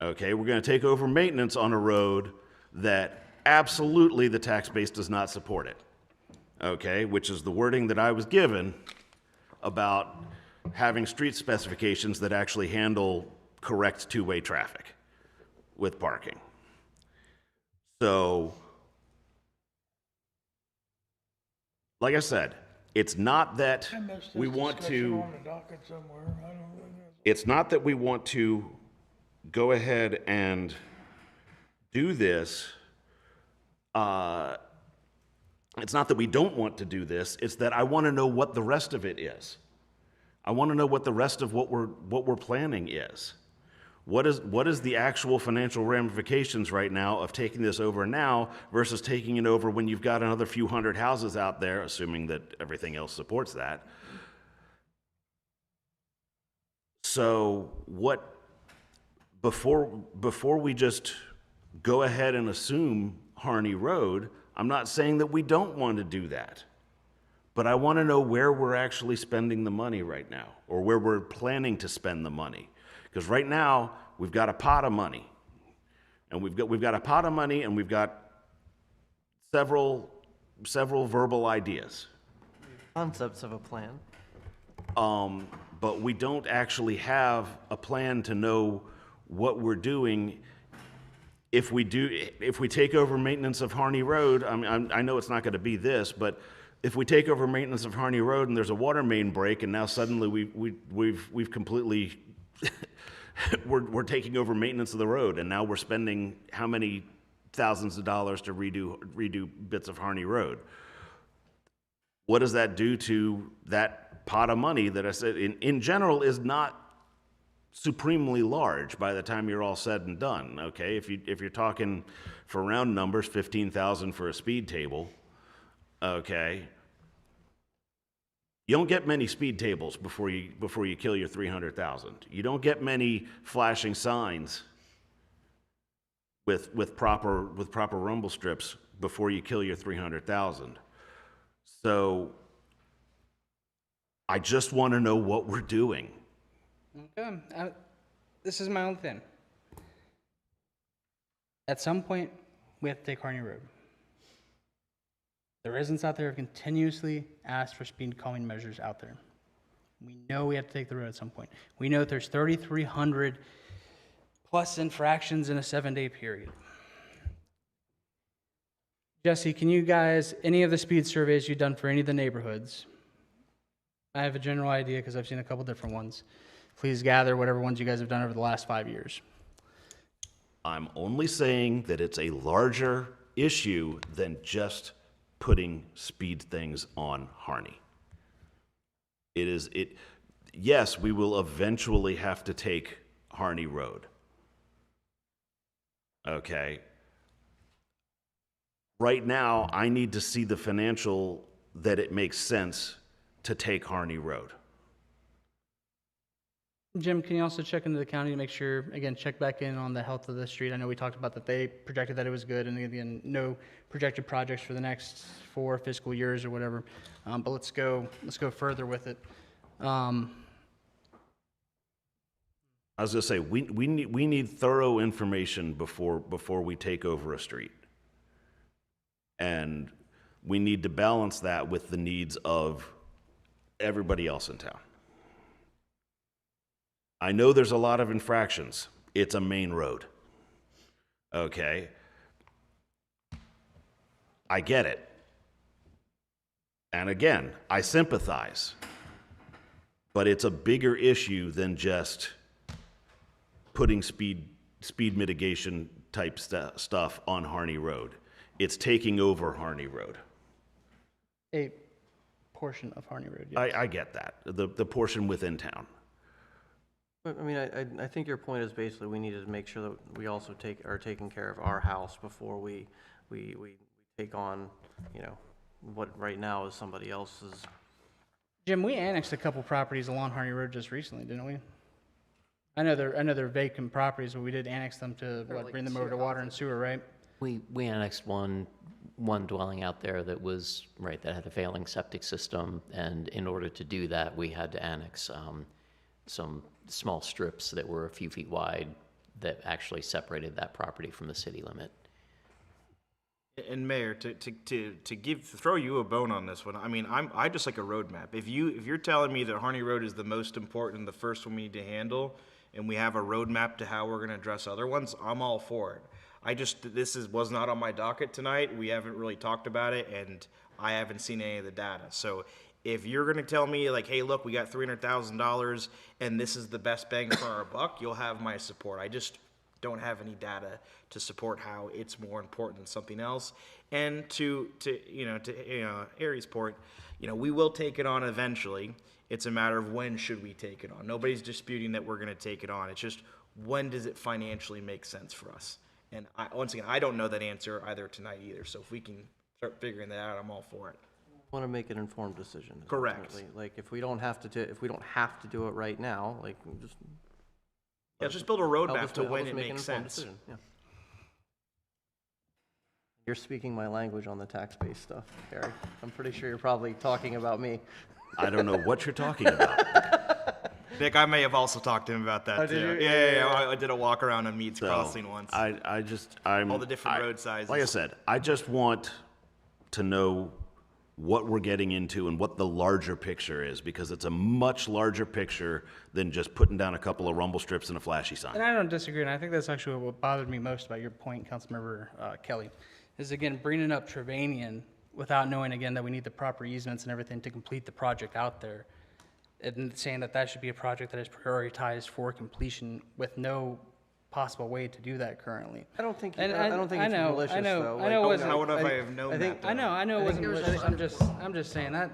Okay, we're going to take over maintenance on a road that absolutely the tax base does not support it. Okay, which is the wording that I was given about having street specifications that actually handle correct two-way traffic with parking. So, like I said, it's not that I missed this we want discussion to... on the docket somewhere. I don't know. It's not that we want to go ahead and do this, it's not that we don't want to do this, it's that I want to know what the rest of it is. I want to know what the rest of what we're planning is. What is the actual financial ramifications right now of taking this over now versus taking it over when you've got another few hundred houses out there, assuming that everything else supports that. So before we just go ahead and assume Harney Road, I'm not saying that we don't want to do that. But I want to know where we're actually spending the money right now, or where we're planning to spend the money. Because right now, we've got a pot of money. And we've got a pot of money, and we've got several verbal ideas. Concepts of a plan. But we don't actually have a plan to know what we're doing. If we take over maintenance of Harney Road, I know it's not going to be this, but if we take over maintenance of Harney Road and there's a water main break, and now suddenly we've completely we're taking over maintenance of the road, and now we're spending how many thousands of dollars to redo bits of Harney Road? What does that do to that pot of money that I said in general is not supremely large by the time you're all said and done? Okay, if you're talking for round numbers, $15,000 for a speed table. Okay, you don't get many speed tables before you kill your 300,000. You don't get many flashing signs with proper rumble strips before you kill your 300,000. So I just want to know what we're doing. Okay, this is my own thing. At some point, we have to take Harney Road. The residents out there have continuously asked for speed calming measures out there. We know we have to take the road at some point. We know that there's 3,300 plus infractions in a 7-day period. Jesse, can you guys, any of the speed surveys you've done for any of the neighborhoods, I have a general idea because I've seen a couple different ones. Please gather whatever ones you guys have done over the last 5 years. I'm only saying that it's a larger issue than just putting speed things on Harney. Yes, we will eventually have to take Harney Road. Okay. Right now, I need to see the financial that it makes sense to take Harney Road. Jim, can you also check into the county to make sure, again, check back in on the health of the street? I know we talked about that they projected that it was good, and again, no projected projects for the next 4 fiscal years or whatever. But let's go further with it. I was gonna say, we need thorough information before we take over a street. And we need to balance that with the needs of everybody else in town. I know there's a lot of infractions. It's a main road. Okay? I get it. And again, I sympathize. But it's a bigger issue than just putting speed mitigation type stuff on Harney Road. It's taking over Harney Road. A portion of Harney Road, yes. I get that. The portion within town. But, I mean, I think your point is basically we need to make sure that we also are taking care of our house before we take on, what right now is somebody else's. Jim, we annexed a couple properties along Harney Road just recently, didn't we? I know they're vacant properties, but we did annex them to bring them over to water and sewer, right? We annexed one dwelling out there that was, right, that had a failing septic system, and in order to do that, we had to annex some small strips that were a few feet wide that actually separated that property from the city limit. And Mayor, to throw you a bone on this one, I mean, I just like a roadmap. If you're telling me that Harney Road is the most important, the first one we need to handle, and we have a roadmap to how we're going to address other ones, I'm all for it. This was not on my docket tonight. We haven't really talked about it, and I haven't seen any of the data. So if you're going to tell me, like, hey, look, we got $300,000, and this is the best bang for our buck, you'll have my support. don't have any data to support how it's more important than something else. And to Aries' point, we will take it on eventually. It's a matter of when should we take it on. Nobody's disputing that we're going to take it on. It's just when does it financially make sense for us? And once again, I don't know that answer either tonight either. So if we can start figuring that out, I'm all for it. Want to make an informed decision. Correct. Ultimately. Like if we don't have to do it right now, like Just build a help roadmap us to when make it an makes informed sense. decision. Yeah. You're speaking my language on the tax-based stuff, Gary. I'm pretty sure you're probably talking about me. I don't know what you're talking about. Nick, I may have also talked to him about that did too. you? Yeah. I did a walk around on Meads So, Crossing once. I'm All the different road sizes. Like I said, I just want to know what we're getting into and what the larger picture is, because it's a much larger picture than just putting down a couple of rumble strips and a flashy sign. And I don't disagree, and I think that's actually what bothered me most about your point, Councilmember Kelly, is again, bringing up Trevanian without knowing again that we need the proper easements and everything to complete the project out there. And saying that should be a project that is prioritized for completion with no possible way to do that currently. I don't think And I don't think it's malicious though. I know it wasn't. How would I have known that? I know it wasn't malicious. I'm just saying that,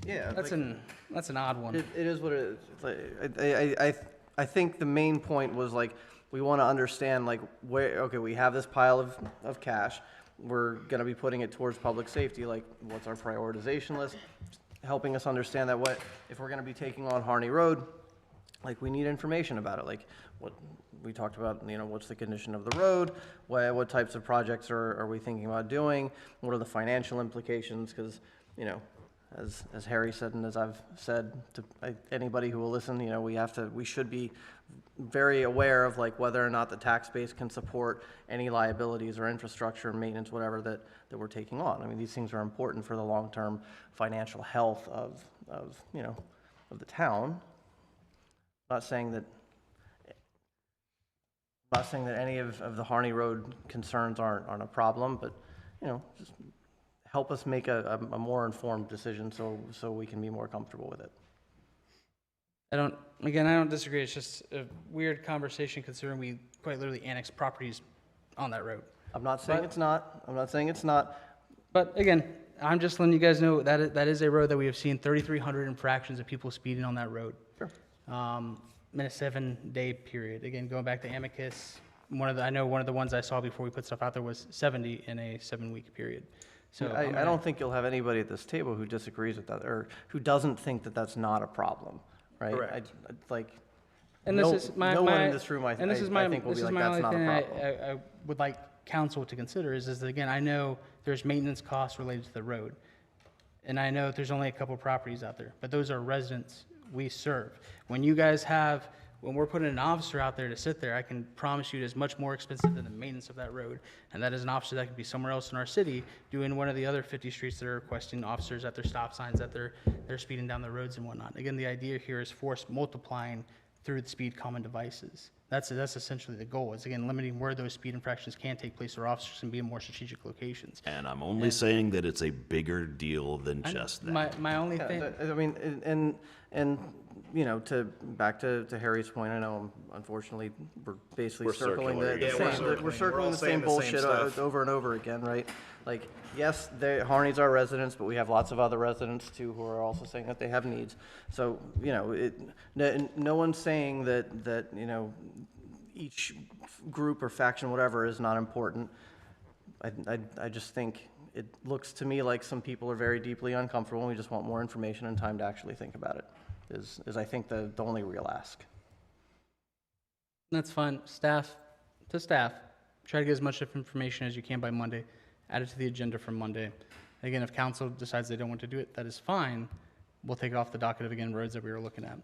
Yeah, that's an odd one. It is what it is. It's like, I think the main point was like, we want to understand like okay, we have this pile of cash. We're going to be putting it towards public safety. Like, what's our prioritization list? Helping us understand that if we're going to be taking on Harney Road, like we need information about it. Like what we talked about, what's the condition of the road? What types of projects are we thinking about doing? What are the financial implications? Because, as Harry said, and as I've said to anybody who will listen, we should be very aware of like whether or not the tax base can support any liabilities or infrastructure, maintenance, whatever that we're taking on. I mean, these things are important for the long-term financial health of the town. Not saying that any of the Harney Road concerns aren't a problem, but just help us make a more informed decision so we can be more comfortable with it. I don't disagree. It's just a weird conversation considering we quite literally annexed properties on that road. I'm not saying it's not. I'm not saying it's not. But again, I'm just letting you guys know that is a road that we have seen 3,300 infractions of people speeding on that road. Sure. In a 7-day period. Again, going back to Amicus, I know one of the ones I saw before we put stuff out there was 70 in a 7-week period. So I don't think you'll have anybody at this table who disagrees with that or who doesn't think that that's not a problem, right? Correct. And no, this is my no one in this room, I and this is think, my will this be is like, my that's only not a thing problem. I would like council to consider is that again, I know there's maintenance costs related to the road, and I know there's only a couple properties out there, but those are residents we serve. When we're putting an officer out there to sit there, I can promise you it is much more expensive than the maintenance of that road. And that is an officer that could be somewhere else in our city doing one of the other 50 streets that are requesting officers at their stop signs, that they're speeding down the roads and whatnot. Again, the idea here is force multiplying through the speed common devices. That's essentially the goal, is again limiting where those speed infractions can take place or officers can be in more strategic locations. And I'm only saying that it's a bigger deal than just that. My only thing. I mean, back to Harry's point, I know, unfortunately, we're basically circling circular. the Yeah, same, we're we're circling. circling We're all the saying same the same bullshit stuff. over and over again, right? Like, yes, Harney's our residents, but we have lots of other residents too who are also saying that they have needs. So, no one's saying that each group or faction, whatever, is not important. I just think it looks to me like some people are very deeply uncomfortable, and we just want more information and time to actually think about it, is I think the only real ask. That's fine. Staff, try to get as much information as you can by Monday. Add it to the agenda for Monday. Again, if council decides they don't want to do it, that is fine. We'll take it off the docket of, again, roads that we were looking at.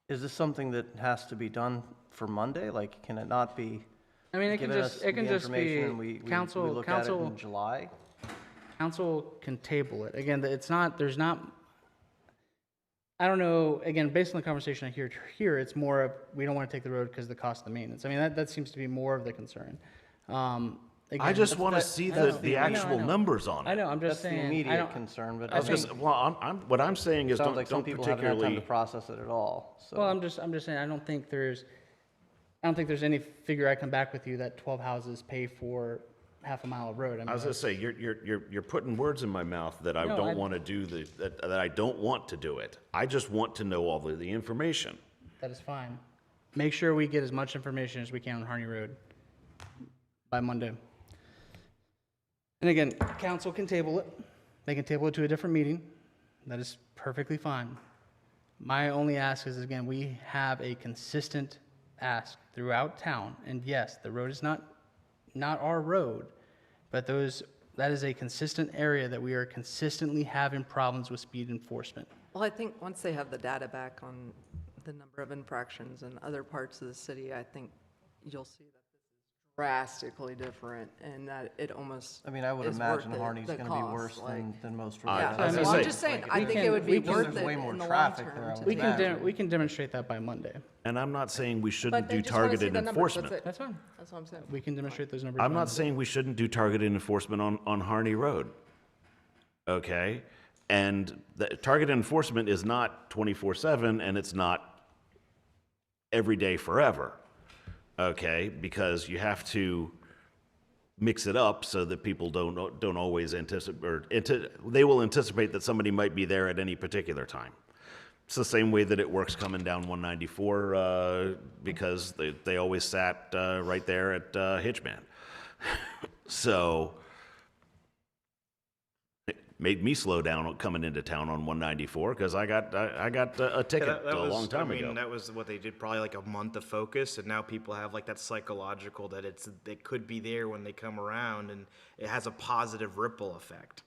Is this something that has to be done for Monday? Like, can it not be I mean, it can given us just, it can the just be, information and we council, look at it in July? council can table it. Again, I don't know, again, based on the conversation I hear here, it's more of, we don't want to take the road because of the cost of the maintenance. I mean, that seems to be more of the concern. I just want to that- see I know, the I know, actual I know. numbers on I it. know, I'm That's just the saying, I immediate don't, concern, but I other think- than, Well, what I'm saying is sounds like some don't people haven't had time to particularly, process it at all, so. well, I'm just saying, I don't think there's any figure I come back with you that 12 houses pay for half a mile of road. I mean, I was gonna say, you're putting words in my mouth that I No, don't I- want to do that I don't want to do it. I just want to know all of the information. that is fine. Make sure we get as much information as we can on Harney Road by Monday. And again, council can table it. They can table it to a different meeting. That is perfectly fine. My only ask is, again, we have a consistent ask throughout town. And yes, the road is not our road, but that is a consistent area that we are consistently having problems with speed enforcement. Well, I think once they have the data back on the number of infractions in other parts of the city, I think you'll see that this is drastically different and that it almost I mean, I would is imagine worth Harney's the gonna be cost, worse like- than most Yeah, roads. I was well, gonna I'm say, just saying, I we think can- it would be we can- worth There's it way more in the long traffic there, I term. would We to- imagine. we can demonstrate that by Monday. And I'm not saying we But shouldn't they do just wanna see targeted the numbers, enforcement. that's it. That's fine. That's what I'm saying. We can demonstrate those numbers. I'm by not Monday. saying we shouldn't do targeted enforcement on Harney Road. Okay? And the targeted enforcement is not 24/7 and it's not every day forever. Okay? Because you have to mix it up so that people don't always anticipate, or they will anticipate that somebody might be there at any particular time. It's the same way that it works coming down 194 because they always sat right there at Hitchman. So it made me slow down coming into town on 194 because I got a ticket a long time ago. That was what they did, probably like a month of focus, and now people have like that psychological that it could be there when they come around, and it has a positive ripple effect.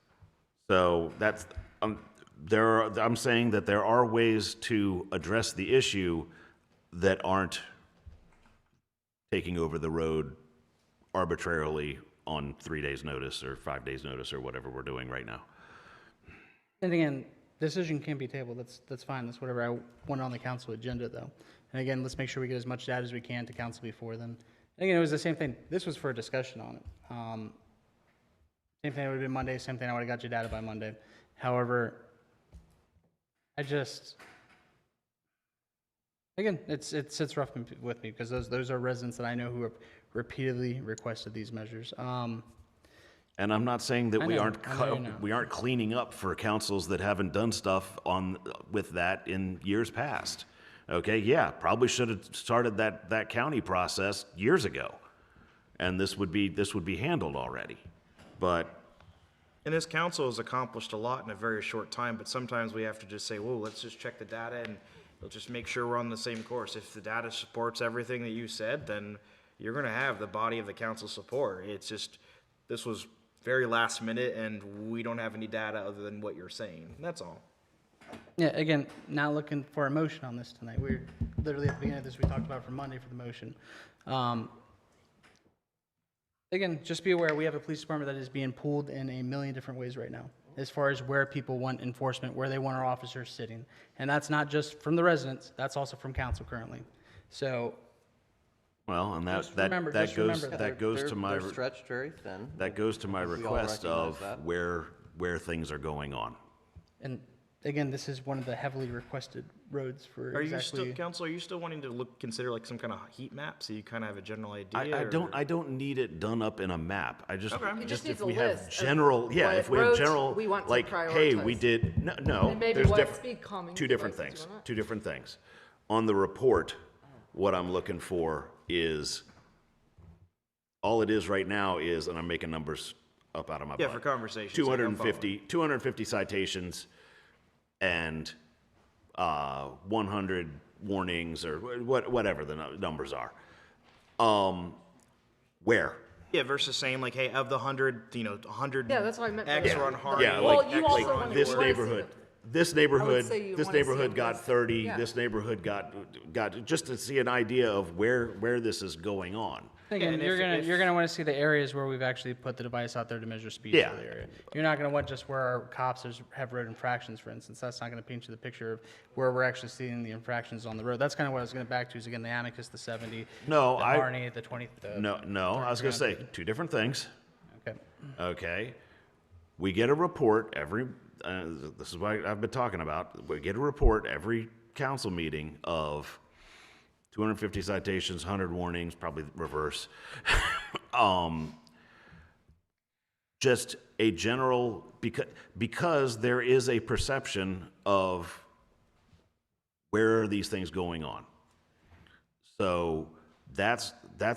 So that's I'm saying that there are ways to address the issue that aren't taking over the road arbitrarily on 3 days' notice or 5 days' notice or whatever we're doing right now. And again, decision can be tabled. That's fine. That's whatever I want on the council agenda, though. And again, let's make sure we get as much data as we can to council before then. And again, it was the same thing. This was for a discussion on it. Same thing, it would have been Monday. Same thing, I would have got you data by Monday. However, again, it sits rough with me because those are residents that I know who have repeatedly requested these measures. And I'm not saying that I know, I know you know. we aren't cleaning up for councils that haven't done stuff with that in years past. Okay, yeah, probably should have started that county process years ago, and this would be handled already. But And this council has accomplished a lot in a very short time, but sometimes we have to just say, whoa, let's just check the data and we'll just make sure we're on the same course. If the data supports everything that you said, then you're gonna have the body of the council support. It's just, this was very last minute and we don't have any data other than what you're saying. That's all. Yeah, again, not looking for a motion on this tonight. We're literally at the beginning of this, we talked about for Monday for the motion. Again, just be aware, we have a police department that is being pulled in a million different ways right now, as far as where people want enforcement, where they want our officers sitting. And that's not just from the residents, that's also from council currently. So, well, and Just remember that that. goes to my They're stretched very thin. that goes to my We all request recognize of that. where things are going on. and again, this is one of the heavily requested roads for Are you still, exactly. council, are you still wanting to consider like some kind of heat map so you kind of have a general idea? I don't need it done up in a map. I just, Okay. It just if needs a we list have of general, yeah, what if we have roads general, we want to like, hey, we prioritize. did, no, And maybe there's what different, speed calming two different devices things, you want. two different things. On the report, what I'm looking for is, all it is right now is, and I'm making numbers up out of my butt. Yeah, for conversation sake, I'm 250 citations and 100 warnings or whatever the numbers are. Where? Yeah, versus saying like, hey, of the 100, 100 Yeah, that's what I meant by X that. are on Hardy. Yeah, Well, like, you also like wanna- this you wanna see neighborhood, the- this say you neighborhood wanna see a got list. 30, Yeah. this neighborhood got, just to see an idea of where this is going on. Again, and you're if- gonna want to see the areas where we've actually put the device out there to measure speed Yeah. for the area. You're not gonna want just where our cops have road infractions, for instance. That's not gonna paint you the picture of where we're actually seeing the infractions on the road. That's kind of what I was gonna back to, is again, the Amicus, the 70, No, the I- Harney, the 20. No, I was gonna say, two different things. Okay. Okay, we get a report every, this is what I've been talking about, we get a report every council meeting of 250 citations, 100 warnings, probably reverse. Just a general, because there is a perception of where are these things going on. So that's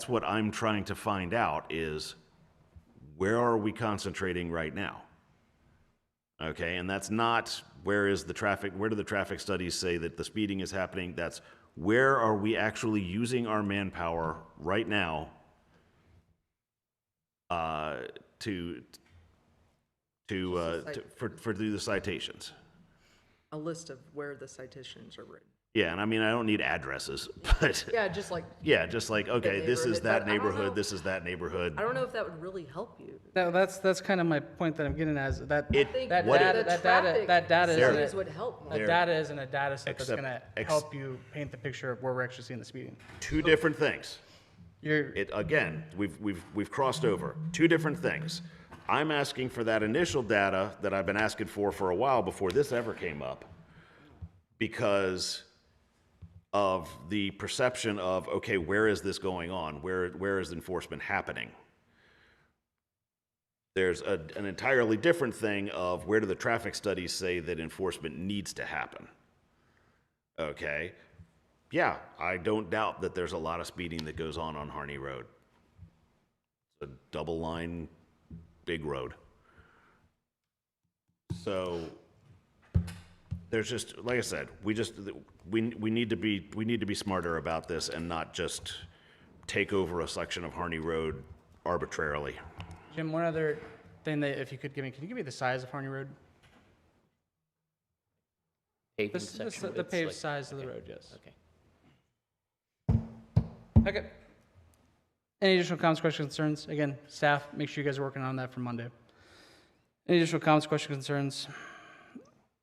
what I'm trying to find out is, where are we concentrating right now? Okay, and that's not where do the traffic studies say that the speeding is happening? That's where are we actually using our manpower right now to do the citations? A list of where the citations are written. Yeah, and I mean, I don't need addresses, but Yeah, just like, yeah, just like, okay, this is neighborhood, that but I don't neighborhood, know- this is that neighborhood. I don't know if that would really help you. That's kind of my point that I'm getting at, is that It- I think that what data, it- that data, that data studies isn't, would help more. that data isn't a data set that's Except- gonna ex- help you paint the picture of where we're actually seeing the speeding. Two different things. You're, Again, we've crossed over. Two different things. I'm asking for that initial data that I've been asking for a while before this ever came up, because of the perception of, okay, where is this going on? Where is enforcement happening? There's an entirely different thing of where do the traffic studies say that enforcement needs to happen? Okay. Yeah, I don't doubt that there's a lot of speeding that goes on Harney Road. It's a double line, big road. So there's just, like I said, we need to be smarter about this and not just take over a section of Harney Road arbitrarily. Jim, one other thing that if you could give me, can you give me the size of Harney Road? Pavement This, section the widths, paved like- size of the okay, road, yes. Okay. Okay. Any additional comments, questions, concerns? Again, staff, make sure you guys are working on that for Monday. Any additional comments, questions, concerns?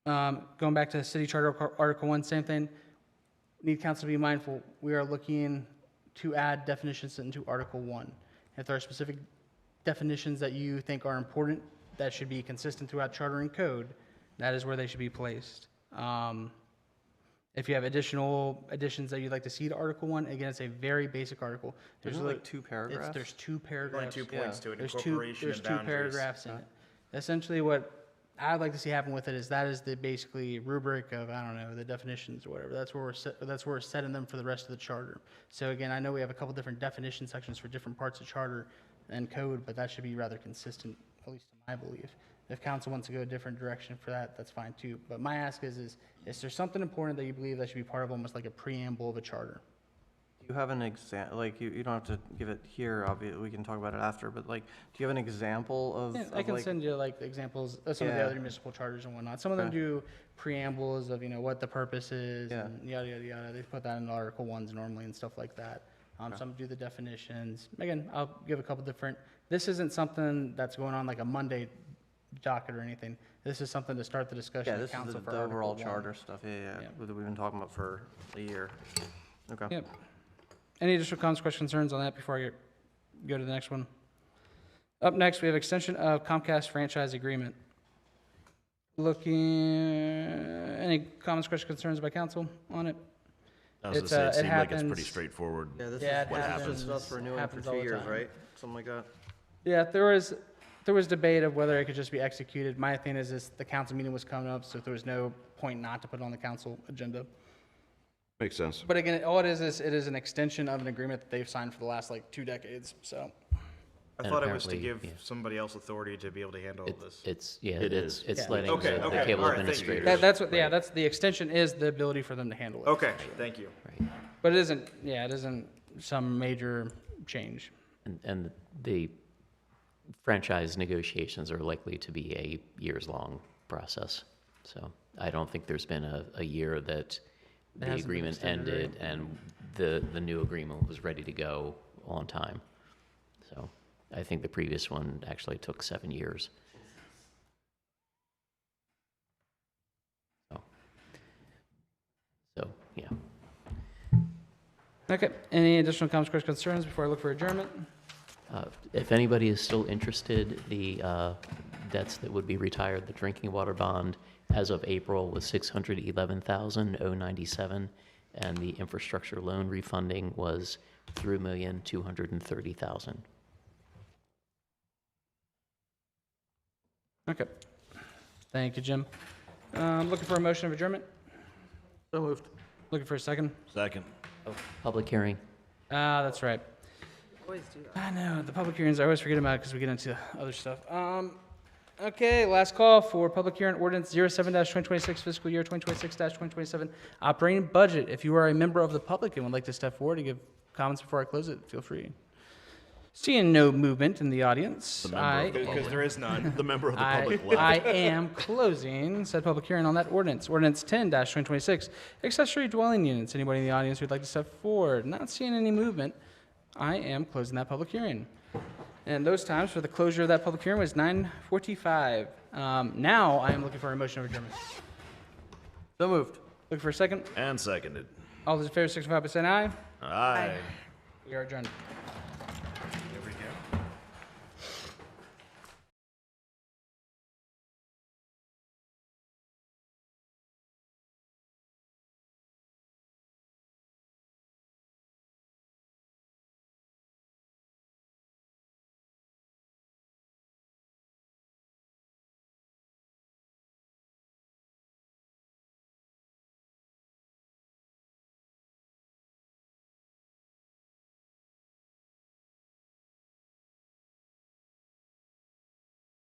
Going back to City Charter Article 1, same thing. Need council to be mindful, we are looking to add definitions into Article 1. If there are specific definitions that you think are important, that should be consistent throughout charter and code, that is where they should be placed. If you have additional additions that you'd like to see to Article 1, again, it's a very basic article. Isn't it like 2 paragraphs? There's 2 Only paragraphs. 2 points to it, There's incorporation there's and two boundaries. paragraphs in it. Essentially, what I'd like to see happen with it is that is the basically rubric of, I don't know, the definitions or whatever. That's where we're setting them for the rest of the charter. So again, I know we have a couple different definition sections for different parts of charter and code, but that should be rather consistent, at least in my belief. If council wants to go a different direction for that, that's fine too. But my ask is there something important that you believe that should be part of almost like a preamble of a charter? Do you have an like, you don't have to give it here, obviously, we can talk about it after, but like, do you have an example of? Yeah, I of, can like- send you like examples of some of the Yeah. other municipal charters and whatnot. Some of them Okay. do preambles of, what the purpose is Yeah. and yada, yada, yada. They put that in Article 1s normally and stuff like that. Some do the definitions. Again, I'll give a couple different, this isn't something that's going on like a Monday docket or anything. This is something to start the discussion Yeah, at this is council the for Article overall 1. charter stuff, yeah, Yeah. that we've been talking about for a year. Okay. Yep. Any additional comments, questions, concerns on that before I go to the next one? Up next, we have extension of Comcast franchise agreement. Any comments, questions, concerns by council on it? I was gonna It's, say, it it seemed like it's pretty happens- straightforward. Yeah, this Yeah, is it what happens. happens to us for renewing for Happens all 2 the years, time. right? Something like that? Yeah, there was debate of whether it could just be executed. My thing is this, the council meeting was coming up, so there was no point not to put it on the council agenda. Makes sense. But again, all it is it is an extension of an agreement that they've signed for the last like 2 decades, so. I And thought it was to apparently, give yeah. somebody else authority to be able to handle this. It's, yeah, It it's, is. it's Yeah. letting Okay, the okay, cable all right, thank you. administrators. That's what, yeah, that's, the extension is the ability for them to handle it. Okay, thank you. Right. But it isn't some major change. And the franchise negotiations are likely to be a years-long process. So I don't think there's been a year that the hasn't been agreement extended, ended and the new agreement was ready to go on time. So I think the previous one actually took 7 years. So, yeah. Okay, any additional comments, questions, concerns before I look for adjournment? If anybody is still interested, the debts that would be retired, the drinking water bond as of April was $611,097, and the infrastructure loan refunding was $3,230,000. Okay. Thank you, Jim. Looking for a motion of adjournment? So moved. Looking for a second? Second. Oh, public hearing. That's right. Always do that. I know, the public hearings, I always forget about it because we get into other stuff. Okay, last call for public hearing ordinance 07-2026 fiscal year 2026-2027 operating budget. If you are a member of the public and would like to step forward to give comments before I close it, feel free. Seeing no movement in the audience, Because there is none. The member of the public left. I am closing said public hearing on that ordinance. Ordinance 10-2026, accessory dwelling units. Anybody in the audience who'd like to step forward? Not seeing any movement. I am closing that public hearing. And those times for the closure of that public hearing was 9:45. Now I am looking for a motion of adjournment. So moved. Looking for a second. And seconded. All those in favor signify by saying aye. Aye. We are adjourned.